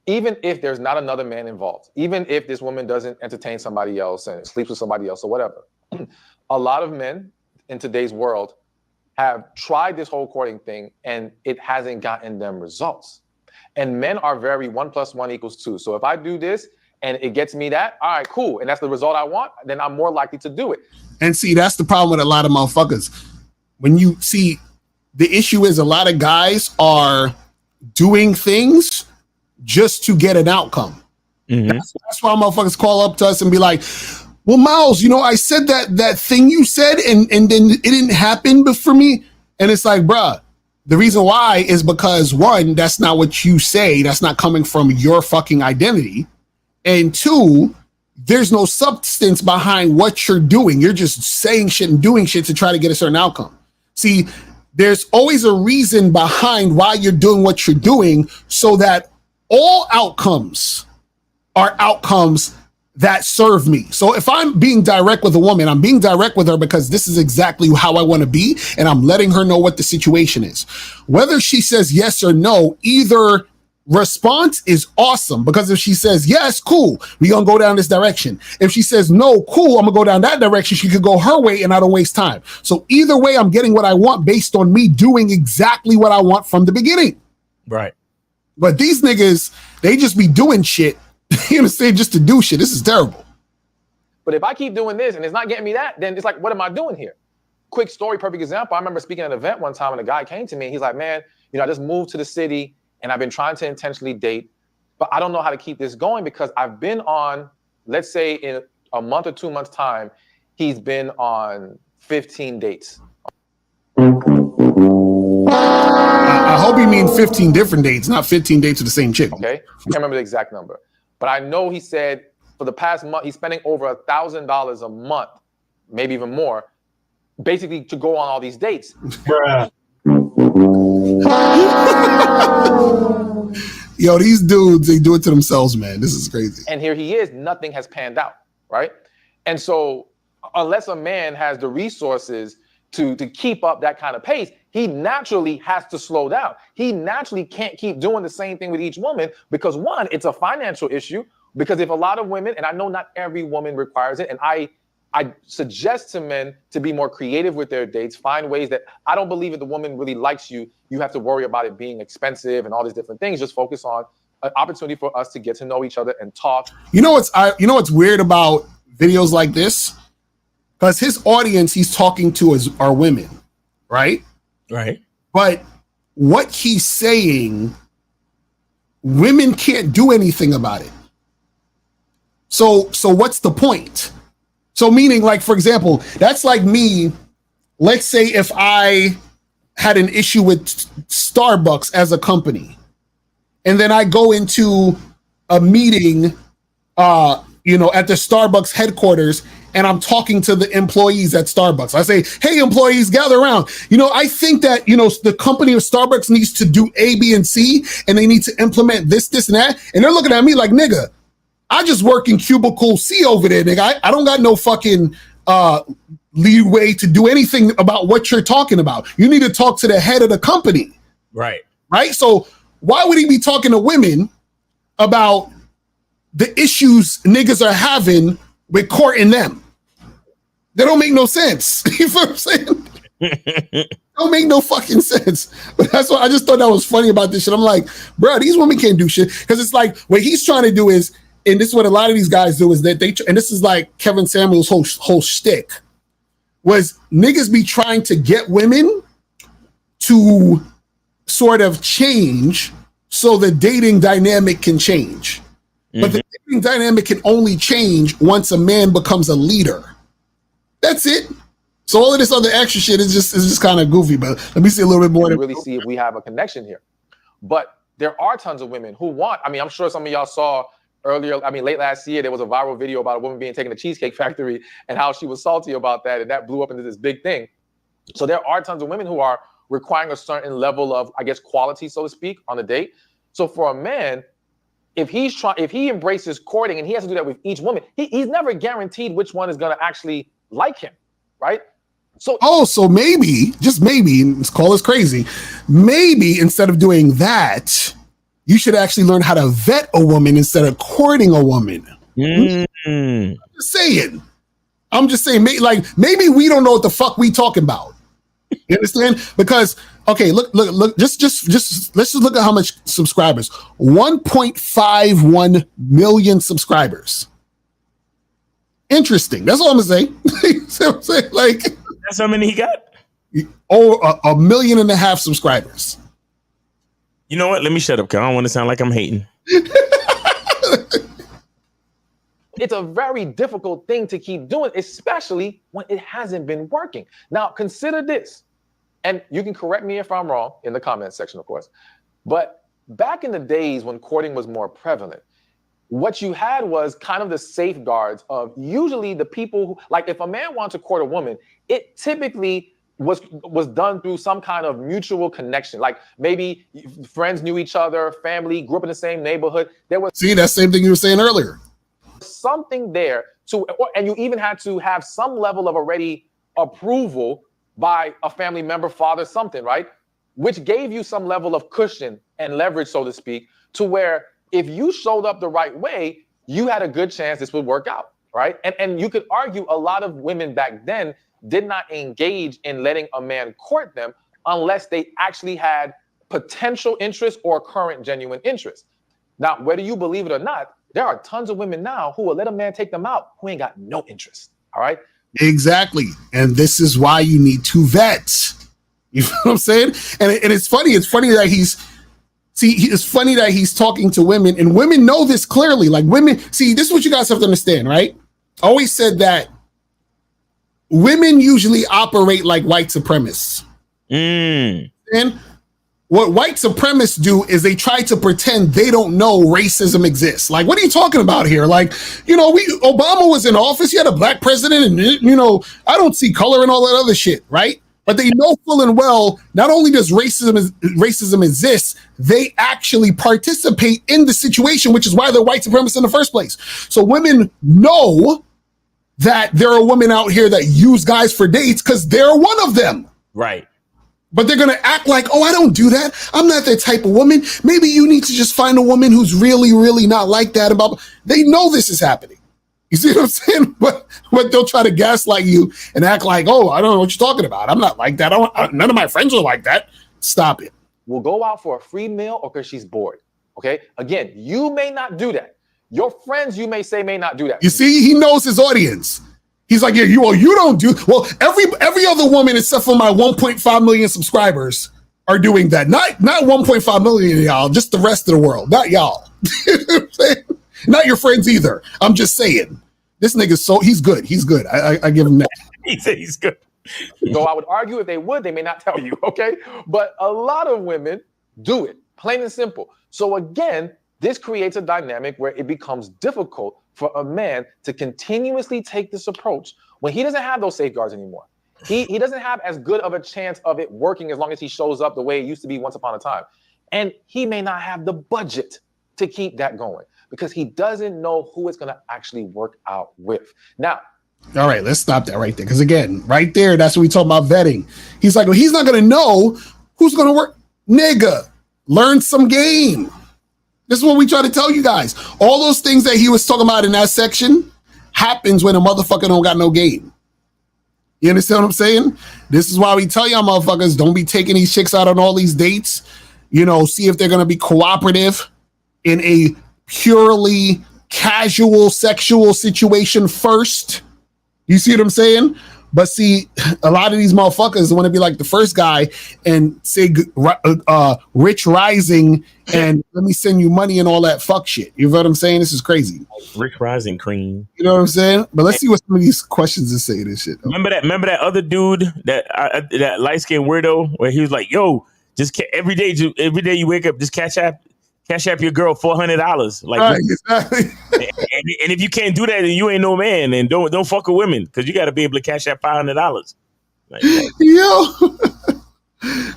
Even if there's not another man involved, even if this woman doesn't entertain somebody else and sleeps with somebody else or whatever, a lot of men in today's world have tried this whole courting thing and it hasn't gotten them results. And men are very 1 + 1 = 2. So if I do this and it gets me that, all right, cool. And that's the result I want, then I'm more likely to do it. And see, that's the problem with a lot of motherfuckers. When you see, the issue is a lot of guys are doing things just to get an outcome. That's why motherfuckers call up to us and be like, well, Miles, you know, I said that thing you said and then it didn't happen for me. And it's like, bruh, the reason why is because, one, that's not what you say. That's not coming from your fucking identity. And two, there's no substance behind what you're doing. You're just saying shit and doing shit to try to get a certain outcome. See, there's always a reason behind why you're doing what you're doing, so that all outcomes are outcomes that serve me. So if I'm being direct with a woman, I'm being direct with her because this is exactly how I want to be, and I'm letting her know what the situation is. Whether she says yes or no, either response is awesome, because if she says yes, cool, we gonna go down this direction. If she says no, cool, I'm gonna go down that direction. She could go her way and I don't waste time. So either way, I'm getting what I want based on me doing exactly what I want from the beginning. Right. But these niggas, they just be doing shit, you know what I'm saying, just to do shit. This is terrible. But if I keep doing this and it's not getting me that, then it's like, what am I doing here? Quick story, perfect example. I remember speaking at an event one time and a guy came to me and he's like, man, you know, I just moved to the city and I've been trying to intentionally date, but I don't know how to keep this going because I've been on, let's say in a month or 2 months time, he's been on 15 dates. I hope you mean 15 different dates, not 15 dates with the same chick. Okay, I can't remember the exact number, but I know he said for the past month, he's spending over $1,000 a month, maybe even more, basically to go on all these dates. Yo, these dudes, they do it to themselves, man. This is crazy. And here he is, nothing has panned out, right? And so unless a man has the resources to keep up that kind of pace, he naturally has to slow down. He naturally can't keep doing the same thing with each woman because, one, it's a financial issue. Because if a lot of women, and I know not every woman requires it, and I suggest to men to be more creative with their dates, find ways that I don't believe if the woman really likes you, you have to worry about it being expensive and all these different things. Just focus on an opportunity for us to get to know each other and talk. You know what's weird about videos like this? Because his audience he's talking to are women, right? Right. But what he's saying, women can't do anything about it. So what's the point? So meaning, like, for example, that's like me, let's say if I had an issue with Starbucks as a company, and then I go into a meeting, at the Starbucks headquarters, and I'm talking to the employees at Starbucks. I say, hey, employees, gather around. I think that, the company of Starbucks needs to do A, B, and C, and they need to implement this, and that. And they're looking at me like, nigga, I just work in cubicle C over there, nigga. I don't got no fucking leeway to do anything about what you're talking about. You need to talk to the head of the company. Right. Right? So why would he be talking to women about the issues niggas are having with courting them? That don't make no sense. You feel what I'm saying? Don't make no fucking sense. But that's why I just thought that was funny about this shit. I'm like, bro, these women can't do shit. Because it's like what he's trying to do is, and this is what a lot of these guys do, is that and this is like Kevin Samuels' whole shtick, was niggas be trying to get women to sort of change so the dating dynamic can change. Mm-hmm. But the dating dynamic can only change once a man becomes a leader. That's it. So all of this other extra shit is just kind of goofy, but let me see a little bit more. Really see if we have a connection here. But there are tons of women who want, I'm sure some of y'all saw earlier, late last year, there was a viral video about a woman being taken to Cheesecake Factory and how she was salty about that, and that blew up into this big thing. So there are tons of women who are requiring a certain level of, quality, so to speak, on a date. So for a man, if he embraces courting and he has to do that with each woman, he's never guaranteed which one is going to actually like him, right? So maybe, just maybe, and let's call this crazy, maybe instead of doing that, you should actually learn how to vet a woman instead of courting a woman. I'm just saying, maybe we don't know what the fuck we talking about. You understand? Because, okay, look, just let's just look at how much subscribers. 1.51 million subscribers. Interesting. That's all I'm gonna say. See what I'm saying? Like, that's how many he got? Oh, 1.5 million subscribers. You know what? Let me shut up, because I don't want to sound like I'm hating. It's a very difficult thing to keep doing, especially when it hasn't been working. Now, consider this, and you can correct me if I'm wrong in the comment section, of course. But back in the days when courting was more prevalent, what you had was kind of the safeguards of usually the people who, like, if a man wants to court a woman, it typically was done through some kind of mutual connection. Like maybe friends knew each other, family, grew up in the same neighborhood. There was that same thing you were saying earlier. Something there and you even had to have some level of already approval by a family member, father, something, right? Which gave you some level of cushion and leverage, so to speak, to where if you showed up the right way, you had a good chance this would work out, right? And you could argue a lot of women back then did not engage in letting a man court them unless they actually had potential interest or current genuine interest. Now, whether you believe it or not, there are tons of women now who will let a man take them out who ain't got no interest, all right? Exactly. And this is why you need two vets. You know what I'm saying? And it's funny. It's funny that it's funny that he's talking to women, and women know this clearly. Like women, see, this is what you guys have to understand, right? I always said that women usually operate like white supremacists. And what white supremacists do is they try to pretend they don't know racism exists. Like, what are you talking about here? Like, Obama was in office, he had a black president, and I don't see color and all that other shit, right? But they know full and well, not only does racism exist, they actually participate in the situation, which is why they're white supremacists in the first place. So women know that there are women out here that use guys for dates because they're one of them. Right. But they're going to act like, oh, I don't do that. I'm not that type of woman. Maybe you need to just find a woman who's really, really not like that. They know this is happening. You see what I'm saying? But they'll try to gaslight you and act like, oh, I don't know what you're talking about. I'm not like that. None of my friends are like that. Stop it. We'll go out for a free meal or because she's bored. Okay? Again, you may not do that. Your friends, you may say, may not do that. You see, he knows his audience. He's like, yeah, you don't do. Well, every other woman except for my 1.5 million subscribers are doing that. Not 1.5 million of y'all, just the rest of the world. Not y'all. Not your friends either. I'm just saying. This nigga's he's good. He's good. I give him that. He said he's good. So I would argue if they would, they may not tell you, okay? But a lot of women do it, plain and simple. So again, this creates a dynamic where it becomes difficult for a man to continuously take this approach when he doesn't have those safeguards anymore. He doesn't have as good of a chance of it working as long as he shows up the way it used to be once upon a time. And he may not have the budget to keep that going because he doesn't know who it's going to actually work out with. Now, all right, let's stop that right there. Because again, right there, that's what we talk about vetting. He's like, well, he's not going to know who's going to work. Nigga, learn some game. This is what we try to tell you guys. All those things that he was talking about in that section happens when a motherfucker don't got no game. You understand what I'm saying? This is why we tell y'all motherfuckers, don't be taking these chicks out on all these dates. See if they're going to be cooperative in a purely casual sexual situation first. You see what I'm saying? But see, a lot of these motherfuckers want to be like the first guy and say rich rising and let me send you money and all that fuck shit. You know what I'm saying? This is crazy. Rich rising cream. You know what I'm saying? But let's see what some of these questions are saying and shit. Remember that other dude, that light skinned weirdo, where he was like, "Yo, just every day you wake up, just cash app your girl $400." Like, right, exactly. and if you can't do that, then you ain't no man, and don't fuck with women because you got to be able to cash out $500. Like, yo,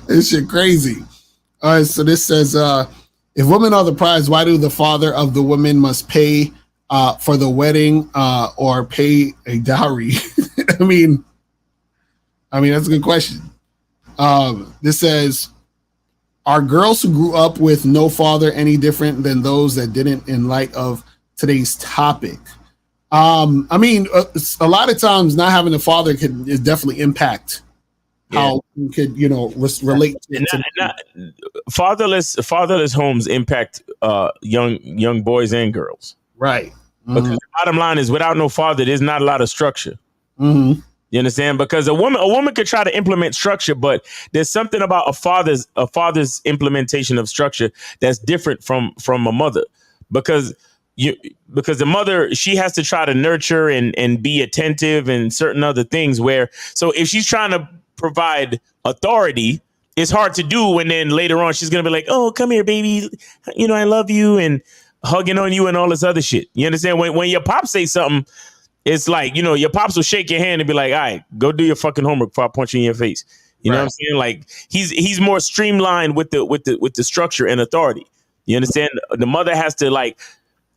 this shit crazy. All right, so this says If women are the prize, why do the father of the woman must pay for the wedding or pay a dowry? I mean, that's a good question. This says, are girls who grew up with no father any different than those that didn't in light of today's topic? A lot of times not having a father is definitely impact how you could, relate to fatherless homes impact young boys and girls. Right. Mm-hmm. Because the bottom line is, without no father, there's not a lot of structure. Mm-hmm. You understand? Because a woman could try to implement structure, but there's something about a father's implementation of structure that's different from a mother. Because the mother, she has to try to nurture and be attentive and certain other things, so if she's trying to provide authority, it's hard to do when then later on she's gonna be like, oh, come here, baby, I love you, and hugging on you and all this other shit. You understand? When your pops say something, it's like, your pops will shake your hand and be like, all right, go do your fucking homework before I punch you in your face. You know what I'm saying? Like, he's more streamlined with the structure and authority. You understand? The mother has to like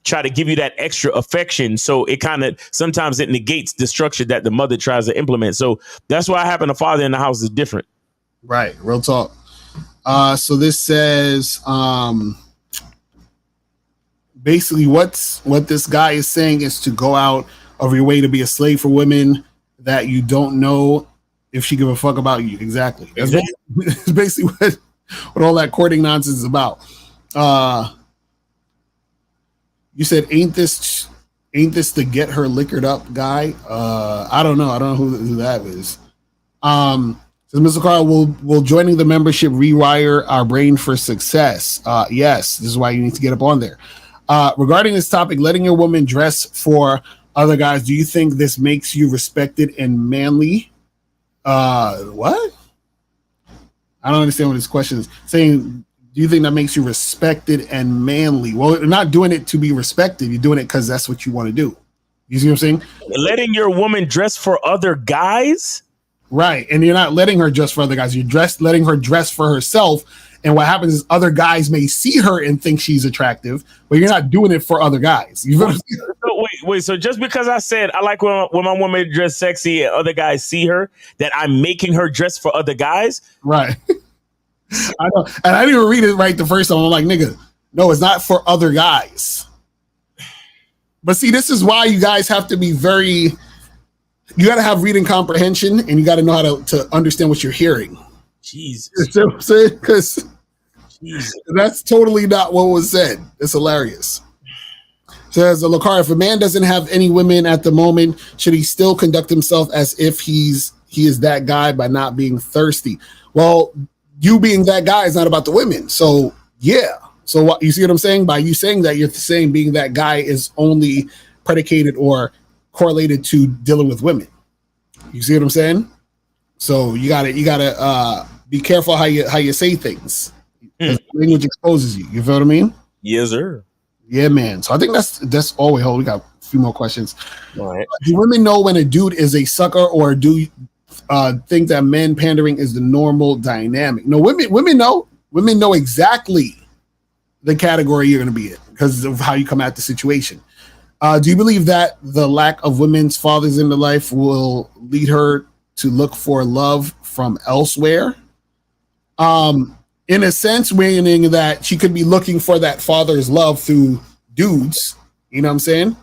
try to give you that extra affection. So it kind of, sometimes it negates the structure that the mother tries to implement. So that's why having a father in the house is different. Right. Real talk. So this says, basically what this guy is saying is to go out of your way to be a slave for women that you don't know if she give a fuck about you. Exactly. That's basically what all that courting nonsense is about. You said, ain't this the get her liquored up guy? I don't know who that is. Says Mr. Carl, will joining the membership rewire our brain for success? Yes, this is why you need to get up on there. Regarding this topic, letting your woman dress for other guys, do you think this makes you respected and manly? What? I don't understand what this question is saying. Do you think that makes you respected and manly? Well, you're not doing it to be respected. You're doing it because that's what you want to do. You see what I'm saying? Letting your woman dress for other guys? Right. And you're not letting her dress for other guys. You're letting her dress for herself. And what happens is other guys may see her and think she's attractive, but you're not doing it for other guys. You know what I'm saying? So wait. So just because I said I like when my woman dress sexy and other guys see her, that I'm making her dress for other guys? Right. I know. And I didn't even read it right the first time. I'm like, nigga, no, it's not for other guys. But see, this is why you guys have to be you got to have reading comprehension, and you got to know how to understand what you're hearing. Jesus. You know what I'm saying? Because that's totally not what was said. It's hilarious. Says Lakar, if a man doesn't have any women at the moment, should he still conduct himself as if he is that guy by not being thirsty? Well, you being that guy is not about the women. So yeah. So what you see what I'm saying? By you saying that, you're saying being that guy is only predicated or correlated to dealing with women. You see what I'm saying? So you gotta be careful how you say things. Language exposes you. You feel what I mean? Yes, sir. Yeah, man. So I think that's all we hold. We got a few more questions. All right. Do women know when a dude is a sucker, or do you think that men pandering is the normal dynamic? No, women know. Women know exactly the category you're going to be in because of how you come at the situation. Do you believe that the lack of women's fathers in the life will lead her to look for love from elsewhere? In a sense, meaning that she could be looking for that father's love through dudes. You know what I'm saying?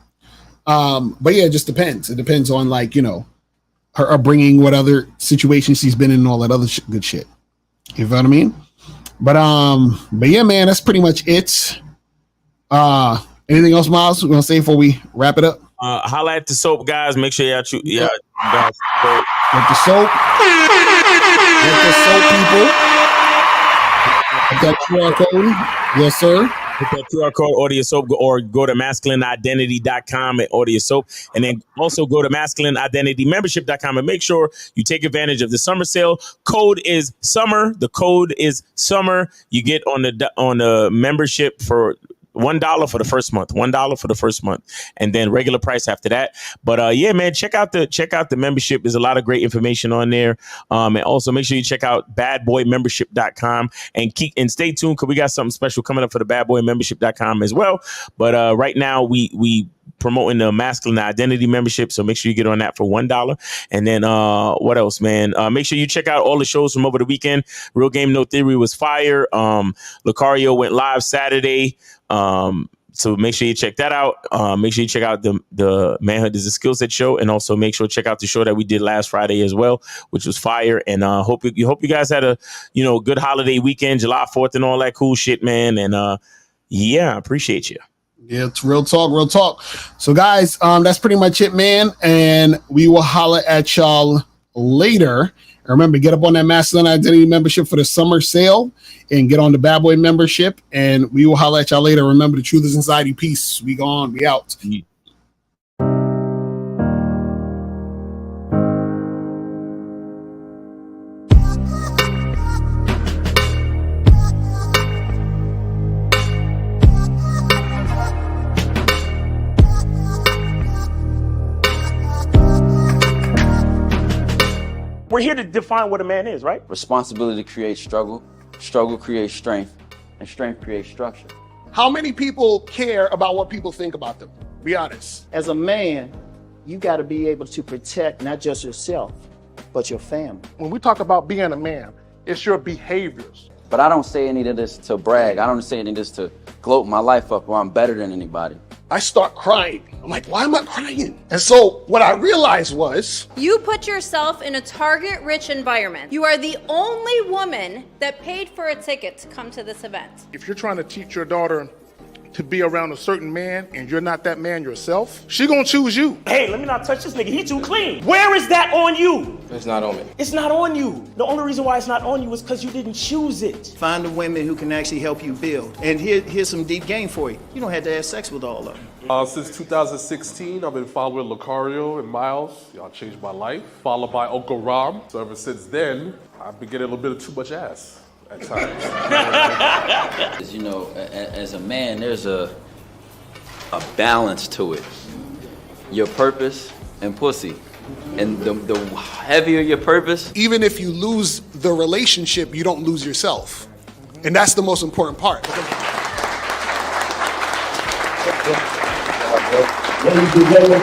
But yeah, it just depends. It depends on her upbringing, what other situations she's been in, and all that other good shit. You know what I mean? But yeah, man, that's pretty much it. Anything else, Miles, we're gonna say before we wrap it up? Holla at the soap, guys. Make sure y'all guys get the soap. Get the soap, people. Get that QR code. Yes, sir. Hit that QR code, order your soap, or go to masculineidentity.com and order your soap. And then also go to masculineidentitymembership.com and make sure you take advantage of the summer sale. Code is summer. The code is summer. You get on the membership for $1 for the first month. $1 for the first month, and then regular price after that. But yeah, man, check out the membership. There's a lot of great information on there. And also make sure you check out badboymembership.com and stay tuned because we got something special coming up for the badboymembership.com as well. But right now we promoting the masculine identity membership, so make sure you get on that for $1. And then what else, man? Make sure you check out all the shows from over the weekend. Real Game No Theory was fire. Lucario went live Saturday. So make sure you check that out. Make sure you check out the Manhood is a Skill Set show, and also make sure to check out the show that we did last Friday as well, which was fire. And hope you guys had a good holiday weekend, July 4th and all that cool shit, man. And yeah, I appreciate you. Yeah, it's real talk. So guys, that's pretty much it, man. And we will holler at y'all later. And remember, get up on that Masculine Identity membership for the summer sale and get on the Bad Boy membership. And we will holler at y'all later. Remember, the truth is inside you. Peace. We gone. We out. We're here to define what a man is, right? Responsibility creates struggle. Struggle creates strength. And strength creates structure. How many people care about what people think about them? Be honest. As a man, you got to be able to protect not just yourself, but your family. When we talk about being a man, it's your behaviors. But I don't say any of this to brag. I don't say any of this to gloat my life up or I'm better than anybody. I start crying. I'm like, why am I crying? And so what I realized was, you put yourself in a target-rich environment. You are the only woman that paid for a ticket to come to this event. If you're trying to teach your daughter to be around a certain man and you're not that man yourself, she gonna choose you. Hey, let me not touch this nigga. He too clean. Where is that on you? It's not on me. It's not on you. The only reason why it's not on you is because you didn't choose it. Find the women who can actually help you build. And here's some deep game for you. You don't have to have sex with all of them. Since 2016, I've been following Lucario and Miles. Y'all changed my life. Followed by Uncle Ram. So ever since then, I've been getting a little bit of too much ass at times. You know, as a man, there's a balance to it. Your purpose and pussy. And the heavier your purpose. even if you lose the relationship, you don't lose yourself. And that's the most important part. Ladies and gentlemen,